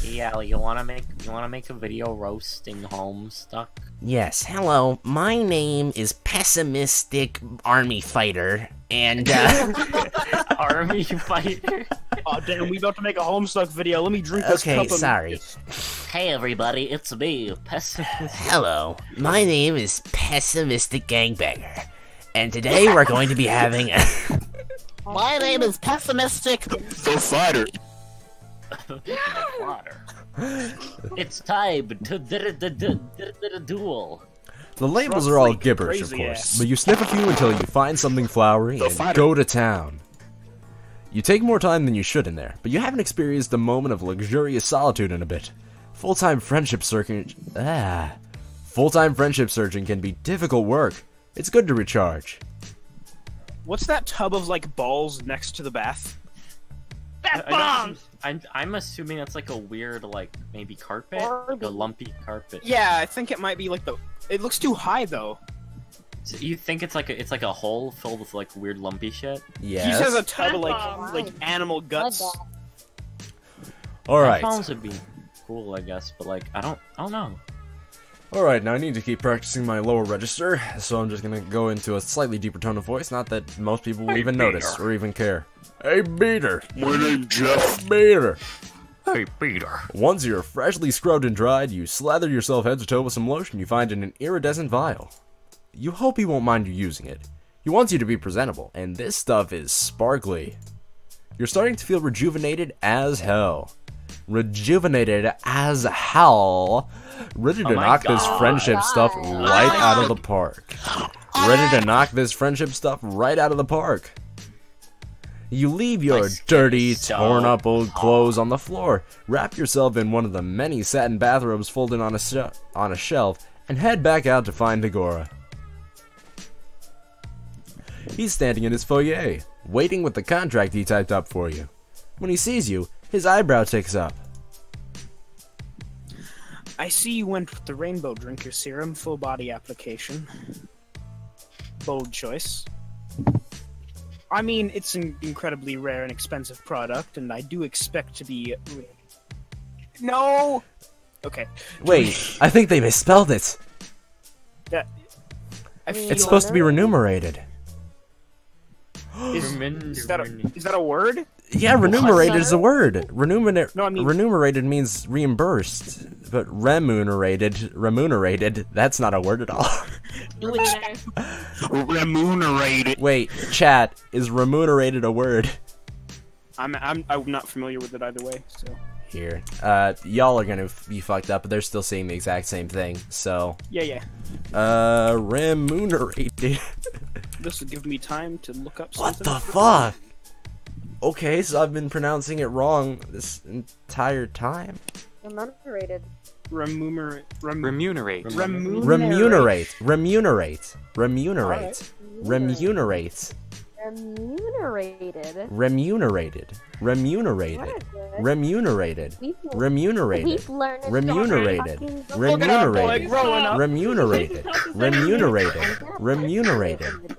Yeah, you wanna make a video roasting Homestuck? Yes, hello. My name is Pessimistic Army Fighter, and Army fighter. Oh damn, we about to make a Homestuck video. Let me drink this cup okay, of sorry. Hey everybody, it's me, Pessimist. Hello, my name is Pessimistic Gangbanger, and today we're going to be having a... My name is Pessimistic the Fighter. It's time to duel. The labels are all Roughly gibberish, of crazy course, ass. but you sniff a few until you find something flowery and go to town. You take more time than you should in there, but you haven't experienced a moment of luxurious solitude in a bit. Full-time friendship searching can be difficult work. It's good to recharge. What's that tub of like balls next to the bath? Bath bombs! I'm assuming that's like a weird, like, maybe carpet? Like a lumpy carpet. Yeah, I think it might be like the. It looks too high though. So you think it's like a hole filled with like weird lumpy shit? Yes. He says a tub of Bath like animal guts. Alright. Bombs would be cool, I guess, but like I don't know. Alright, now I need to keep practicing my lower register, so I'm just gonna go into a slightly deeper tone of voice, not that most people will even notice or even care. Hey, Beater! My name's Jeff. Beater! Hey, Peter. Once you're freshly scrubbed and dried, you slather yourself head to toe with some lotion you find in an iridescent vial. You hope he won't mind you using it. He wants you to be presentable, and this stuff is sparkly. You're starting to feel rejuvenated as hell. Rejuvenated as hell. Ready to knock this friendship stuff right out of the park. Ready to knock this friendship stuff right out of the park. You leave your dirty, torn up old clothes on the floor, wrap yourself in one of the many satin bathrobes folded on a shelf, and head back out to find Agora. He's standing in his foyer, waiting with the contract he typed up for you. When he sees you, his eyebrow ticks up. I see you went with the Rainbow Drinker Serum full body application. Bold choice. I mean, it's an incredibly rare and expensive product, and I do expect to be... No! Okay. Wait, I think they misspelled it. That... I feel... It's supposed to be remunerated. Is that a word? Yeah, remunerated is a word. Remunerated means reimbursed, but remunerated, that's not a word at all. Remunerated. Wait, chat, is remunerated a word? I'm not familiar with it either way, so... Here. Y'all are gonna be fucked up, but they're still saying the exact same thing, so... Yeah. Remunerated. This will give me time to look up What something. the fuck? Okay, so I've been pronouncing it wrong this entire time. Remunerated. Remunerate. Remunerate. Remunerate. Remunerated. Remunerated. Remunerated. Remunerated. Remunerated. Remunerated. Remunerated. Remunerated. Remunerated. Remunerated. Remunerated.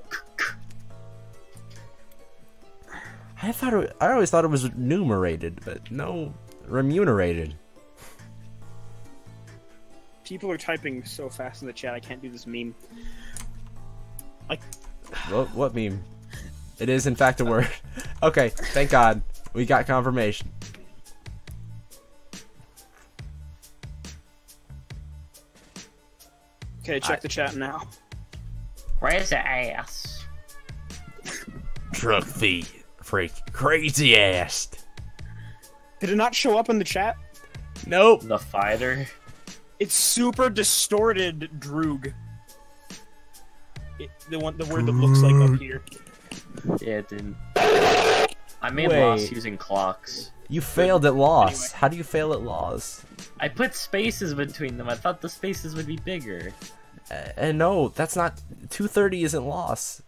I always thought it was numerated, but no, remunerated. People are typing so fast in the chat, I can't do this meme. Like, What meme? It is in fact a word. Okay, thank God. We got confirmation. okay, check the chat now. Where's the ass? Truck feet. Freak. Crazy ass. Did it not show up in the chat? Nope. The fighter. It's super distorted, Droog. The word that looks like up here. Yeah, it didn't. I made Wait. loss using clocks. You failed at loss. How do you fail at loss? I put spaces between them. I thought the spaces would be bigger. And no, that's not. 230 isn't loss.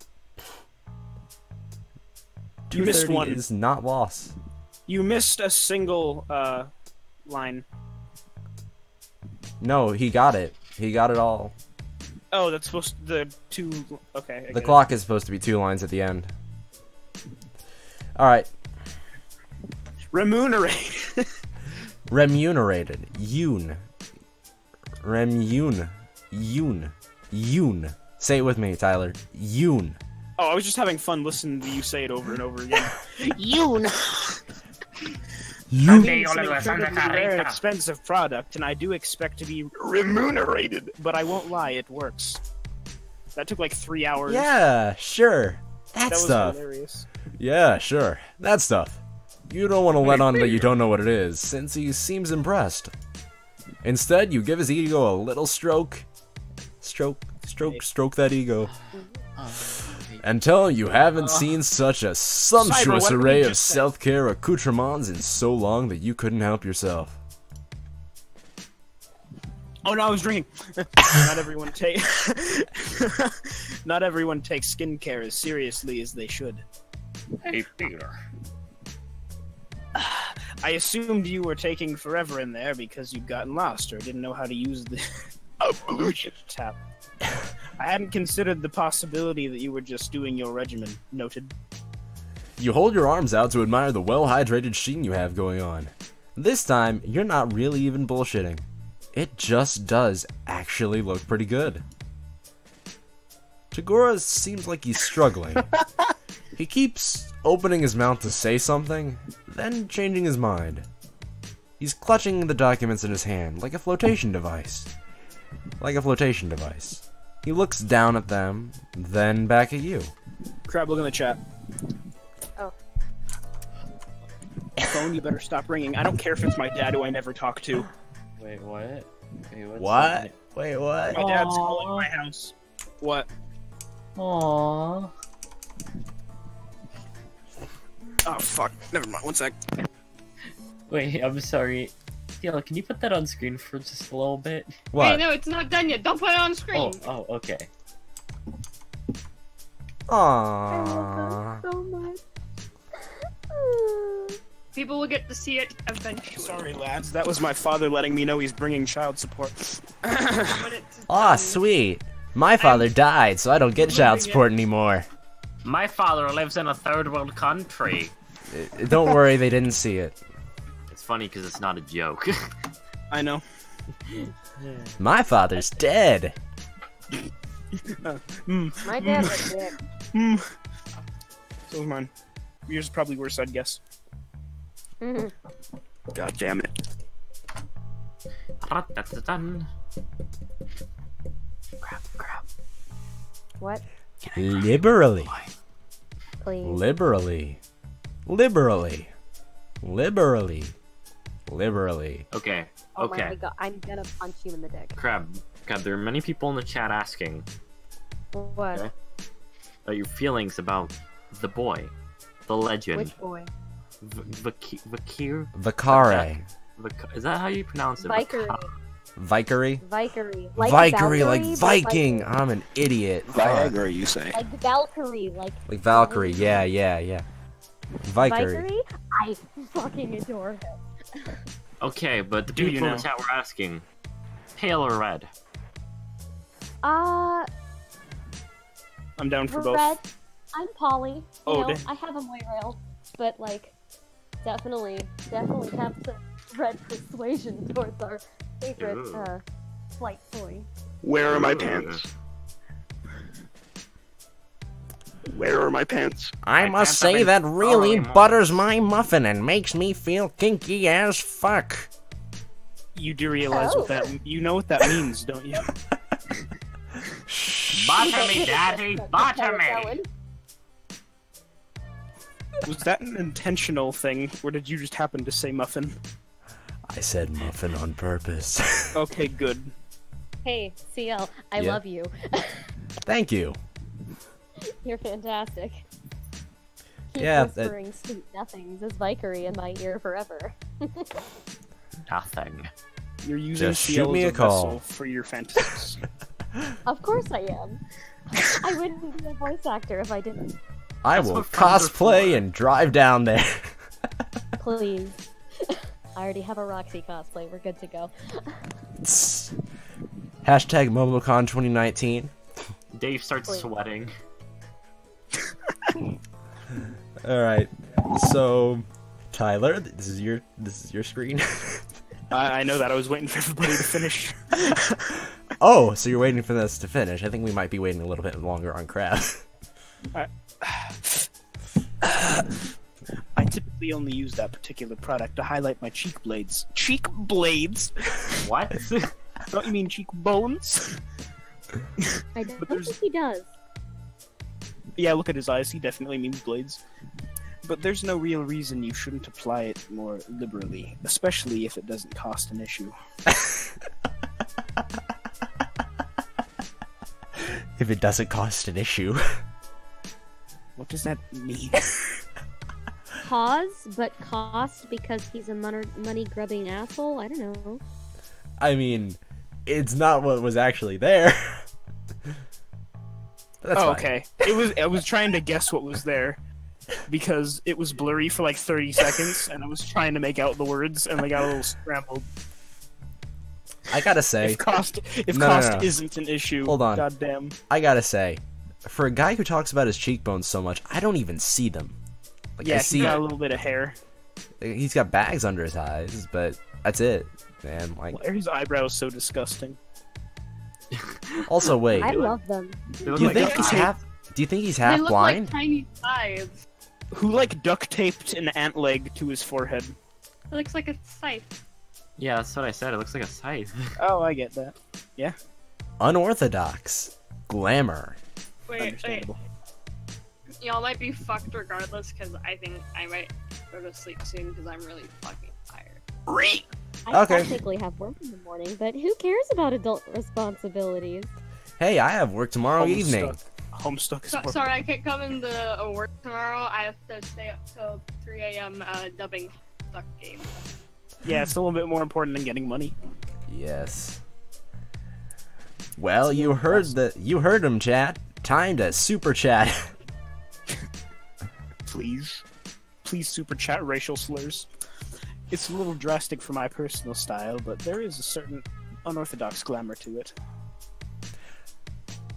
You missed 230 one. is not loss. You missed a single line. No, he got it. He got it all. Oh, that's supposed to, the two. Okay. The clock is supposed to be 2 lines at the end. Alright. Remunerate. Remunerated. Remun. Yoon. Yoon. Say it with me, Tyler. Yoon. Oh, I was just having fun listening to you say it over and over again. Yoon. I mean, it's an incredibly rare and expensive product, and I do expect to be remunerated. But I won't lie, it works. That took like 3 hours. Yeah, sure. That stuff. Was hilarious. Yeah, sure. That stuff. You don't want to let on that you don't know what it is, since he seems impressed. Instead, you give his ego a little stroke. Stroke that ego. And tell him you haven't seen such a sumptuous array of self-care accoutrements in so long that you couldn't help yourself. Oh no, I was drinking. Not everyone takes skincare as seriously as they should. Hey, Peter. I assumed you were taking forever in there because you'd gotten lost or didn't know how to use the pollution tap. I hadn't considered the possibility that you were just doing your regimen. Noted. You hold your arms out to admire the well-hydrated sheen you have going on. This time, you're not really even bullshitting. It just does actually look pretty good. Tagora seems like he's struggling. He keeps opening his mouth to say something, then changing his mind. He's clutching the documents in his hand like a flotation device. He looks down at them, then back at you. Crab, look in the chat. Oh. Phone, you better stop ringing. I don't care if it's my dad who I never talk to. Wait, what? What? Wait, what? My dad's calling my house. What? Aww. Oh, fuck. Never mind. 1 sec. Wait, I'm sorry. Yo, can you put that on screen for just a little bit? What? Wait, no, it's not done yet. Don't put it on screen. Oh, okay. Aww. So much. People will get to see it eventually. Sorry, lads. That was my father letting me know he's bringing child support. Aw, sweet. My father died, so I don't get child support anymore. My father lives in a third world country. Don't worry, they didn't see it. It's funny because it's not a joke. I know. My father's dead. My dad was sick. So was mine. Yours is probably worse, I'd guess. God damn it. Crap. What? Liberally. Please. Liberally. Okay. Oh Okay. my god, I'm gonna punch you in the dick. Crab, there are many people in the chat asking What? Okay. Your feelings about the boy, the legend. Which boy? Vakir? Vicare. Is that how you pronounce it? Vicary. Vicary? Vicary. Vicary, like Valkyrie, Viking. but I'm an idiot. Viagra, you say? like Valkyrie, like Valkyrie, yeah. Vicary. Vicary? I fucking adore him. Okay, but the Do you people in know? the chat were asking, pale or red? I'm down for both. Red. I'm Polly. You Oh, know, damn. I have a moirail, but like, definitely have some red persuasion towards our favorite Ooh. flight toy. Where are my pants? Where are my pants? I must pants have say been that really falling butters my muffin and makes me feel kinky as fuck. You do realize what that... You know what that means, don't you? Butter me, daddy, butter me! Was that an intentional thing, or did you just happen to say muffin? I said muffin on purpose. Okay, good. Hey, CL, I Yeah. love you. Thank you. You're fantastic. Keep Yeah, whispering sweet nothings as Vicary in my ear forever. Nothing. You're using Just shoot CL me as a call. vessel for your fantasies. Of course I am. I wouldn't be a voice actor if I didn't. I That's will what friends are cosplay for. and drive down there. Please. I already have a Roxy cosplay. We're good to go. Hashtag MomoCon 2019. Dave starts Wait. sweating. Alright. So Tyler, this is your screen. I know that. I was waiting for everybody to finish. Oh, so you're waiting for this to finish. I think we might be waiting a little bit longer on crab. I typically only use that particular product to highlight my cheek blades. Cheek blades? What? Don't you mean cheek bones? I don't think he does. Yeah, look at his eyes. He definitely means blades. But there's no real reason you shouldn't apply it more liberally, especially if it doesn't cost an issue. If it doesn't cost an issue. What does that mean? Cause, but cost because he's a money-grubbing asshole? I don't know. I mean, it's not what was actually there. That's fine. Okay. I was trying to guess what was there. Because it was blurry for like 30 seconds, and I was trying to make out the words, and they got a little scrambled. I gotta say... If cost isn't an issue, hold on. goddamn. I gotta say, for a guy who talks about his cheekbones so much, I don't even see them. Like, Yeah, I see he's got a little bit of hair. He's got bags under his eyes, but that's it, man. Like, Why are his eyebrows so disgusting? also, wait. I love them. Do you think he's half? Do you think he's half They look blind? like tiny sides. Who, like, duct taped an ant leg to his forehead? It looks like a scythe. Yeah, that's what I said. It looks like a scythe. Oh, I get that. Yeah. Unorthodox. Glamour. Wait. Understandable. Y'all might be fucked regardless, because I think I might go to sleep soon, because I'm really fucking tired. I Okay. technically have work in the morning, but who cares about adult responsibilities? Hey, I have work tomorrow evening. Homestuck is Sorry, I can't come into work tomorrow. I have to stay up till 3 a.m. Dubbing Stuck game. Yeah, it's a little bit more important than getting money. Yes. Well, you heard him, chat. Time to super chat. Please super chat racial slurs. It's a little drastic for my personal style, but there is a certain unorthodox glamour to it.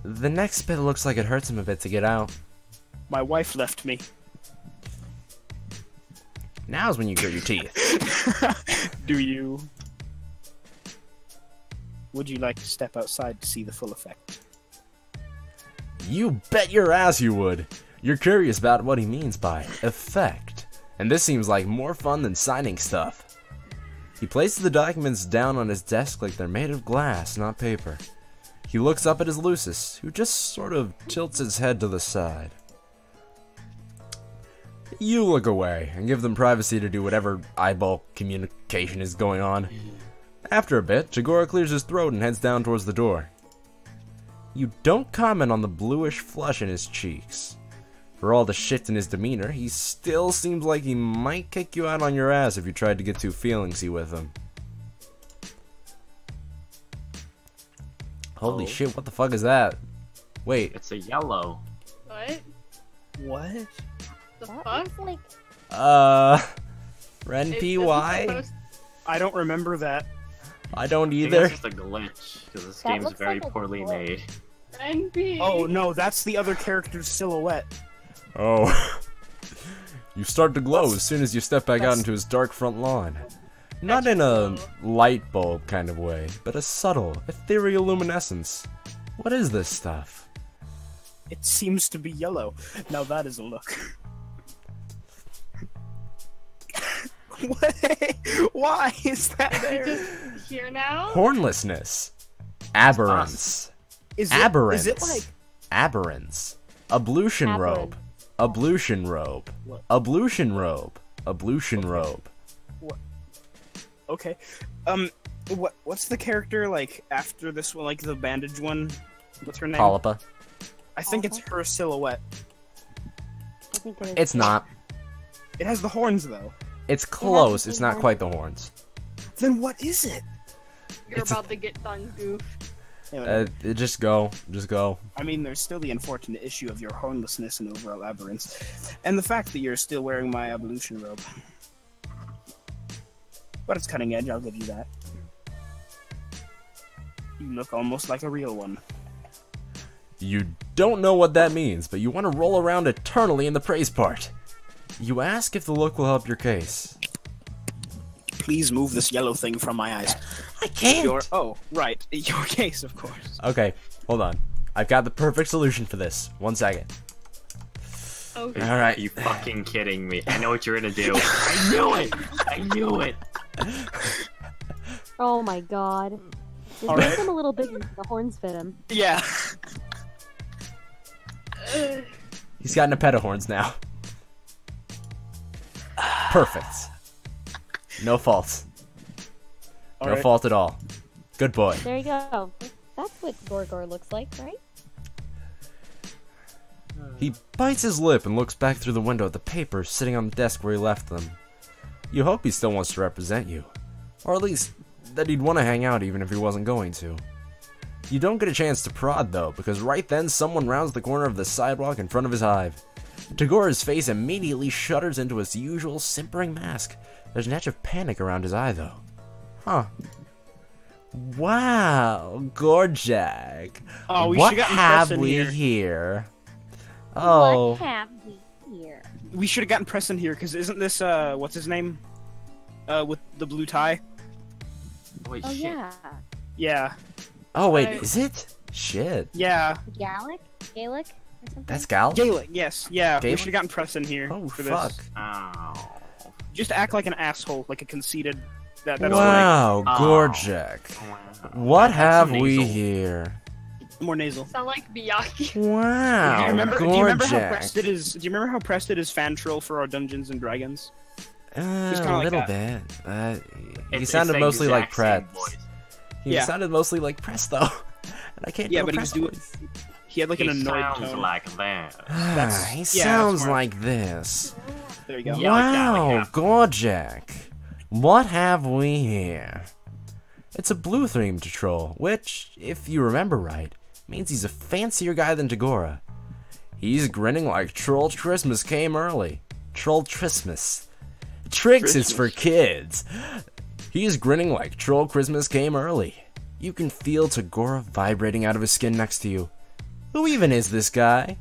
The next bit looks like it hurts him a bit to get out. My wife left me. Now's when you grit your teeth. Do you? Would you like to step outside to see the full effect? You bet your ass you would. You're curious about what he means by effect. And this seems like more fun than signing stuff. He places the documents down on his desk like they're made of glass, not paper. He looks up at his Lucis, who just sort of tilts his head to the side. You look away and give them privacy to do whatever eyeball communication is going on. After a bit, Jagora clears his throat and heads down towards the door. You don't comment on the bluish flush in his cheeks. For all the shit in his demeanor, he still seems like he might kick you out on your ass if you tried to get too feelingsy with him. Holy shit, what the fuck is that? Wait. It's a yellow. What? What? The That fuck? looks like Ren Is PY? this supposed- I don't remember that. I don't I think either. it's just a glitch, because this That game's looks very like a poorly glitch. made. NP. Oh no, that's the other character's silhouette. Oh. You start to glow as soon as you step back out that's- into his dark front lawn. Not in a light bulb kind of way, but a subtle, ethereal luminescence. What is this stuff? It seems to be yellow. Now that is a look. What? Why is that there? Just here now? Hornlessness. Aberrance. Is Aberrance. it like Aberrance. Ablution robe. Ablution robe. What? Ablution robe. Ablution robe. okay? What's the character like after this one? Like the bandage one? What's her name? Polypa. I think it's her silhouette. I think it is. It's not. It has the horns though. It's close. It's not quite the horns. Then what is it? You're It's a- about to get done, goof. Just go. Just go. I mean, there's still the unfortunate issue of your hornlessness and overall aberrance, and the fact that you're still wearing my ablution robe. But it's cutting edge, I'll give you that. You look almost like a real one. You don't know what that means, but you want to roll around eternally in the praise part. You ask if the look will help your case. please move this yellow thing from my eyes? I can't. Oh, right. Your case, of course. Okay, hold on. I've got the perfect solution for this. 1 second. Okay. All right. Are you fucking kidding me? I know what you're gonna do. I knew it. I knew it. Oh my god. Just All make right. him a little bigger so the horns fit him. Yeah. He's got Nepeta horns now. Perfect. No fault. All No right. fault at all. Good boy. There you go. That's what Gorgor looks like, right? He bites his lip and looks back through the window at the papers sitting on the desk where he left them. You hope he still wants to represent you. Or at least, that he'd want to hang out even if he wasn't going to. You don't get a chance to prod though, because right then someone rounds the corner of the sidewalk in front of his hive. Tagora's face immediately shudders into its usual simpering mask. There's an edge of panic around his eye though. Huh. Wow, Gorjak. Oh, we what should've gotten have Preston we here. here? Oh. What have we here? We should have gotten Preston here, because isn't this, what's his name? With the blue tie? Wait, Oh shit. yeah. Yeah. Oh wait, Right. is it? Shit. Yeah. Gallic? Gaelic? Or something? That's Gal? Gaelic, yes. Yeah. We Gaelic? should have gotten Preston here Oh for fuck. this. Oh. Just act like an asshole, like a conceited... That's Wow, Oh. Gorjak. Wow. What That's have nasal. we here? more nasal. Sound like Miyaki. Wow, Do you remember how Gorjak. Preston is? Do you remember how Preston is fan troll for our Dungeons and Dragons? A kinda like little that. bit. He It's sounded the mostly like exact same Press. voice. He Yeah. sounded mostly like Press though. And I can't Yeah, do a but he was Press doing. voice. He had like an He annoyed sounds tone. like that. He yeah, sounds smart. like this. There you go. Yeah, like that, Wow, like that. Gorjak. What have we here? It's a blue themed troll, which, if you remember right, means he's a fancier guy than Tagora. He's grinning like Troll Christmas came early. Troll Christmas. Tricks is for kids. He's grinning like Troll Christmas came early. You can feel Tagora vibrating out of his skin next to you. Who even is this guy?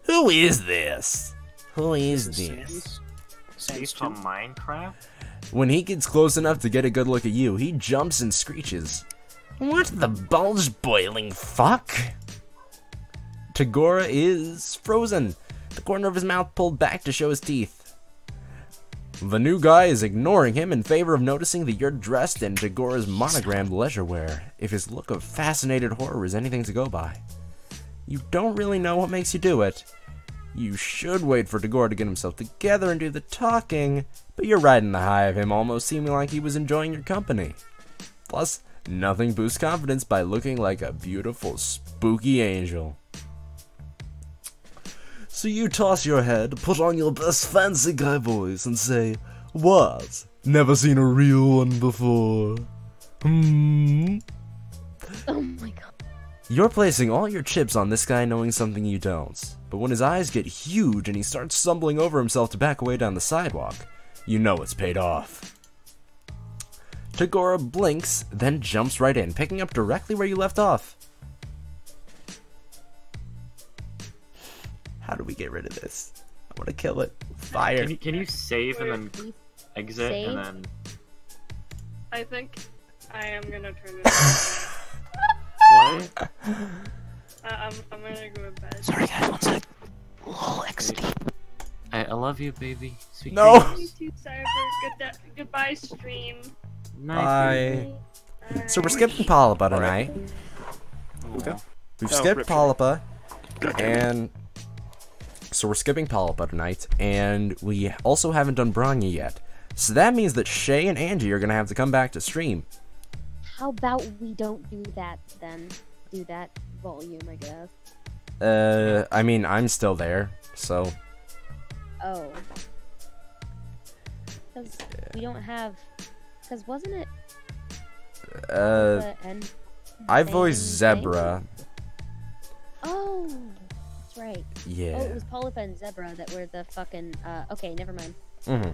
Who is this? Who is this? He's from Minecraft? When he gets close enough to get a good look at you, he jumps and screeches. What the bulge boiling fuck? Tagora is frozen, the corner of his mouth pulled back to show his teeth. The new guy is ignoring him in favor of noticing that you're dressed in Tagora's monogrammed leisure wear, if his look of fascinated horror is anything to go by. You don't really know what makes you do it. You should wait for Tagora to get himself together and do the talking, but you're riding the high of him almost seeming like he was enjoying your company. Plus, nothing boosts confidence by looking like a beautiful, spooky angel. So you toss your head, put on your best fancy guy voice, and say, "What? Never seen a real one before? Hmm?" Oh my god. You're placing all your chips on this guy knowing something you don't. But when his eyes get huge and he starts stumbling over himself to back away down the sidewalk, you know it's paid off. Tagora blinks, then jumps right in, picking up directly where you left off. How do we get rid of this? I want to kill it. Fire. Can you save and then exit Save? and then... I think I am gonna turn it off. What? I'm gonna go to bed. Sorry guys, one sec. Lol, XD. I love you, baby. Sweet No. dreams. You too, Cyber. Goodbye, stream. Bye. So we're skipping Polypa tonight. Okay. We've Oh, skipped rip. Polypa, and so we're skipping Polypa tonight, and we also haven't done Branya yet. So that means that Shay and Angie are gonna have to come back to stream. How about we don't do that then? Do that volume, I guess. I mean, I'm still there, so Oh. Because we don't have. Because wasn't it. the end I thing voiced thing? Zebra. Oh, that's right. Oh, Yeah. it was Polypa and Zebra that were the fucking. Okay, never mind. hmm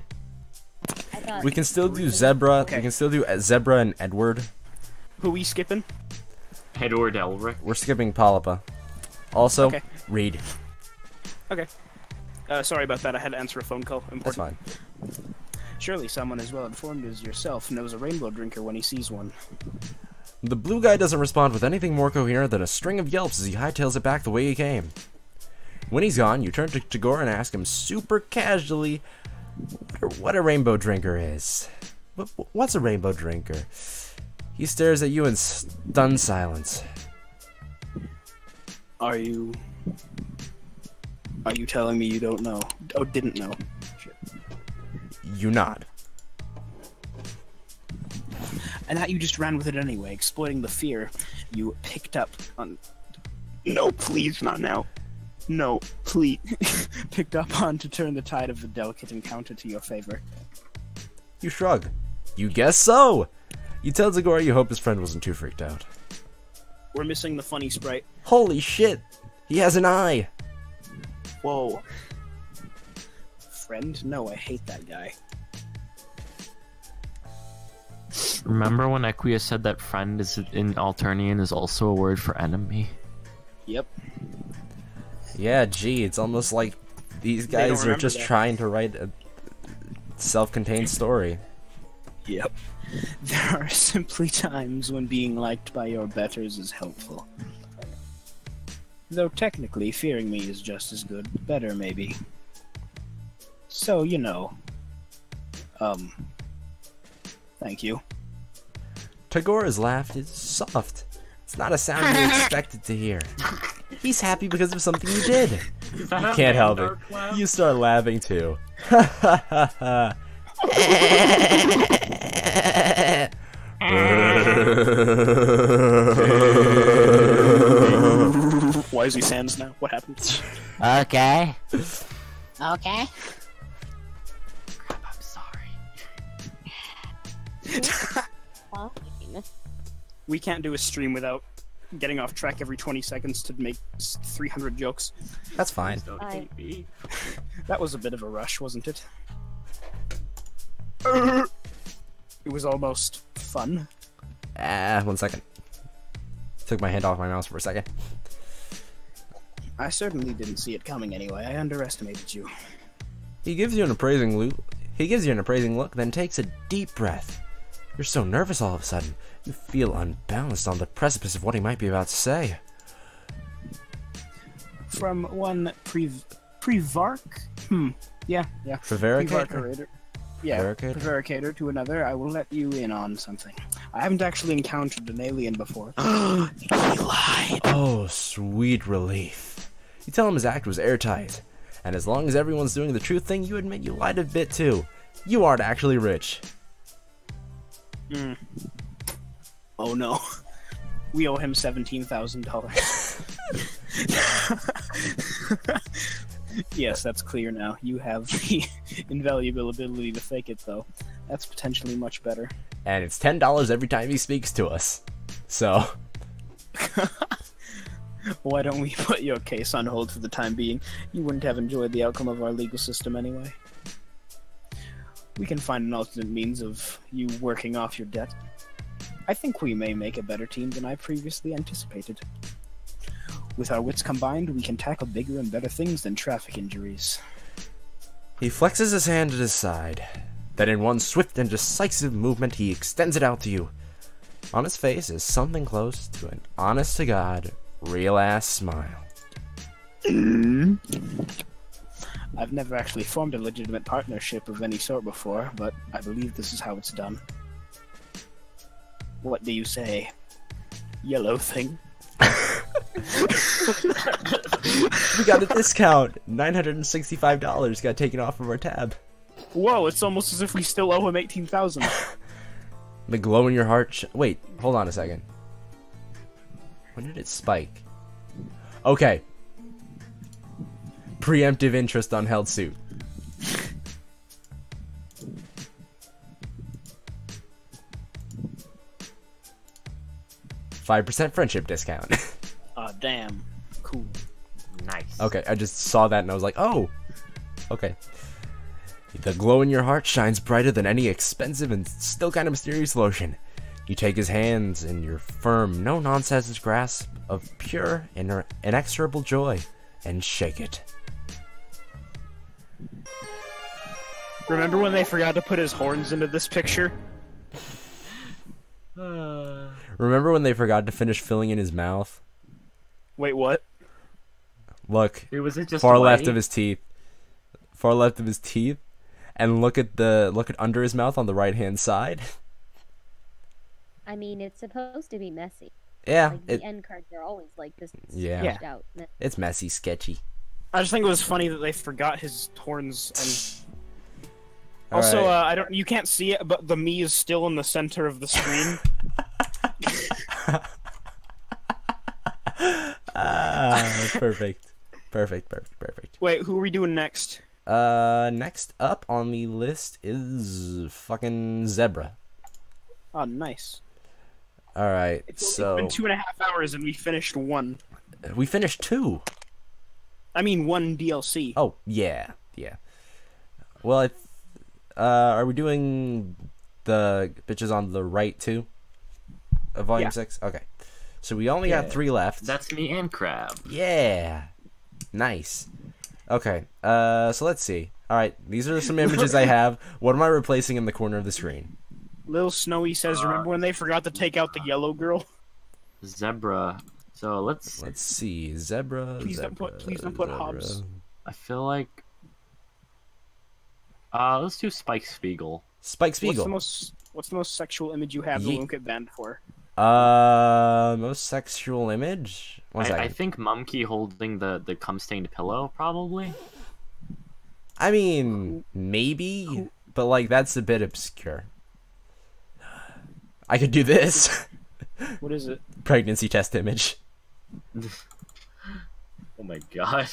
I thought. We can still do Zebra. Okay. We can still do Zebra and Edward. Who we skipping? Edward Elric. We're skipping Polypa. Also, Okay. Reed. Okay. Sorry about that. I had to answer a phone call. That's Important. fine. Surely someone as well informed as yourself knows a rainbow drinker when he sees one. The blue guy doesn't respond with anything more coherent than a string of yelps as he hightails it back the way he came. When he's gone, you turn to Tagore and ask him super casually what a rainbow drinker is. What's a rainbow drinker? He stares at you in stunned silence. Are you telling me you don't know? Oh, didn't know. Shit. You nod. And that you just ran with it anyway, exploiting the fear you picked up on... No, please, not now. No, please. Picked up on to turn the tide of the delicate encounter to your favor. You shrug. You guess so! You tell Tagore you hope his friend wasn't too freaked out. We're missing the funny sprite. Holy shit! He has an eye! Whoa. Friend? No, I hate that guy. Remember when Equia said that friend is in Alternian is also a word for enemy? Yep. Yeah, gee, it's almost like these guys are just trying to write a self-contained story. Yep. There are simply times when being liked by your betters is helpful. Though technically, fearing me is just as good. Better, maybe. So, you know. Thank you. Tagore's laugh is soft. It's not a sound you expected to hear. He's happy because of something you did. You can't help it. You start laughing too. Why is he Sans now? What happened? Okay. Okay. I'm sorry. We can't do a stream without getting off track every 20 seconds to make 300 jokes. That's fine. That was a bit of a rush, wasn't it? It was almost fun. 1 second. Took my hand off my mouse for a second. I certainly didn't see it coming anyway. I underestimated you. He gives you an appraising look. Then takes a deep breath. You're so nervous all of a sudden. You feel unbalanced on the precipice of what he might be about to say. From one Prevark? Yeah. Prevaricator? Yeah, Prevaricator? Prevaricator to another. I will let you in on something. I haven't actually encountered an alien before. He lied. Oh, sweet relief. You tell him his act was airtight. And as long as everyone's doing the true thing, you admit you lied a bit too. You aren't actually rich. Oh no. We owe him $17,000. Yes, that's clear now. You have the invaluable ability to fake it, though. That's potentially much better. And it's $10 every time he speaks to us. So... Why don't we put your case on hold for the time being? You wouldn't have enjoyed the outcome of our legal system anyway. We can find an alternate means of you working off your debt. I think we may make a better team than I previously anticipated. With our wits combined, we can tackle bigger and better things than traffic injuries. He flexes his hand at his side. Then in one swift and decisive movement, he extends it out to you. On his face is something close to an honest-to-God, real-ass smile. I've never actually formed a legitimate partnership of any sort before, but I believe this is how it's done. What do you say? Yellow thing? We got a discount! $965 got taken off of our tab. Whoa, it's almost as if we still owe him $18,000. The glow in your heart... Wait, hold on a second. When did it spike? Okay. Preemptive interest on held suit. $5% friendship discount. Aw, damn. Cool. Nice. Okay, I just saw that and I was like, oh! Okay. The glow in your heart shines brighter than any expensive and still kind of mysterious lotion. You take his hands in your firm, no-nonsense grasp of pure, inexorable joy and shake it. Remember when they forgot to put his horns into this picture? Remember when they forgot to finish filling in his mouth? Wait, what? Look, Was it just far white? left of his teeth. Far left of his teeth, and look at under his mouth on the right hand side. I mean, it's supposed to be messy. Yeah, Like, the end cards are always like this. Yeah. sketched out. It's messy, sketchy. I just think it was funny that they forgot his horns and. All Also, right. I don't. You can't see it, but the me is still in the center of the screen. Perfect. Wait, who are we doing next? Next up on the list is fucking Zebra. Oh, nice. All right, It's so been 2.5 hours and we finished one. we finished 2. I mean, one DLC. Oh yeah. Well, are we doing the bitches on the right too? Of Volume Yeah. 6? Okay. So we only got 3 left. That's me and Crab. Yeah. Nice. Okay. So let's see. All right. These are some images I have. What am I replacing in the corner of the screen? Lil Snowy says, "Remember when they forgot to take out the yellow girl?" Zebra. So let's see. Zebra. Please don't put Hobbs. I feel like let's do Spike Spiegel. Spike Spiegel. What's the most sexual image you have that won't get banned for? Most sexual image? One second. I think Mumkey holding the cum-stained pillow, probably. I mean, maybe, but like that's a bit obscure. I could do this. What is it? Pregnancy test image. Oh my god.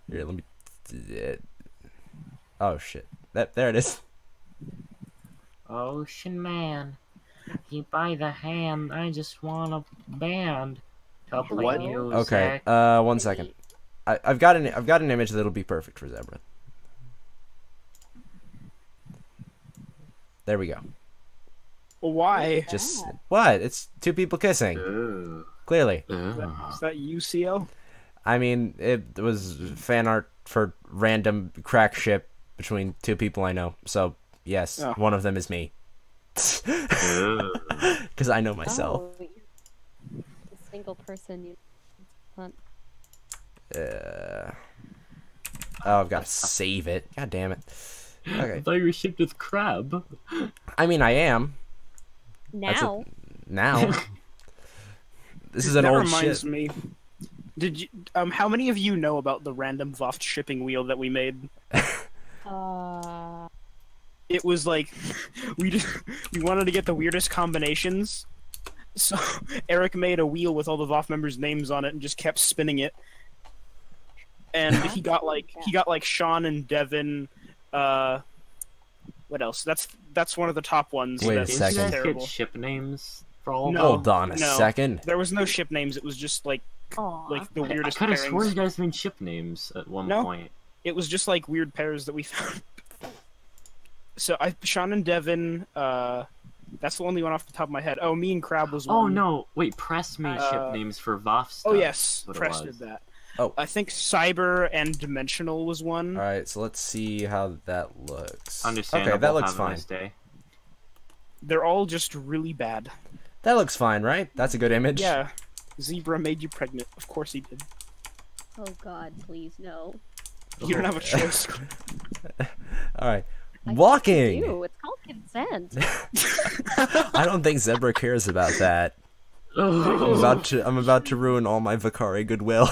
Here, let me. Oh shit! There it is. Ocean man, you by the hand. I just want a band to play music. Okay. 1 second. I've got an image that'll be perfect for Zebra. There we go. Well, why? Just what? It's 2 people kissing. Clearly. Is that UCL? I mean, it was fan art for random crack ship between 2 people I know. So yes, one of them is me. Because I know myself. Oh, a single person. You want... Oh, I've got to save it. God damn it. Okay. I thought you were shipped with Crab. I mean, I am. Now. Now. This is an that old reminds shit. me. Did you? How many of you know about the random VoFT shipping wheel that we made? It was like we wanted to get the weirdest combinations, so Eric made a wheel with all the VoFT members' names on it and just kept spinning it. And he got like Sean and Devin. What else? That's one of the top ones. Wait a that's second. Did you guys terrible. get ship names for all of No, them? Hold on a second. There was no ship names. It was just like the I weirdest could have pairings. sworn you guys made ship names at one No. point. It was just like weird pairs that we found. So Sean and Devin. That's the only one off the top of my head. Oh, me and Crab was one. Oh no! Wait, Press made ship names for VoFT stuff. Oh yes, That's what it Press was. did that. Oh. I think Cyber and Dimensional was one. All right, so let's see how that looks. Understandable. Okay, that looks Have a fine. nice day. They're all just really bad. That looks fine, right? That's a good image. Yeah. Zebra made you pregnant. Of course he did. Oh God, please no. You don't have a choice. All right. Walking. Ew, it's called consent. I don't think Zebra cares about that. I'm about to ruin all my Vicari goodwill.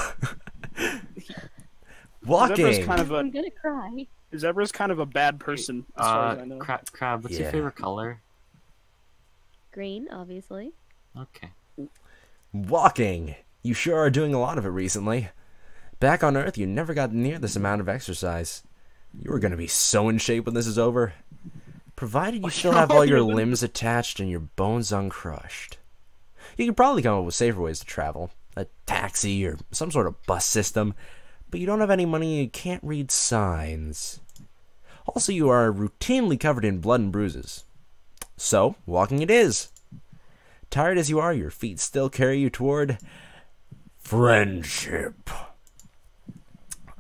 Walking. Zebra's kind of I'm gonna cry. Zebra's kind of a bad person, as far as I know. Crab, what's your Yeah. favorite color? Green, obviously. Okay. Walking. You sure are doing a lot of it recently. Back on Earth, you never got near this amount of exercise. You are going to be so in shape when this is over. Provided you still have all your limbs attached and your bones uncrushed. You could probably come up with safer ways to travel. A taxi or some sort of bus system. But you don't have any money and you can't read signs. Also, you are routinely covered in blood and bruises. So, walking it is. Tired as you are, your feet still carry you toward friendship.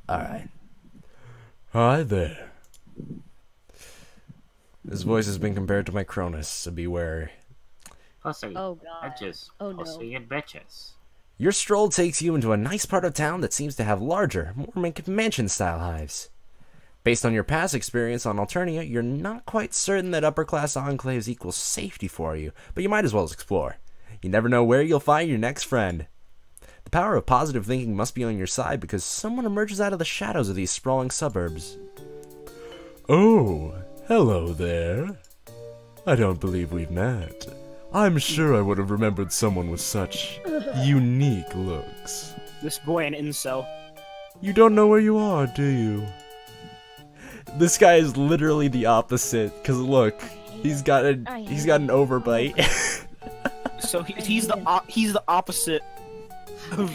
Alright. Hi there. His voice has been compared to my Cronus, so beware. Pussy. Oh god. Bitches. Oh no. Pussy and bitches. Your stroll takes you into a nice part of town that seems to have larger, more mansion-style hives. Based on your past experience on Alternia, you're not quite certain that upper-class enclaves equals safety for you, but you might as well explore. You never know where you'll find your next friend. The power of positive thinking must be on your side because someone emerges out of the shadows of these sprawling suburbs. Oh, hello there. I don't believe we've met. I'm sure I would have remembered someone with such unique looks. This boy an incel. You don't know where you are, do you? This guy is literally the opposite, because look, he's got an overbite. So he's the opposite.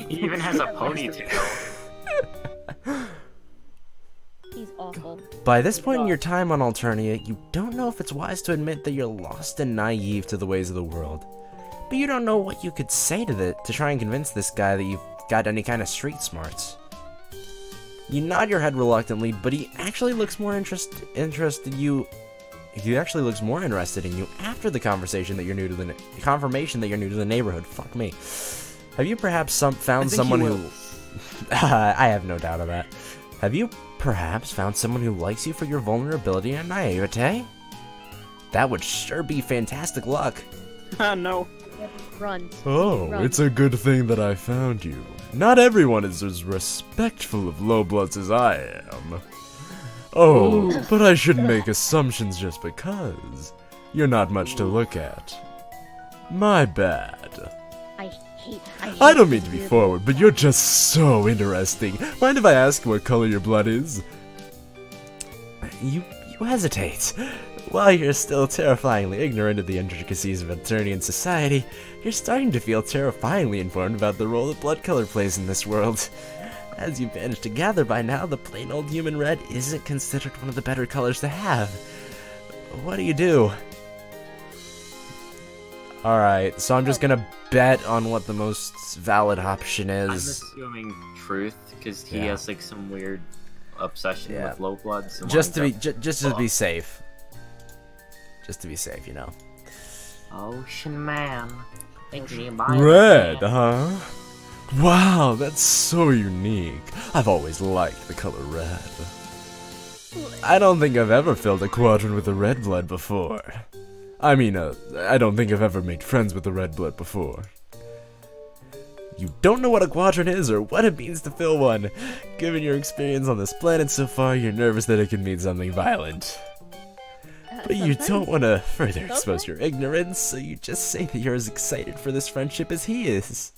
He even has a ponytail. He's awful. By this point in your time on Alternia, you don't know if it's wise to admit that you're lost and naive to the ways of the world. But you don't know what you could say to try and convince this guy that you've got any kind of street smarts. You nod your head reluctantly, but he actually looks more interested in you after the confirmation that you're new to the neighborhood. Fuck me. Have you perhaps found someone who I have no doubt of that. Have you perhaps found someone who likes you for your vulnerability and naivete? That would sure be fantastic luck. No. Run. Oh, Run. it's a good thing that I found you. Not everyone is as respectful of lowbloods as I am. Oh, but I shouldn't make assumptions just because. You're not much to look at. My bad. I don't mean to be forward, but you're just so interesting. Mind if I ask what color your blood is? You hesitate. While you're still terrifyingly ignorant of the intricacies of Eternian society, you're starting to feel terrifyingly informed about the role that blood color plays in this world. As you've managed to gather by now, the plain old human red isn't considered one of the better colors to have. What do? Alright, so I'm just gonna bet on what the most valid option is. I'm assuming truth, because he has like some weird obsession with low bloods. Just to be safe. Just to be safe, you know. Ocean man. Red, huh? Wow, that's so unique. I've always liked the color red. I don't think I've ever filled a quadrant with a red blood before. I mean, I don't think I've ever made friends with a red blood before. You don't know what a quadrant is or what it means to fill one. Given your experience on this planet so far, you're nervous that it could mean something violent. But you don't want to further expose your ignorance, so you just say that you're as excited for this friendship as he is.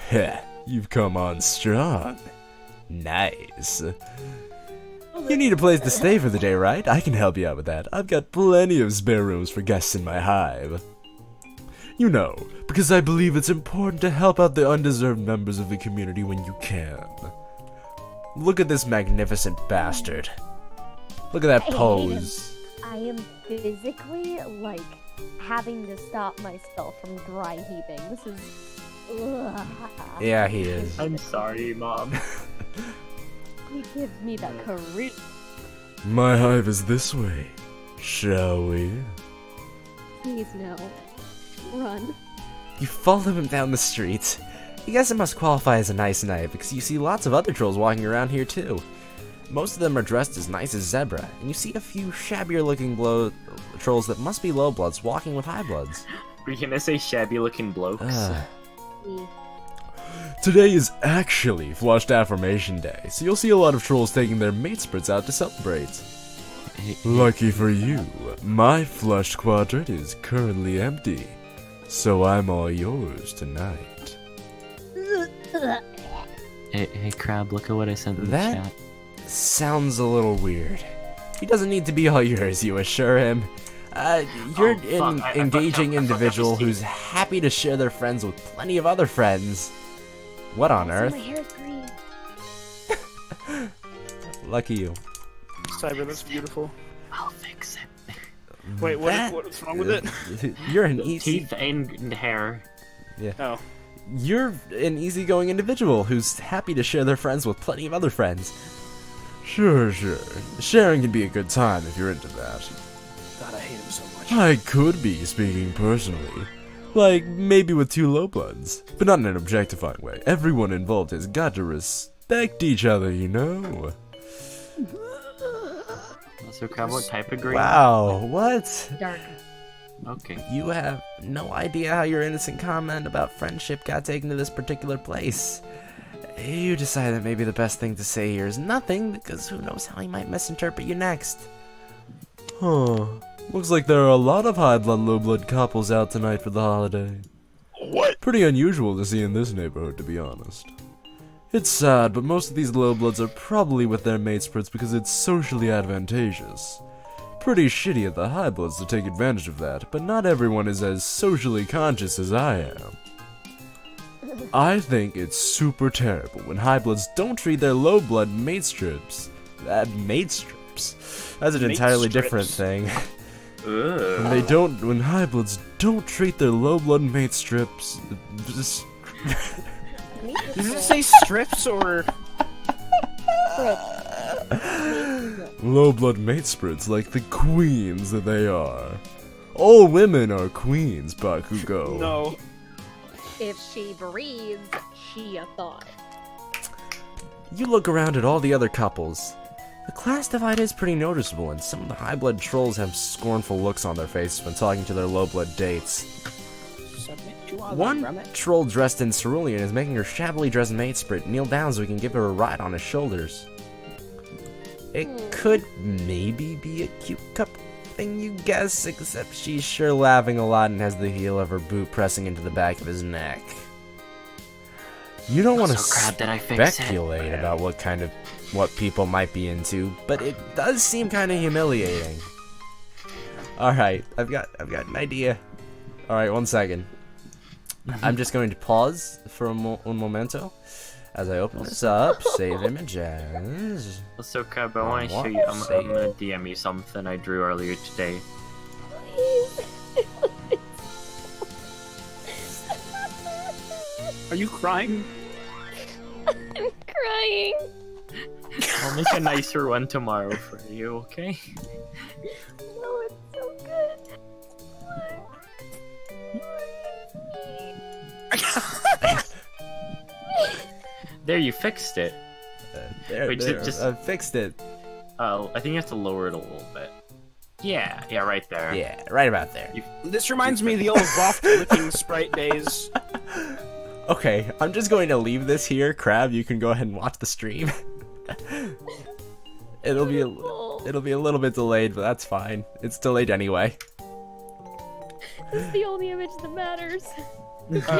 Heh, you've come on strong. Nice. You need a place to stay for the day, right? I can help you out with that. I've got plenty of spare rooms for guests in my hive. You know, because I believe it's important to help out the undeserved members of the community when you can. Look at this magnificent bastard. Look at that pose. I am physically, like, having to stop myself from dry heaving. This is... Ugh. Yeah, he is. I'm sorry, Mom. He gives me the career. My hive is this way. Shall we? Please, no. Run. You follow him down the street. I guess it must qualify as a nice night, because you see lots of other trolls walking around here too. Most of them are dressed as nice as Zebra, and you see a few shabbier looking trolls that must be low bloods walking with high bloods. Were you gonna say shabby looking blokes? Today is actually Flushed Affirmation Day, so you'll see a lot of trolls taking their mate spreads out to celebrate. Lucky for you, my flushed quadrant is currently empty, so I'm all yours tonight. Hey Crab, look at what I sent in the chat. Sounds a little weird. He doesn't need to be all yours, you assure him. You're an engaging individual who's happy to share their friends with plenty of other friends. What on earth? My hair's green. Lucky you. Cyber, that's beautiful. I'll fix it. Wait, what's wrong with it? You're an easy... Teeth and hair. Yeah. Oh. You're an easygoing individual who's happy to share their friends with plenty of other friends. Sure. Sharing can be a good time if you're into that. God, I hate him so much. I could be, speaking personally. Like, maybe with 2 low bloods. But not in an objectifying way. Everyone involved has got to respect each other, you know? So, Crab, what type of green? Wow, what? Dark. Okay. You have no idea how your innocent comment about friendship got taken to this particular place. You decide that maybe the best thing to say here is nothing, because who knows how he might misinterpret you next. Huh. Looks like there are a lot of high blood, low blood couples out tonight for the holiday. What? Pretty unusual to see in this neighborhood, to be honest. It's sad, but most of these low bloods are probably with their mate spreads because it's socially advantageous. Pretty shitty of the high bloods to take advantage of that, but not everyone is as socially conscious as I am. I think it's super terrible when high bloods don't treat their low blood mate strips. Mate strips? That's an Mate entirely strips. different thing. Ugh. When high bloods don't treat their low blood mate strips, just Does it say strips or? low blood mate spreads like the queens that they are. All women are queens, Bakugo. No. If she breathes, she a thought. You look around at all the other couples. The class divide is pretty noticeable, and some of the high blood trolls have scornful looks on their faces when talking to their low blood dates. One troll dressed in cerulean is making her shabbily dressed mate sprint kneel down so we can give her a ride on his shoulders. It could maybe be a cute cup thing, you guess, except she's sure laughing a lot and has the heel of her boot pressing into the back of his neck. You don't want to speculate about what people might be into, but it does seem kind of humiliating. Alright, I've got an idea. Alright, 1 second. I'm just going to pause for un momento as I open this up, save images. So, Crab, I want to show you. I'm gonna DM you something I drew earlier today. Are you crying? I'm crying. I'll make a nicer one tomorrow for you, okay? No, it's so good. There, you fixed it. Wait, I fixed it. Oh, I think you have to lower it a little bit. Yeah, right there. Yeah, right about there. This reminds me of the old VoFT looking sprite days. Okay, I'm just going to leave this here. Crab, you can go ahead and watch the stream. It'll be a little bit delayed, but that's fine. It's delayed anyway. This is the only image that matters.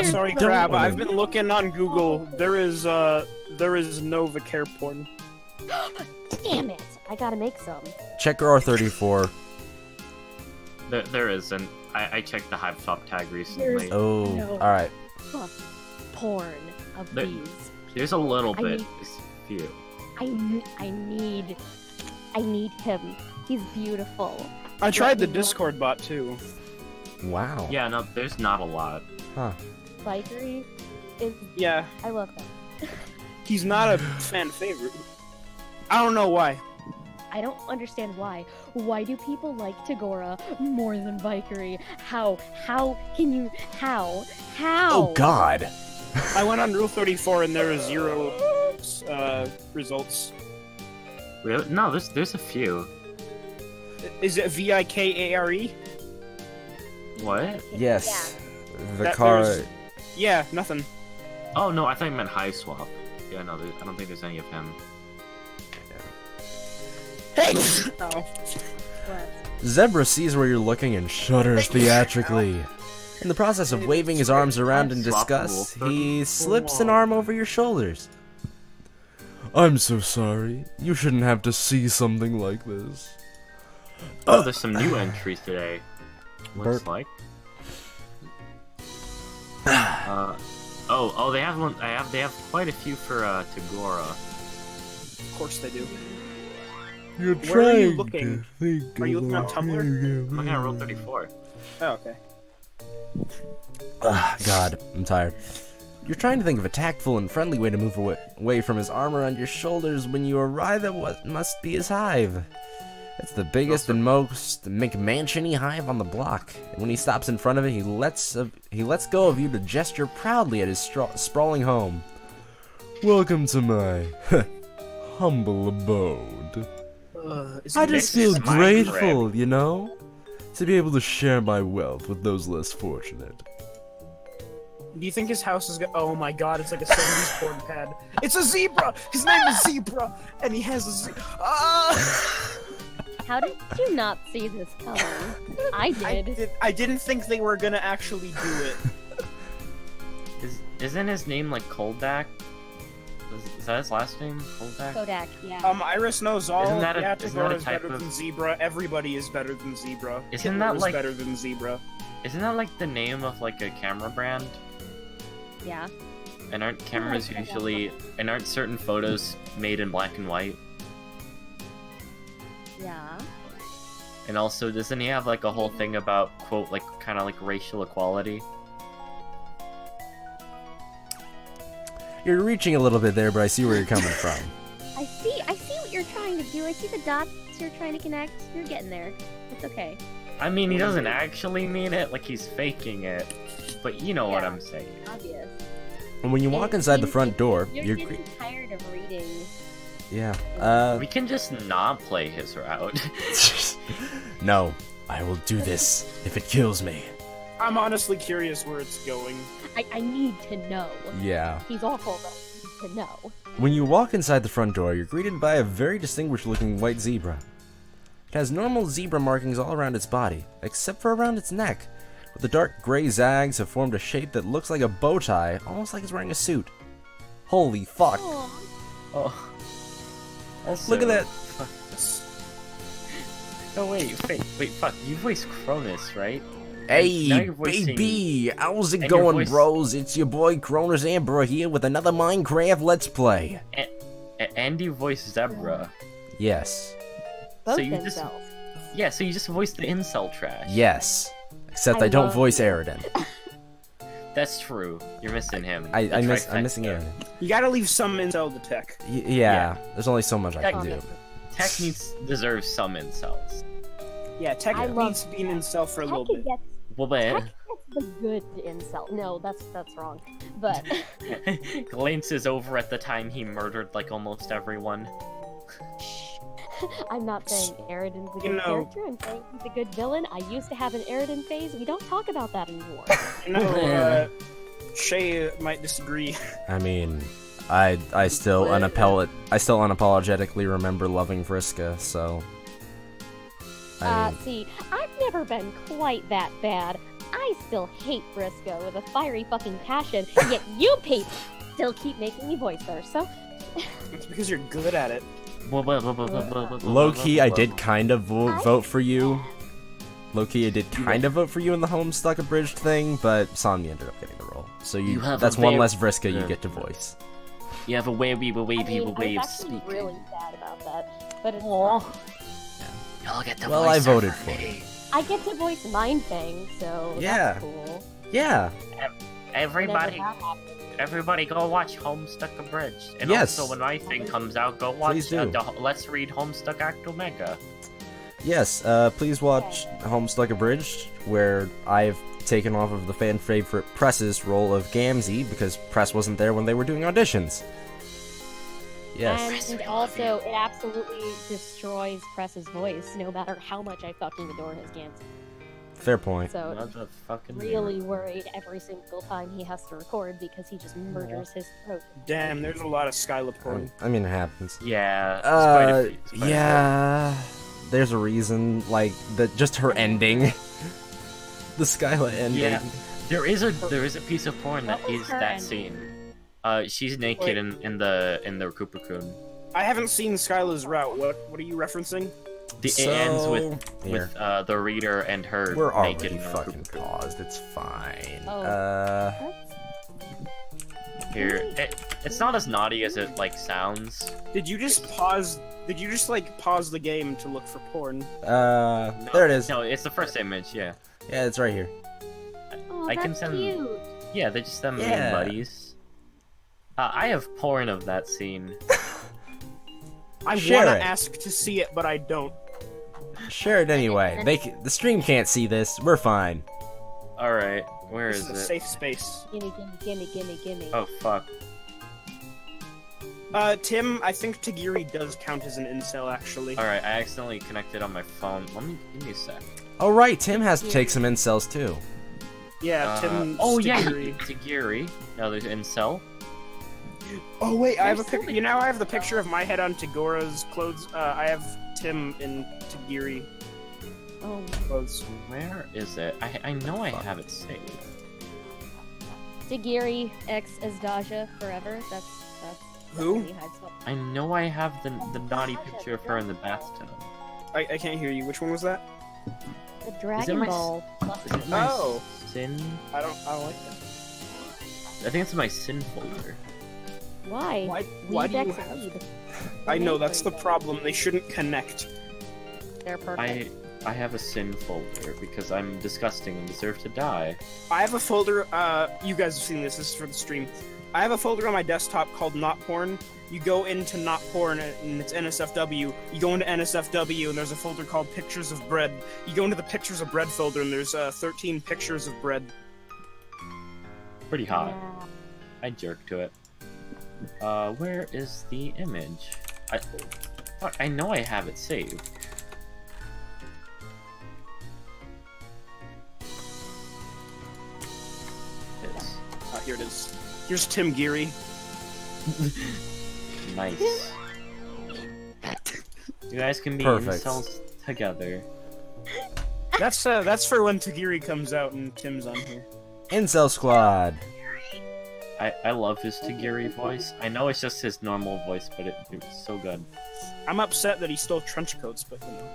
Sorry, Crab. I've been looking on Google. There is no Vicare porn. Damn it! I gotta make some. Check R34. There isn't. I checked the hype top tag recently. Oh, no. alright. Porn of these. There's a little bit. There's a few. I need him. He's beautiful. I tried the Discord bot too. Wow. Yeah, no, there's not a lot. Huh. Bikery is. Yeah. I love him. He's not a fan favorite. I don't know why. I don't understand why. Why do people like Tagora more than Bikery? How can you? How? Oh God. I went on Rule 34 and there were 0 results. Really? No, there's a few. Is it Vikare? What? Yes. The That car. there's- Yeah, nothing. Oh no, I thought you meant high swap. Yeah, no, I don't think there's any of him. Hey! Oh. Zebra sees where you're looking and shudders theatrically. In the process of waving his arms around in disgust, he slips an arm over your shoulders. I'm so sorry. You shouldn't have to see something like this. Oh, there's some new entries today. Looks like. Oh, they have one. They have quite a few for Tagora. Of course they do. You're Where are you trying looking? to think Are you looking on about Tumblr? I'm looking at Rule 34. Oh, okay. God, I'm tired. You're trying to think of a tactful and friendly way to move away from his arm around your shoulders when you arrive at what must be his hive. It's the biggest and most McMansion-y hive on the block, and when he stops in front of it, he lets go of you to gesture proudly at his sprawling home. Welcome to my humble abode. I just feel grateful, you know, to be able to share my wealth with those less fortunate. Do you think his house is oh my god, it's like a 70s porn pad. It's a zebra! His name is Zebra! And he has a zebra. How did you not see this coming? I did. I didn't think they were gonna actually do it. Isn't his name like Koldak? Is that his last name? Koldak? Kodak, yeah. Iris knows all. Isn't that a Tagora is type better of... than Zebra. Everybody is better than Zebra. Isn't Hitler that is like better than Zebra? Isn't that like the name of like a camera brand? Yeah. And aren't cameras usually... And aren't certain photos made in black and white? Yeah. And also, doesn't he have like a whole thing about, quote, like, kind of like racial equality? You're reaching a little bit there, but I see where you're coming from. I see what you're trying to do. I see the dots you're trying to connect. You're getting there. It's okay. I mean, he doesn't actually mean it, like he's faking it. But you know what I'm saying. Obvious. And when you walk inside the front door, you're getting tired of reading. Yeah, we can just not play his route. No, I will do this if it kills me. I'm honestly curious where it's going. I need to know. Yeah. He's awful, but I need to know. When you walk inside the front door, you're greeted by a very distinguished-looking white zebra. It has normal zebra markings all around its body, except for around its neck, where the dark gray zags have formed a shape that looks like a bow tie, almost like it's wearing a suit. Holy fuck. Oh. Also, Look at that. Oh wait, fuck, you voiced Cronus, right? Hey, baby! How's it going, bros? It's your boy Cronus Amber here with another Minecraft Let's Play. And you voiced Zebra. Yes. Both so you incels. so you just voiced the incel trash. Yes. Except I don't voice Aridin. That's true. You're missing him. I'm missing Aridin. You gotta leave some incel to Tech. Yeah, there's only so much I can do. Tech deserves some incels. Yeah, Tech needs to be an incel for a little bit. Tech gets the good incel. No, that's wrong. But Glance is over at the time he murdered like almost everyone. I'm not saying Aridin's a good character. I'm saying he's a good villain. I used to have an Aridin phase. We don't talk about that anymore. Shay might disagree. I mean, I still unapologetically remember loving Vriska, so. See, I've never been quite that bad. I still hate Vriska with a fiery fucking passion, yet you people still keep making me voice her, so... It's because you're good at it. Low-key, I did kind of vote for you. Low-key, I did kind of vote for you in the Homestuck Abridged thing, but Sonya ended up getting the role. So that's one less Vriska you get to voice. You have a way of I was actually really sad about that, but it's Y'all get to well, I voted for it. I get to voice Mindfang, so that's cool. Yeah. Everybody go watch Homestuck Abridged. And also when my thing comes out, go watch Let's Read Homestuck Act Omega. Yes, please watch Homestuck Abridged, where I've taken off of the fan favorite Press's role of Gamzee because Press wasn't there when they were doing auditions. Yes. And also, it absolutely destroys Press's voice, no matter how much I fucking adore his Gamzee. Fair point. So, really worried every single time he has to record because he just murders his throat. Damn, there's a lot of Skyla porn. I mean, it happens. Yeah. Yeah. There's a reason, like, just her ending. The Skyla ending. Yeah. There is a piece of porn that is that scene. She's naked in the Recupercoon. I haven't seen Skyla's route. What are you referencing? It ends with the reader and her We're naked. We're already fucking paused. It's fine. Here, it's not as naughty as it like sounds. Did you just pause? Did you just like pause the game to look for porn? No, there it is. No, it's the first image. Yeah. Yeah, it's right here. Oh, I can send. Cute. Yeah, they're just them being buddies. I have porn of that scene. I want Share to it. ask to see it, but I don't. Share it anyway. The stream can't see this. We're fine. Alright, where This is is a it? safe space. Gimme. Oh, fuck. Tim, I think Tagiri does count as an incel, actually. Alright, I accidentally connected on my phone. Give me a sec. Oh right, Tim has to take some incels too. Yeah, Tim. Oh, yeah, Tagiri. Tagiri. Now there's incel. Oh wait, I have a picture. You know, I have the picture of my head on Tagora's clothes. I have Tim in Tagiri Oh. clothes. Where is it? I know I have it saved. Tagiri X as Daja forever. That's Who? when you hide stuff. I know I have the naughty picture of her in the bathtub. I can't hear you. Which one was that? The Dragon my Ball. Is it my Oh. sin? I don't like that. I think it's in my sin folder. Why? Why do you Weed X have? weed. I know that's the problem. They shouldn't connect. They're perfect. I have a sin folder because I'm disgusting and deserve to die. I have a folder. You guys have seen this. This is for the stream. I have a folder on my desktop called Not Porn. You go into Not Porn and it's NSFW. You go into NSFW and there's a folder called Pictures of Bread. You go into the Pictures of Bread folder and there's 13 pictures of bread. Pretty hot. I jerk to it. Where is the image? I know I have it saved. Here it is. Here's Tim Geary. Nice. You guys can be Perfect. incels together. That's for when Tagiri comes out and Tim's on here. Incel Squad. I love his Tagiri voice. I know it's just his normal voice, but it was so good. I'm upset that he stole trench coats, but you know.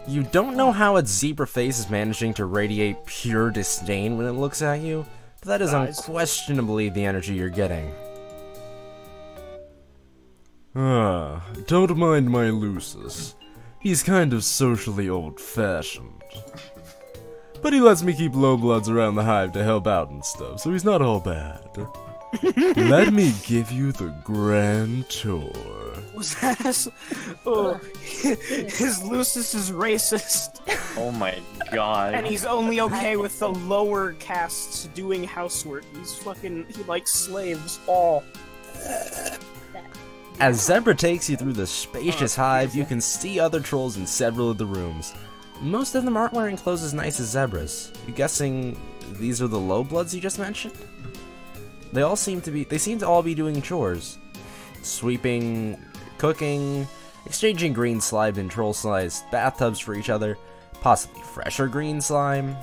You don't know how its zebra face is managing to radiate pure disdain when it looks at you, but that is unquestionably the energy you're getting. Don't mind my Lucis. He's kind of socially old-fashioned. But he lets me keep low bloods around the hive to help out and stuff, so he's not all bad. Let me give you the grand tour. Was that? Oh, his Lucis is racist. Oh my god. And he's only okay with the lower castes doing housework. He likes slaves. Oh. As Zebra takes you through the spacious hive, you can see other trolls in several of the rooms. Most of them aren't wearing clothes as nice as Zebra's. You guessing these are the low bloods you just mentioned? They seem to all be doing chores. Sweeping, cooking, exchanging green slime in troll-sized bathtubs for each other, possibly fresher green slime.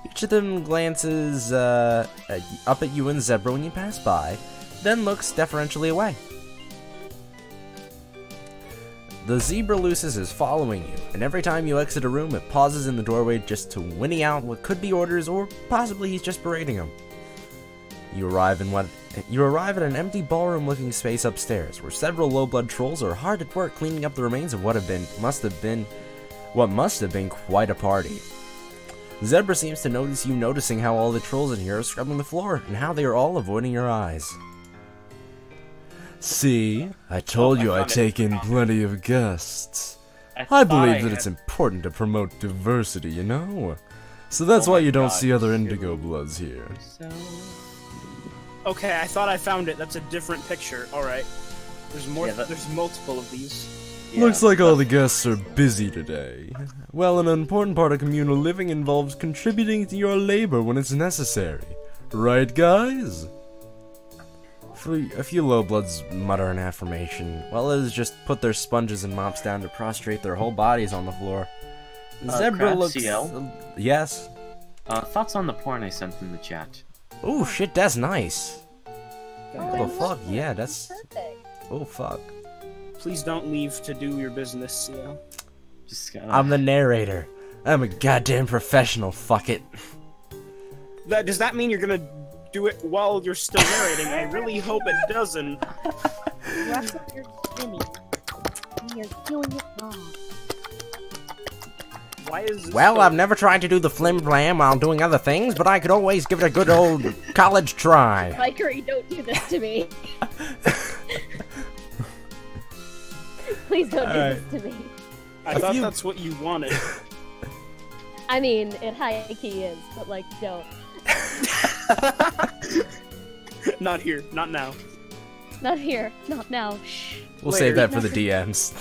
Each of them glances up at you and Zebra when you pass by, then looks deferentially away. The Zebra Lucis is following you, and every time you exit a room, it pauses in the doorway just to whinny out what could be orders, or possibly he's just berating them. You arrive at an empty ballroom-looking space upstairs, where several low-blood trolls are hard at work cleaning up the remains of what must have been quite a party. Zebra seems to notice you noticing how all the trolls in here are scrubbing the floor, and how they are all avoiding your eyes. See? I told you I'd take in plenty of guests. I believe that it's important to promote diversity, you know? So that's why you don't see other indigo bloods here. Okay, I thought I found it. That's a different picture. Alright. There's more. There's multiple of these. Yeah, Looks like all the guests are busy today. Well, an important part of communal living involves contributing to your labor when it's necessary. Right, guys? A few low bloods mutter an affirmation, while others just put their sponges and mops down to prostrate their whole bodies on the floor. Zebra looks... Yes? Thoughts on the porn I sent in the chat? Oh shit, that's nice. Oh fuck, yeah, that's... Perfect. Oh fuck. Please don't leave to do your business, you know? I'm the narrator. I'm a goddamn professional, fuck it. Does that mean you're gonna do it while you're still narrating? I really hope it doesn't. Wrap up your skinny. You're doing it wrong. Why is this Well, so- I've never tried to do the flim flam while doing other things, but I could always give it a good old college try. Mikery, don't do this to me. Please don't do this to me. I thought that's what you wanted. I mean, it high key is, but like, don't. Not here, not now. Not here, not now. Shh. We'll Later. save that for the DMs.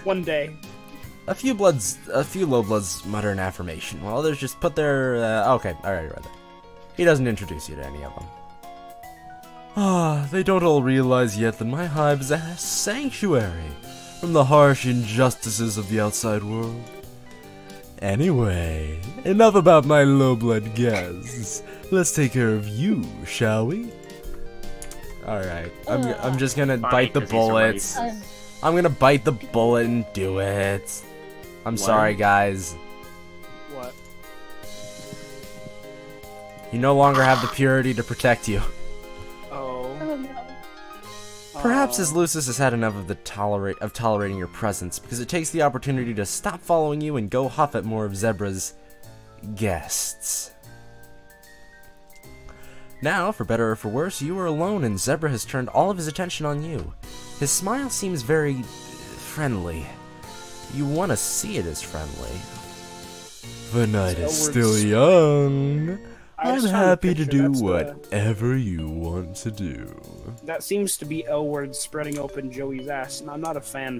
One day. A few low bloods mutter an affirmation, while others just put their, okay, alright, right there. He doesn't introduce you to any of them. Ah, they don't all realize yet that my hive is a sanctuary from the harsh injustices of the outside world. Anyway, enough about my low-blood guests. Let's take care of you, shall we? Alright, I'm just gonna Fine, bite the 'cause he's already- bullets. I'm gonna bite the bullet and do it. I'm sorry, guys. What? You no longer have the purity to protect you. Oh. Oh no. Perhaps as Lucis has had enough of tolerating your presence, because it takes the opportunity to stop following you and go huff at more of Zebra's guests. Now, for better or for worse, you are alone and Zebra has turned all of his attention on you. His smile seems very friendly. You want to see it as friendly. The night is So still we're- young. I I'm just found a happy to picture, do that's the- whatever you want to do. That seems to be L word spreading open Joey's ass, and I'm not a fan.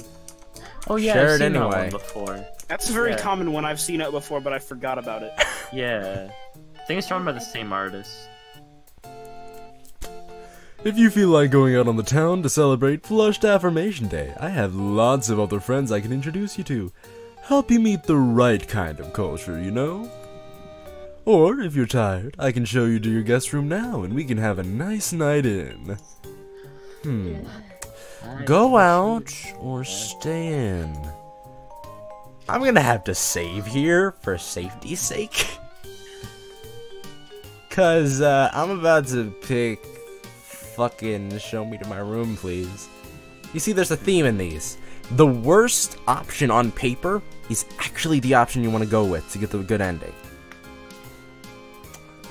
Oh yeah, Share I've it seen that anyway. one before. That's a very Yeah. common one. I've seen it before, but I forgot about it. Yeah. I think it's drawn by the same artist. If you feel like going out on the town to celebrate Flushed Affirmation Day, I have lots of other friends I can introduce you to. Help you meet the right kind of culture, you know? Or, if you're tired, I can show you to your guest room now and we can have a nice night in. Go out or stay in. I'm gonna have to save here for safety's sake. Cause I'm about to pick fucking show me to my room, please. You see, there's a theme in these. The worst option on paper is actually the option you want to go with to get the good ending.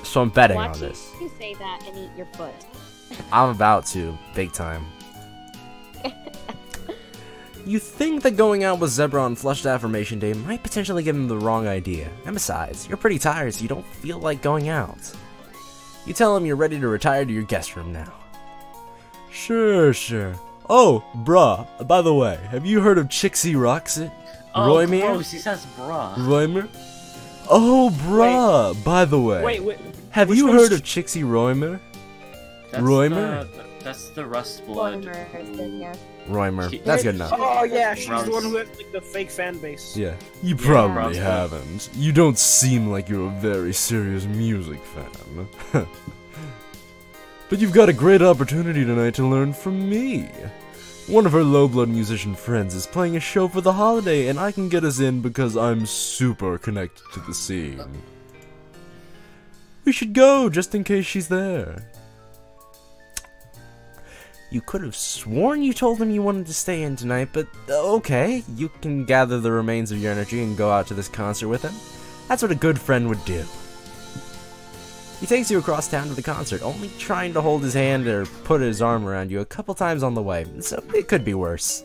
So I'm betting on Watch this. you say that and eat your foot. I'm about to, big time. You think that going out with Zebra on Flushed Affirmation Day might potentially give him the wrong idea. And besides, you're pretty tired, so you don't feel like going out. You tell him you're ready to retire to your guest room now. Sure. Oh, bruh, by the way, have you heard of Chixie Roxit? Oh, Roymere? gross, he says bruh. Roymere? Oh, bruh, by the way. Wait. Have which you one's heard of Chixie Roymere? Roymere? That's the Rust Blood. Roymer. That's good enough. Oh yeah, she's Runs. the one who has like the fake fan base. Yeah, you probably Roxy. haven't. You don't seem like you're a very serious music fan. But you've got a great opportunity tonight to learn from me. One of her low-blood musician friends is playing a show for the holiday, and I can get us in because I'm super connected to the scene. We should go, just in case she's there. You could have sworn you told him you wanted to stay in tonight, but okay. You can gather the remains of your energy and go out to this concert with him. That's what a good friend would do. He takes you across town to the concert, only trying to hold his hand or put his arm around you a couple times on the way, so it could be worse.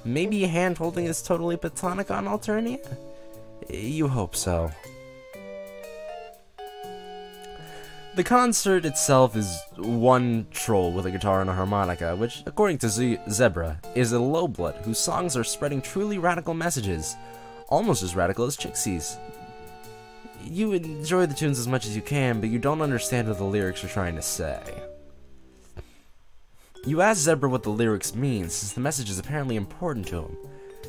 Maybe hand-holding is totally platonic on Alternia? You hope so. The concert itself is one troll with a guitar and a harmonica, which, according to Zebra, is a low-blood whose songs are spreading truly radical messages, almost as radical as Chixie's. You enjoy the tunes as much as you can, but you don't understand what the lyrics are trying to say. You ask Zebra what the lyrics mean, since the message is apparently important to him,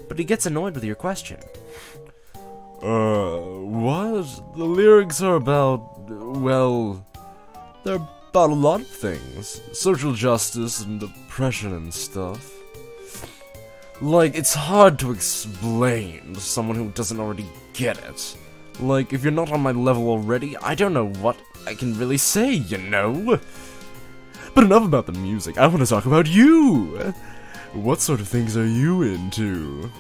but he gets annoyed with your question. What? The lyrics are about, well, they're about a lot of things. Social justice and oppression and stuff. Like, it's hard to explain to someone who doesn't already get it. Like, if you're not on my level already, I don't know what I can really say, you know? But enough about the music, I want to talk about you! What sort of things are you into?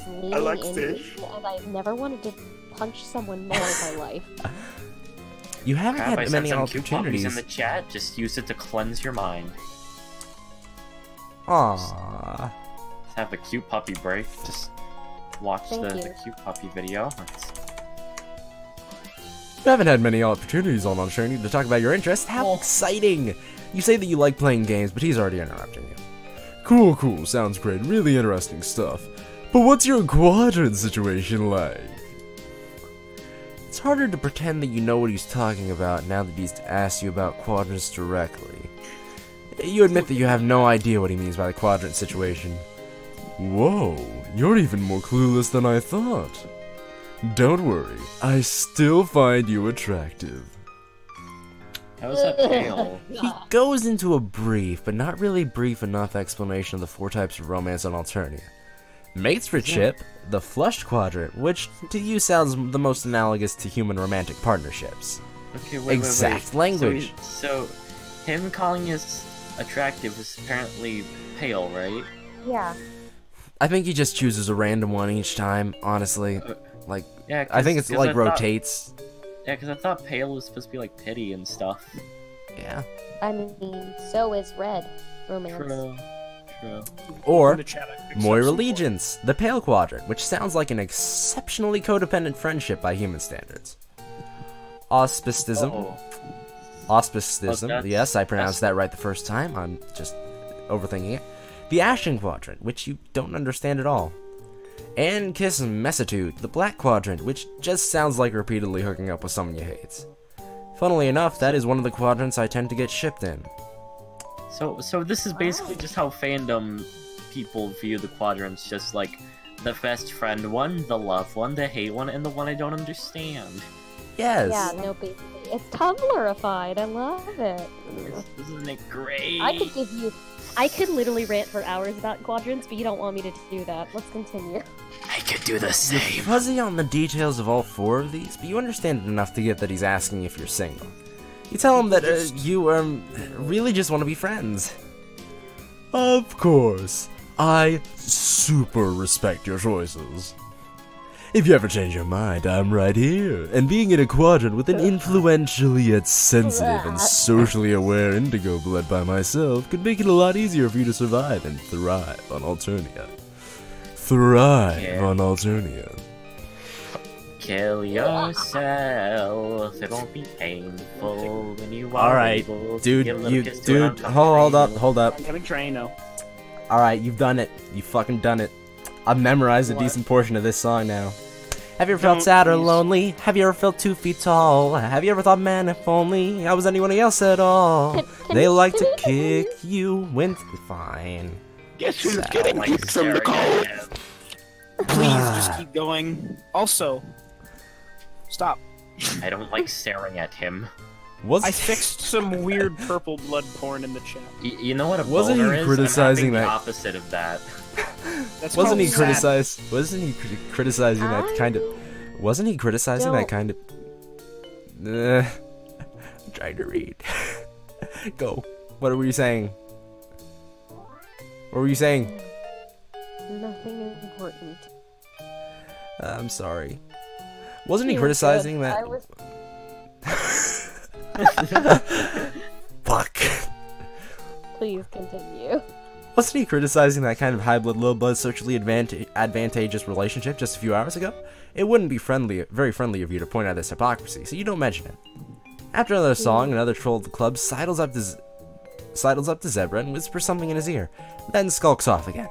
always leaning into me, and I've never wanted to punch someone more in my life. You haven't Crap, I had sent many some cute puppies opportunities. in the chat. Just use it to cleanse your mind. Aww. Just have a cute puppy break. Just watch Thank the you. cute puppy video. You haven't had many opportunities on Journey to talk about your interests. How exciting! You say that you like playing games, but he's already interrupting you. Cool, cool. Sounds great. Really interesting stuff. But what's your quadrant situation like? It's harder to pretend that you know what he's talking about now that he's asked you about quadrants directly. You admit that you have no idea what he means by the quadrant situation. Whoa, you're even more clueless than I thought. Don't worry, I still find you attractive. How's that pale? He goes into a brief, but not really brief enough explanation of the 4 types of romance on Alternia. Mates for Chip, the flushed quadrant, which to you sounds the most analogous to human romantic partnerships. Okay, wait, Exact language. So, him calling us attractive is apparently pale, right? Yeah. I think he just chooses a random one each time, honestly. Like, Yeah, I think it's like rotates. Yeah, because I thought pale was supposed to be like pity and stuff. Yeah. I mean, so is red romance. True. Or In the chat, I fixed Moira up some Allegiance, the pale quadrant, which sounds like an exceptionally codependent friendship by human standards. Auspicism. Oh. Auspicism. that's- Yes, I pronounced that right the first time. I'm just overthinking it. The Ashen quadrant, which you don't understand at all. And Kiss Messitude, the black quadrant, which just sounds like repeatedly hooking up with someone you hate. Funnily enough, that is one of the quadrants I tend to get shipped in. So this is basically just how fandom people view the quadrants, just like the best friend one, the love one, the hate one, and the one I don't understand. Yes. Yeah, no, basically. It's Tumblrified. I love it. Isn't it great? I could literally rant for hours about quadrants, but you don't want me to do that. Let's continue. I could do the same. Fuzzy on the details of all 4 of these, but you understand enough to get that he's asking if you're single. You tell him that you really just want to be friends. Of course, I super respect your choices. If you ever change your mind, I'm right here. And being in a quadrant with an influential yet sensitive and socially aware indigo blood by myself could make it a lot easier for you to survive and thrive on Alternia. Thrive on Alternia. Kill yourself. It won't be painful when you are Alright, able to dude, give a little you, kiss to dude, an hold up. I'm getting Trino. Alright, you've done it. You fucking done it. I've memorized a decent portion of this song now. Have you ever felt sad or lonely? Have you ever felt 2 feet tall? Have you ever thought, man, if only I was anyone else at all? They like to kick you when fine. Guess who's Sad. getting kicked from the cold? Please just keep going. Also, stop. I don't like staring at him. I fixed some weird purple blood porn in the chat. You know what a Wasn't he boner is? criticizing I'm having that- the opposite of that. That's Wasn't he called sad. criticized? Wasn't he criticizing that kind of? Wasn't he criticizing that kind of? I'm trying to read. Go. What were you saying? What were you saying? Nothing important. I'm sorry. Wasn't he You're criticizing good. that? I was... Fuck. Please continue. Wasn't he criticizing that kind of high blood, low blood, socially advantageous relationship just a few hours ago? It wouldn't be very friendly of you to point out this hypocrisy, so you don't mention it. After another song, another troll of the club sidles up to Zebra and whispers something in his ear, then skulks off again.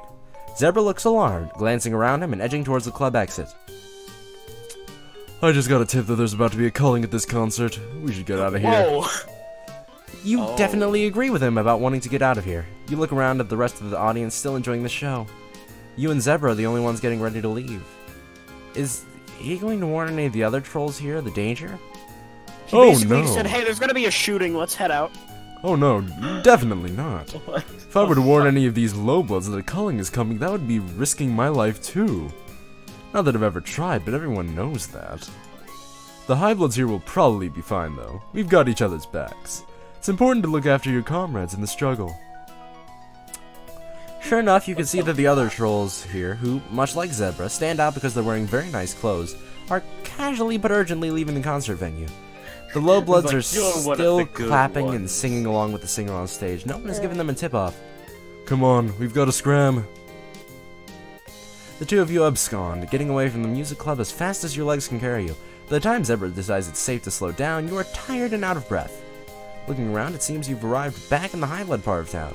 Zebra looks alarmed, glancing around him and edging towards the club exit. I just got a tip that there's about to be a culling at this concert. We should get out of here. Whoa. You definitely agree with him about wanting to get out of here. You look around at the rest of the audience still enjoying the show. You and Zebra are the only ones getting ready to leave. Is he going to warn any of the other trolls here of the danger? He Oh, basically no. said, hey, there's gonna be a shooting, let's head out. Oh no, definitely not. If I were to warn any of these lowbloods that a culling is coming, that would be risking my life too. Not that I've ever tried, but everyone knows that. The highbloods here will probably be fine though. We've got each other's backs. It's important to look after your comrades in the struggle. Sure enough, you can see that the other trolls here, who, much like Zebra, stand out because they're wearing very nice clothes, are casually but urgently leaving the concert venue. The Lowbloods Like, are you're one of still the good clapping and ones. singing along with the singer on stage. No one has given them a tip-off. Come on, we've got to scram. The two of you abscond, getting away from the music club as fast as your legs can carry you. By the time Zebra decides it's safe to slow down, you are tired and out of breath. Looking around, it seems you've arrived back in the highlight part of town.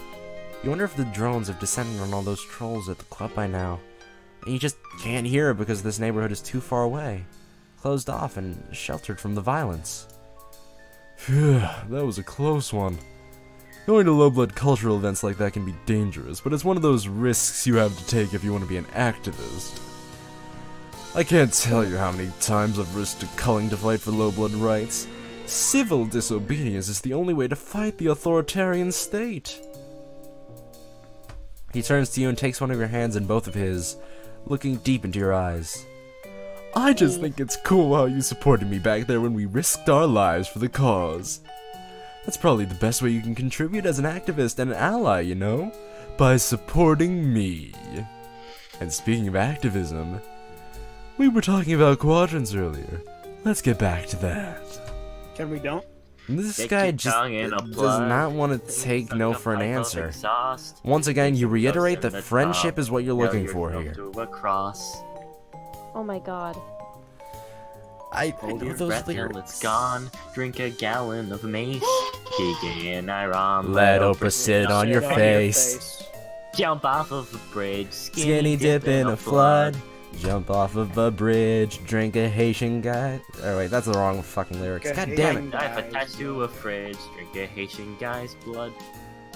You wonder if the drones have descended on all those trolls at the club by now. And you just can't hear it because this neighborhood is too far away, closed off and sheltered from the violence. Phew, that was a close one. Going to low-blood cultural events like that can be dangerous, but it's one of those risks you have to take if you want to be an activist. I can't tell you how many times I've risked culling to fight for low-blood rights. Civil disobedience is the only way to fight the authoritarian state. He turns to you and takes one of your hands in both of his, looking deep into your eyes. I just think it's cool how you supported me back there when we risked our lives for the cause. That's probably the best way you can contribute as an activist and an ally, you know? By supporting me. And speaking of activism, we were talking about quadrants earlier. Let's get back to that. Can we don't? This Stick guy your just tongue in a does plug, not want to take no suck for an a pipe of answer. exhaust, Once again, you stick your reiterate ghost that in the friendship tub, is what you're nail looking yourself for here. to a cross. Oh my god. I Hold know your those breath till lyrics. it's gone. Drink a gallon of mace. Begin Iran. Let Oprah sit on your face. Jump off of a bridge. Skinny dip in a flood. Jump off of a bridge. Drink a Haitian guy. Oh wait, that's the wrong fucking lyrics. God damn it. Dive attached to a fridge. Drink a Haitian guy's blood.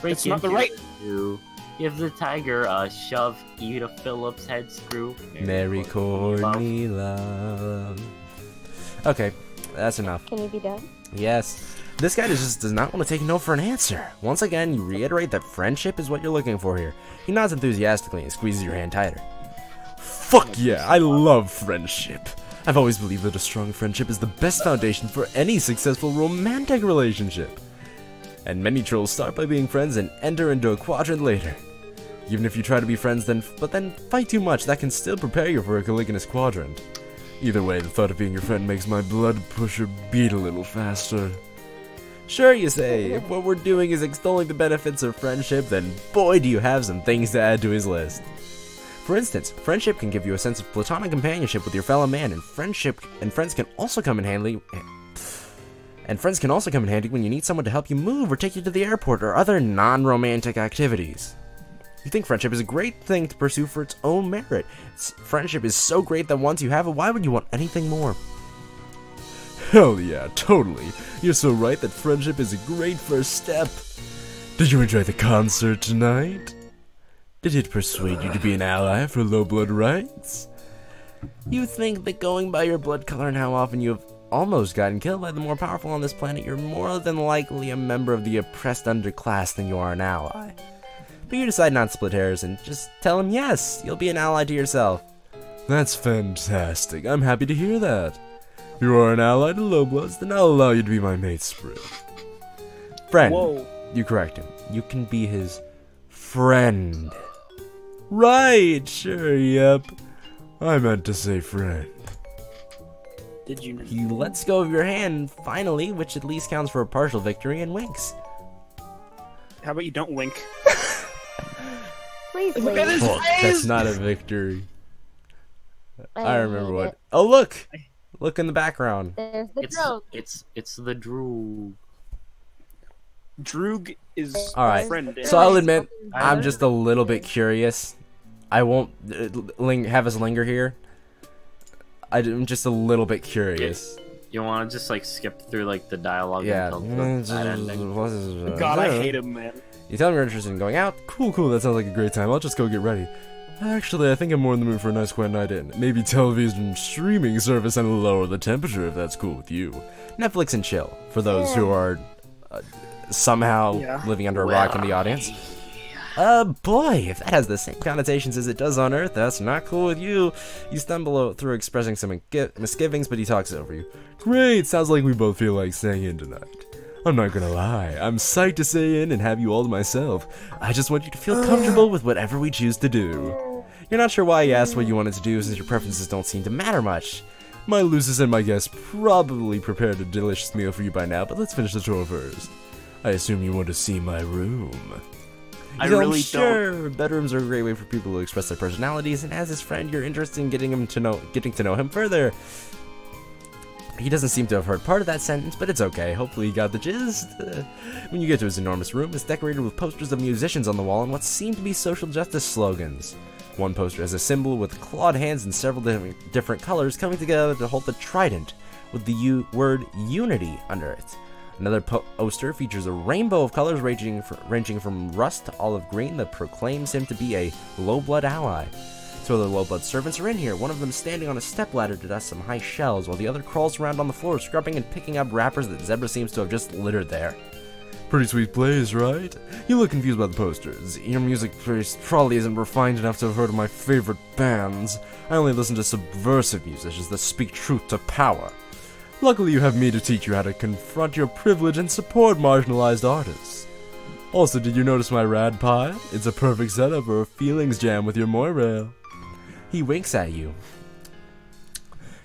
Break That's not the into right- a zoo. Give the tiger a shove. Eat a Phillips head screw. Mary Courtney Love. Okay, that's enough. Can you be done? Yes. This guy just does not want to take no for an answer. Once again, you reiterate that friendship is what you're looking for here. He nods enthusiastically and squeezes your hand tighter. Fuck yeah, I love friendship. I've always believed that a strong friendship is the best foundation for any successful romantic relationship. And many trolls start by being friends and enter into a quadrant later. Even if you try to be friends but then fight too much, that can still prepare you for a Caligulous quadrant. Either way, the thought of being your friend makes my blood pusher beat a little faster. Sure, you say. If what we're doing is extolling the benefits of friendship, then boy do you have some things to add to his list. For instance, friendship can give you a sense of platonic companionship with your fellow man, and friends can also come in handy. And friends can also come in handy when you need someone to help you move or take you to the airport or other non-romantic activities. You think friendship is a great thing to pursue for its own merit. Friendship is so great that once you have it, why would you want anything more? Hell yeah, totally. You're so right that friendship is a great first step. Did you enjoy the concert tonight? Did it persuade you to be an ally for low blood rights? You think that going by your blood color and how often you have almost gotten killed by the more powerful on this planet, you're more than likely a member of the oppressed underclass than you are an ally. But you decide not to split hairs and just tell him yes, you'll be an ally to yourself. That's fantastic. I'm happy to hear that. If you are an ally to Lowbloods, then I'll allow you to be my mate sprite. Friend. Whoa. You correct him. You can be his friend. Right, sure, yep. I meant to say friend. Did you? He lets go of your hand, finally, which at least counts for a partial victory, and winks. How about you don't wink? Please Look at his Fuck, face! that's not a victory. I remember hate what. it. Oh, look! Look in the background. There's the drone. It's the Drew. Droog is Alright, friend. so I'll admit, I'm just a little bit curious. I won't have us linger here. I'm just a little bit curious. You want to just like skip through like the dialogue? Yeah. Until that ending? God, I hate him, man. You tell me you're interested in going out? Cool, that sounds like a great time. I'll just go get ready. Actually, I think I'm more in the mood for a nice quiet night in. Maybe television streaming service and lower the temperature if that's cool with you. Netflix and chill, for those who are somehow living under a rock in the audience. Boy, if that has the same connotations as it does on Earth, that's not cool with you. You stumble through expressing some misgivings, but he talks over you. Great, sounds like we both feel like staying in tonight. I'm not gonna lie, I'm psyched to stay in and have you all to myself. I just want you to feel comfortable with whatever we choose to do. You're not sure why you asked what you wanted to do since your preferences don't seem to matter much. My Lucis and my guests probably prepared a delicious meal for you by now, but let's finish the tour first. I assume you want to see my room. I really sure, bedrooms are a great way for people to express their personalities, and as his friend, you're interested in getting to know him further. He doesn't seem to have heard part of that sentence, but it's okay. Hopefully he got the gist. When you get to his enormous room, it's decorated with posters of musicians on the wall and what seem to be social justice slogans. One poster has a symbol with clawed hands in several different colors coming together to hold the trident with the word unity under it. Another poster features a rainbow of colors ranging from rust to olive green that proclaims him to be a low-blood ally. Two other low-blood servants are in here, one of them standing on a stepladder to dust some high shells, while the other crawls around on the floor, scrubbing and picking up wrappers that Zebra seems to have just littered there. Pretty sweet place, right? You look confused by the posters. Your music taste probably isn't refined enough to have heard of my favorite bands. I only listen to subversive musicians that speak truth to power. Luckily you have me to teach you how to confront your privilege and support marginalized artists. Also, did you notice my rad pie? It's a perfect setup for a feelings jam with your moirail. He winks at you.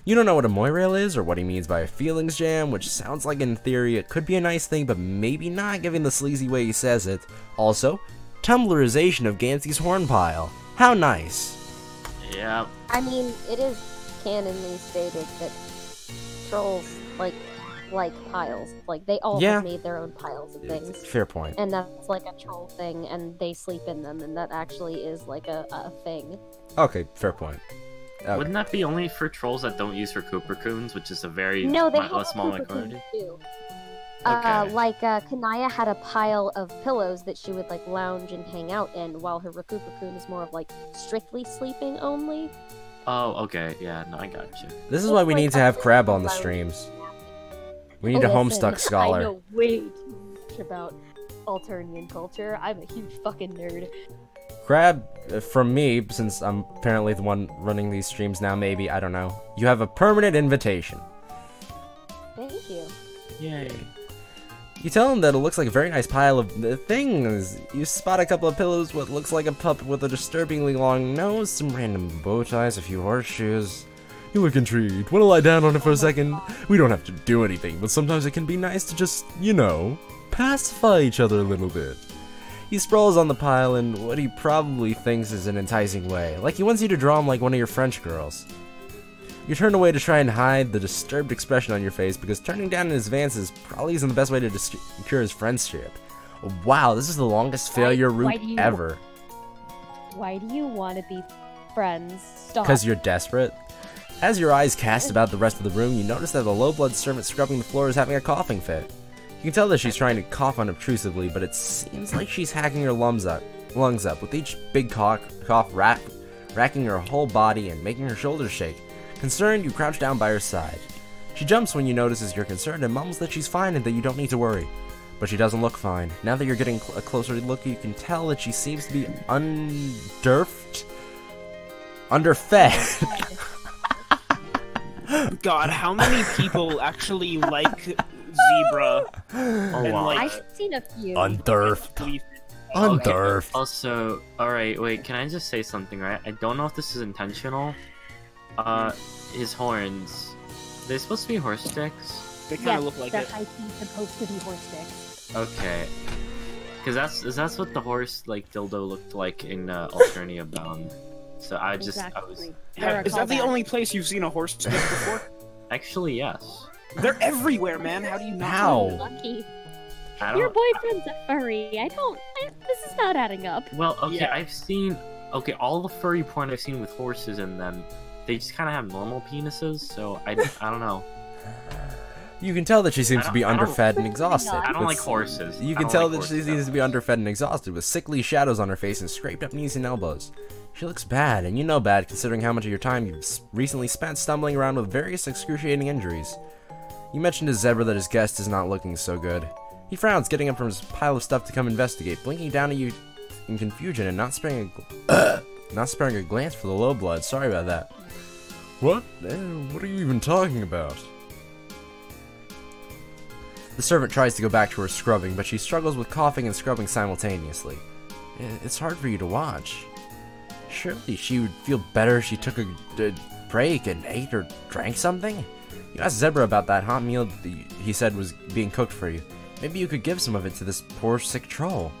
You don't know what a moirail is or what he means by a feelings jam, which sounds like in theory it could be a nice thing, but maybe not given the sleazy way he says it. Also, Tumblrization of Gansey's horn pile. How nice. Yeah. I mean, it is canonly stated that trolls like piles. Like, they all have made their own piles of things. Fair point. And that's like a troll thing, and they sleep in them, and that actually is like a thing. Okay, fair point. Okay. Wouldn't that be only for trolls that don't use for Coopercoons, which is a very no, they have small minority too? Okay. Kanaya had a pile of pillows that she would like lounge and hang out in, while her Rakupa-kun is more of like strictly sleeping only. Oh, okay, yeah, no, I got you. This is why we need to have Crab on the streams. We need a Homestuck scholar. I know way too much about Alternian culture. I'm a huge fucking nerd. Crab, from me, since I'm apparently the one running these streams now, maybe, I don't know. You have a permanent invitation. Thank you. Yay. You tell him that it looks like a very nice pile of things. You spot a couple of pillows, what looks like a pup with a disturbingly long nose, some random bow ties, a few horseshoes. You look intrigued. Want to lie down on it for a second? We don't have to do anything, but sometimes it can be nice to just, you know, pacify each other a little bit. He sprawls on the pile in what he probably thinks is an enticing way, like he wants you to draw him like one of your French girls. You turn away to try and hide the disturbed expression on your face because turning down in advances probably isn't the best way to secure his friendship. Wow, this is the longest failure route ever. Why do you want to be friends? Stop. Because you're desperate. As your eyes cast about the rest of the room, you notice that the low-blood servant scrubbing the floor is having a coughing fit. You can tell that she's trying to cough unobtrusively, but it seems like she's hacking her lungs up, with each big cough racking her whole body and making her shoulders shake. Concerned, you crouch down by her side. She jumps when you notices you're concerned and mumbles that she's fine and that you don't need to worry. But she doesn't look fine. Now that you're getting a closer look, you can tell that she seems to be underfed. God, how many people actually like Zebra? I've seen a few. Underfed. Okay. Also, alright, wait, can I just say something, right? I don't know if this is intentional. His horns, they're supposed to be horse sticks? They kind of look like they're it. supposed to be horse sticks. Okay. Because that's what the horse, like, dildo looked like in Alternia Bound. So I was... Is that the only place you've seen a horse stick before? Actually, yes. They're everywhere, man. How do you not know? Lucky. Your boyfriend's a furry. This is not adding up. Well, okay, yeah. I've seen... Okay, all the furry porn I've seen with horses in them, they just kind of have normal penises, so I don't know. You can tell that she seems to be underfed and exhausted. I don't like horses. You can tell that she seems to be underfed and exhausted, with sickly shadows on her face and scraped up knees and elbows. She looks bad, and you know bad considering how much of your time you've recently spent stumbling around with various excruciating injuries. You mentioned to Zebra that his guest is not looking so good. He frowns, getting up from his pile of stuff to come investigate, blinking down at you in confusion and not sparing a glance for the low blood. Sorry about that. What? What are you even talking about? The servant tries to go back to her scrubbing, but she struggles with coughing and scrubbing simultaneously. It's hard for you to watch. Surely she would feel better if she took a break and ate or drank something? You asked Zebra about that hot meal he said was being cooked for you. Maybe you could give some of it to this poor sick troll.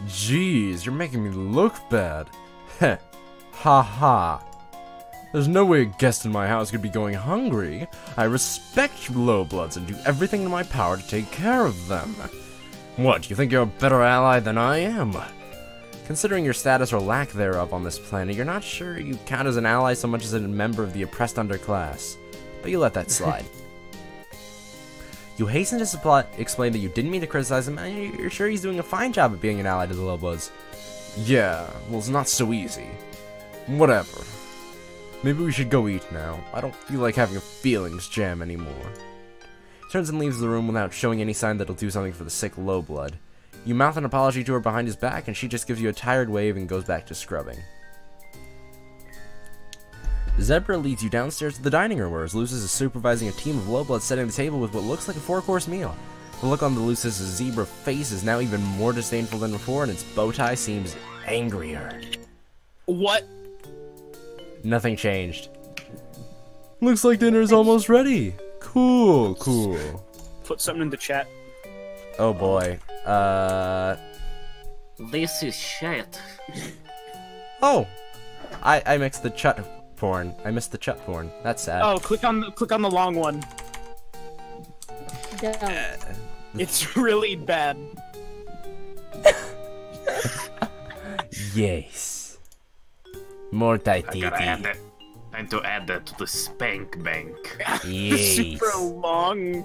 Jeez, you're making me look bad. Heh. Ha ha. There's no way a guest in my house could be going hungry. I respect lowbloods and do everything in my power to take care of them. What, you think you're a better ally than I am? Considering your status or lack thereof on this planet, you're not sure you count as an ally so much as a member of the oppressed underclass. But you let that slide. You hasten to explain that you didn't mean to criticize him, and you're sure he's doing a fine job of being an ally to the lowbloods. Yeah, well, it's not so easy. Whatever. Maybe we should go eat now. I don't feel like having a feelings jam anymore. He turns and leaves the room without showing any sign that he'll do something for the sick lowblood. You mouth an apology to her behind his back, and she just gives you a tired wave and goes back to scrubbing. Zebra leads you downstairs to the dining room, where Lucis is supervising a team of lowbloods setting the table with what looks like a 4-course meal. The look on the Lucis' zebra face is now even more disdainful than before, and its bow tie seems angrier. What? Nothing changed. Looks like dinner's almost ready. Cool, cool. Put something in the chat. Oh boy. This is shit. Oh! I mixed the chut porn. I missed the chut porn. That's sad. Oh, click on the long one. It's really bad. Yes. More tight. I gotta add that. Time to add that to the spank bank. Yes. Super long.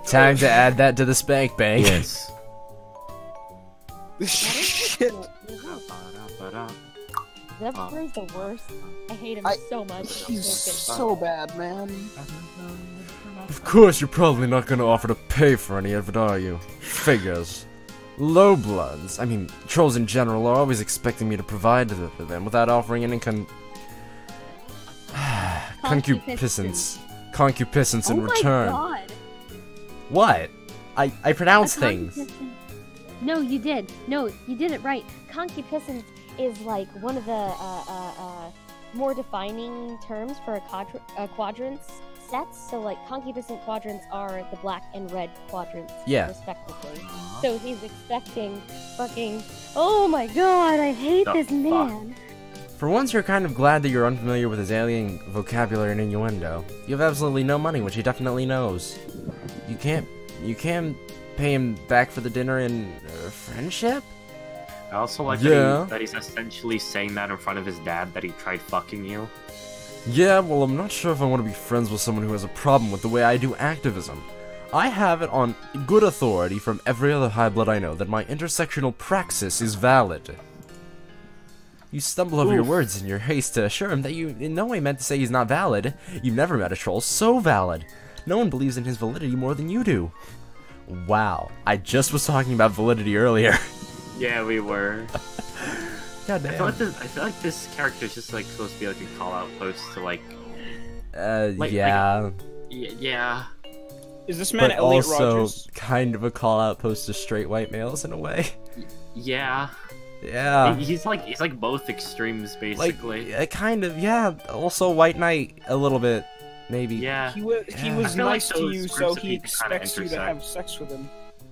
Time to add that to the spank bank. Yes. Shit. Zebra's the worst. I hate him so much. He's so bad, man. Of course, you're probably not gonna offer to pay for any of it, are you? Figures. Lowbloods, I mean, trolls in general, are always expecting me to provide for them without offering any concupiscence in return. Oh my god! What? I pronounce things. No, you did. No, you did it right. Concupiscence is like one of the more defining terms for a quadrants sets. So like concupiscent quadrants are the black and red quadrants, respectively. So he's expecting fucking. Oh my god! I hate this man. For once, you're kind of glad that you're unfamiliar with his alien vocabulary and innuendo. You have absolutely no money, which he definitely knows. You can't pay him back for the dinner in friendship? I also like that he's essentially saying that in front of his dad, that he tried fucking you. Yeah, well, I'm not sure if I want to be friends with someone who has a problem with the way I do activism. I have it on good authority from every other high blood I know that my intersectional praxis is valid. You stumble over your words in your haste to assure him that you in no way meant to say he's not valid. You've never met a troll so valid. No one believes in his validity more than you do. Wow, I just was talking about validity earlier. Yeah, we were. God damn. I feel like this character is just like supposed to be like a call-out post to like. Yeah. Yeah. Is this man but Elliot also Rogers? kind of a call-out post to straight white males in a way. Yeah. Yeah. He's like both extremes basically. Like, kind of, yeah. Also white knight a little bit, maybe. Yeah. He was nice to you, so he expects you to have sex with him.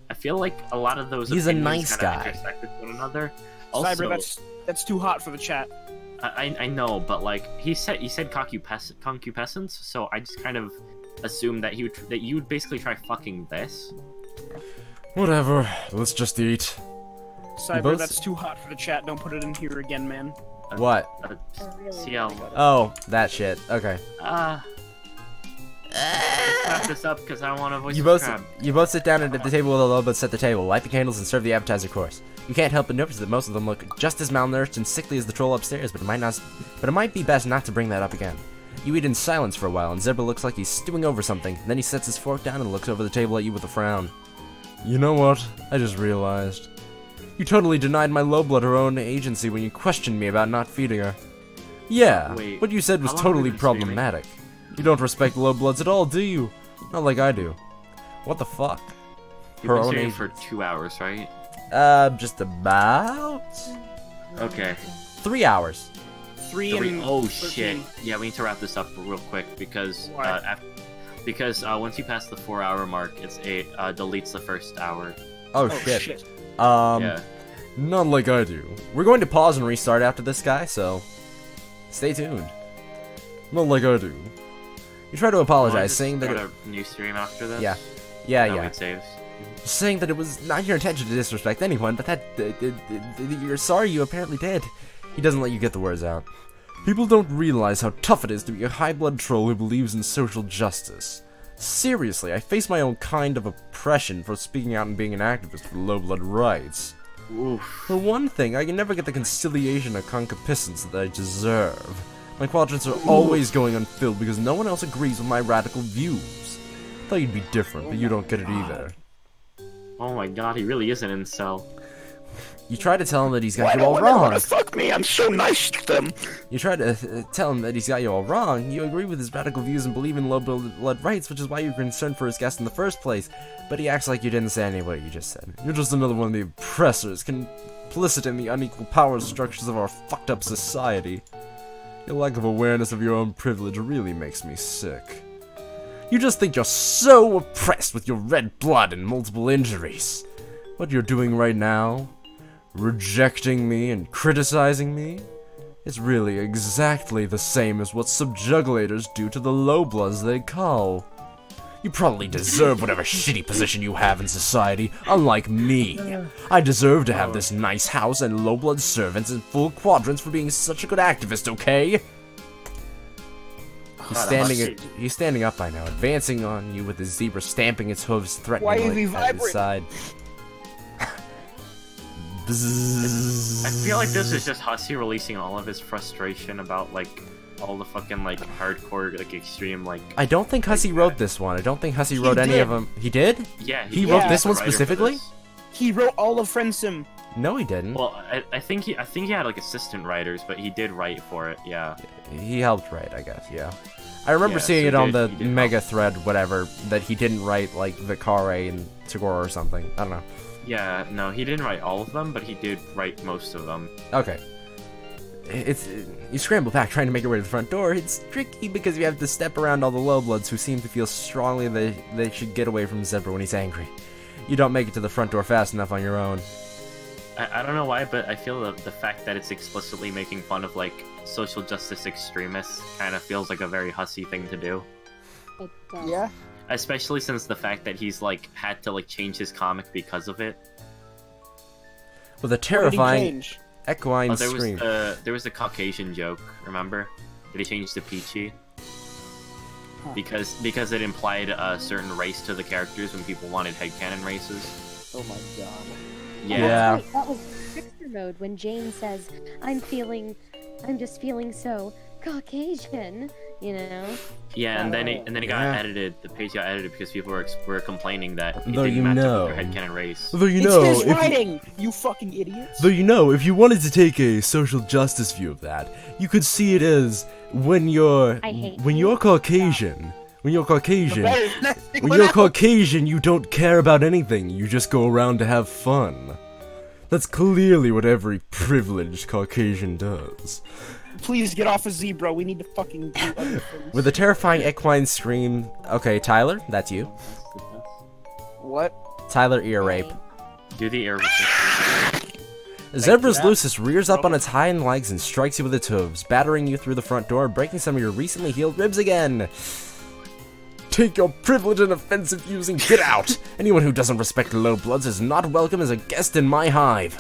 I feel like a lot of those He's a nice guy. Intersect with one another. Also, Cyber, that's too hot for the chat. I know, but like he said concupiscence, so I just kind of assumed that you would basically try fucking this. Whatever, let's just eat. Cyber, that's too hot for the chat. Don't put it in here again, man. What? CL. Oh, that shit. Okay. Let's wrap this up because I want to voice You both sit down at the table with a lowblood, set the table, light the candles, and serve the appetizer course. You can't help but notice that most of them look just as malnourished and sickly as the troll upstairs, but it might be best not to bring that up again. You eat in silence for a while, and Zebra looks like he's stewing over something. Then he sets his fork down and looks over the table at you with a frown. You know what? I just realized. You totally denied my lowblood her own agency when you questioned me about not feeding her. Yeah, Wait, what you said was totally problematic. You don't respect lowbloods at all, do you? Not like I do. What the fuck? You've been streaming for 2 hours, right? Just about... Okay. 3 hours. Oh shit! Yeah, we need to wrap this up real quick because once you pass the 4-hour mark, it deletes the first hour. Oh shit. Yeah. Not like I do. We're going to pause and restart after this guy, so stay tuned. Not like I do. You try to apologize, saying that a new stream after this. Yeah. It saves. Saying that it was not your intention to disrespect anyone, but that you're sorry you apparently did. He doesn't let you get the words out. People don't realize how tough it is to be a high-blood troll who believes in social justice. Seriously, I face my own kind of oppression for speaking out and being an activist for low-blood rights. Oof. For one thing, I can never get the conciliation or concupiscence that I deserve. My quadrants are always going unfilled because no one else agrees with my radical views. Thought you'd be different, but you don't get it either. Oh my god, he really is an incel. You try to tell him that he's got you all wrong. Fuck me, I'm so nice to them. You try to tell him that he's got you all wrong. You agree with his radical views and believe in low-blood rights, which is why you're concerned for his guest in the first place. But he acts like you didn't say any of what you just said. You're just another one of the oppressors, complicit in the unequal power structures of our fucked-up society. Your lack of awareness of your own privilege really makes me sick. You just think you're so oppressed with your red blood and multiple injuries. What you're doing right now, rejecting me and criticizing me, is really exactly the same as what subjugulators do to the low-bloods they cull. You probably deserve whatever shitty position you have in society, unlike me. I deserve to have this nice house and low-blood servants and full quadrants for being such a good activist, okay? He's standing up by now, advancing on you with his zebra stamping its hooves threateningly at his side. I feel like this is just Hussey releasing all of his frustration about, like, all the fucking, like, hardcore, like, extreme, like... I don't think Hussey wrote this one. I don't think Hussey wrote any of them. He did? Yeah. He wrote this one specifically? He wrote all of Friendsim. No, he didn't. Well, I think he had, like, assistant writers, but he did write for it, yeah. He helped write, I guess, yeah. I remember seeing it on the mega thread, whatever, that he didn't write, like, Vicare and Tagore or something. I don't know. Yeah, no, he didn't write all of them, but he did write most of them. Okay. You scramble back trying to make your way to the front door. It's tricky because you have to step around all the lowbloods who seem to feel strongly that they should get away from Zebra when he's angry. You don't make it to the front door fast enough on your own. I don't know why, but I feel the fact that it's explicitly making fun of, like, social justice extremists kind of feels like a very Hussey thing to do. Yeah? Especially since the fact that he's, like, had to, like, change his comic because of it. With a terrifying equine scream. There was a Caucasian joke, remember? That he changed to Peachy. Because it implied a certain race to the characters when people wanted headcanon races. Oh my god. Yeah. Right, that was trickster mode when Jane says, I'm just feeling so Caucasian, you know? Yeah, and then it got edited. The page got edited because people were complaining that it Though didn't match up with their headcanon race. Though you know, it's his writing, you fucking idiots. Though you know, if you wanted to take a social justice view of that, you could see it as when you're Caucasian. When you're Caucasian, you don't care about anything. You just go around to have fun. That's clearly what every privileged Caucasian does. Please get off a zebra. We need to fucking do other things. With a terrifying equine scream. Okay, Tyler, that's you. What? Tyler, ear rape. Do the ear rape. Zebra's Lucis rears up on its hind legs and strikes you with its hooves, battering you through the front door, breaking some of your recently healed ribs again. Take your privilege and offensive views and get out! Anyone who doesn't respect low bloods is not welcome as a guest in my hive.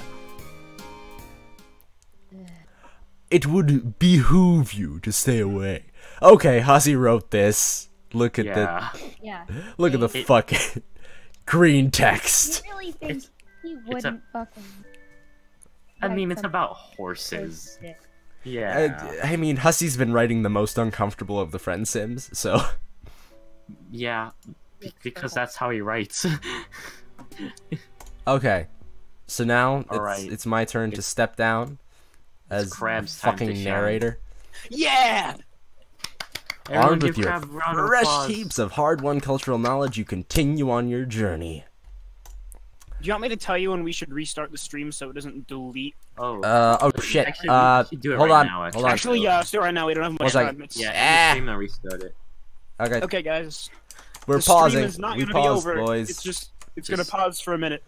It would behoove you to stay away. Okay, Hussey wrote this. Look at Look at the fucking green text. You really think he wouldn't fucking... I mean, it's about horses. Yeah. I mean, Hussey's been writing the most uncomfortable of the Friendsims, so... Yeah, because that's how he writes. Okay, so now it's my turn to step down as Crab's fucking narrator. Yeah! Everyone Armed with give your Crab a round of fresh applause. heaps of hard-won cultural knowledge, you continue on your journey. Do you want me to tell you when we should restart the stream so it doesn't delete? Oh shit. Actually, we should do it hold right on. now, Hold on. Actually, yeah, let's do it right now. We don't have much One time. second. It's... Yeah, end the stream and restart it. Okay. Okay, guys. We're the stream pausing. is not We gonna be paused, over. boys. It's gonna pause for a minute.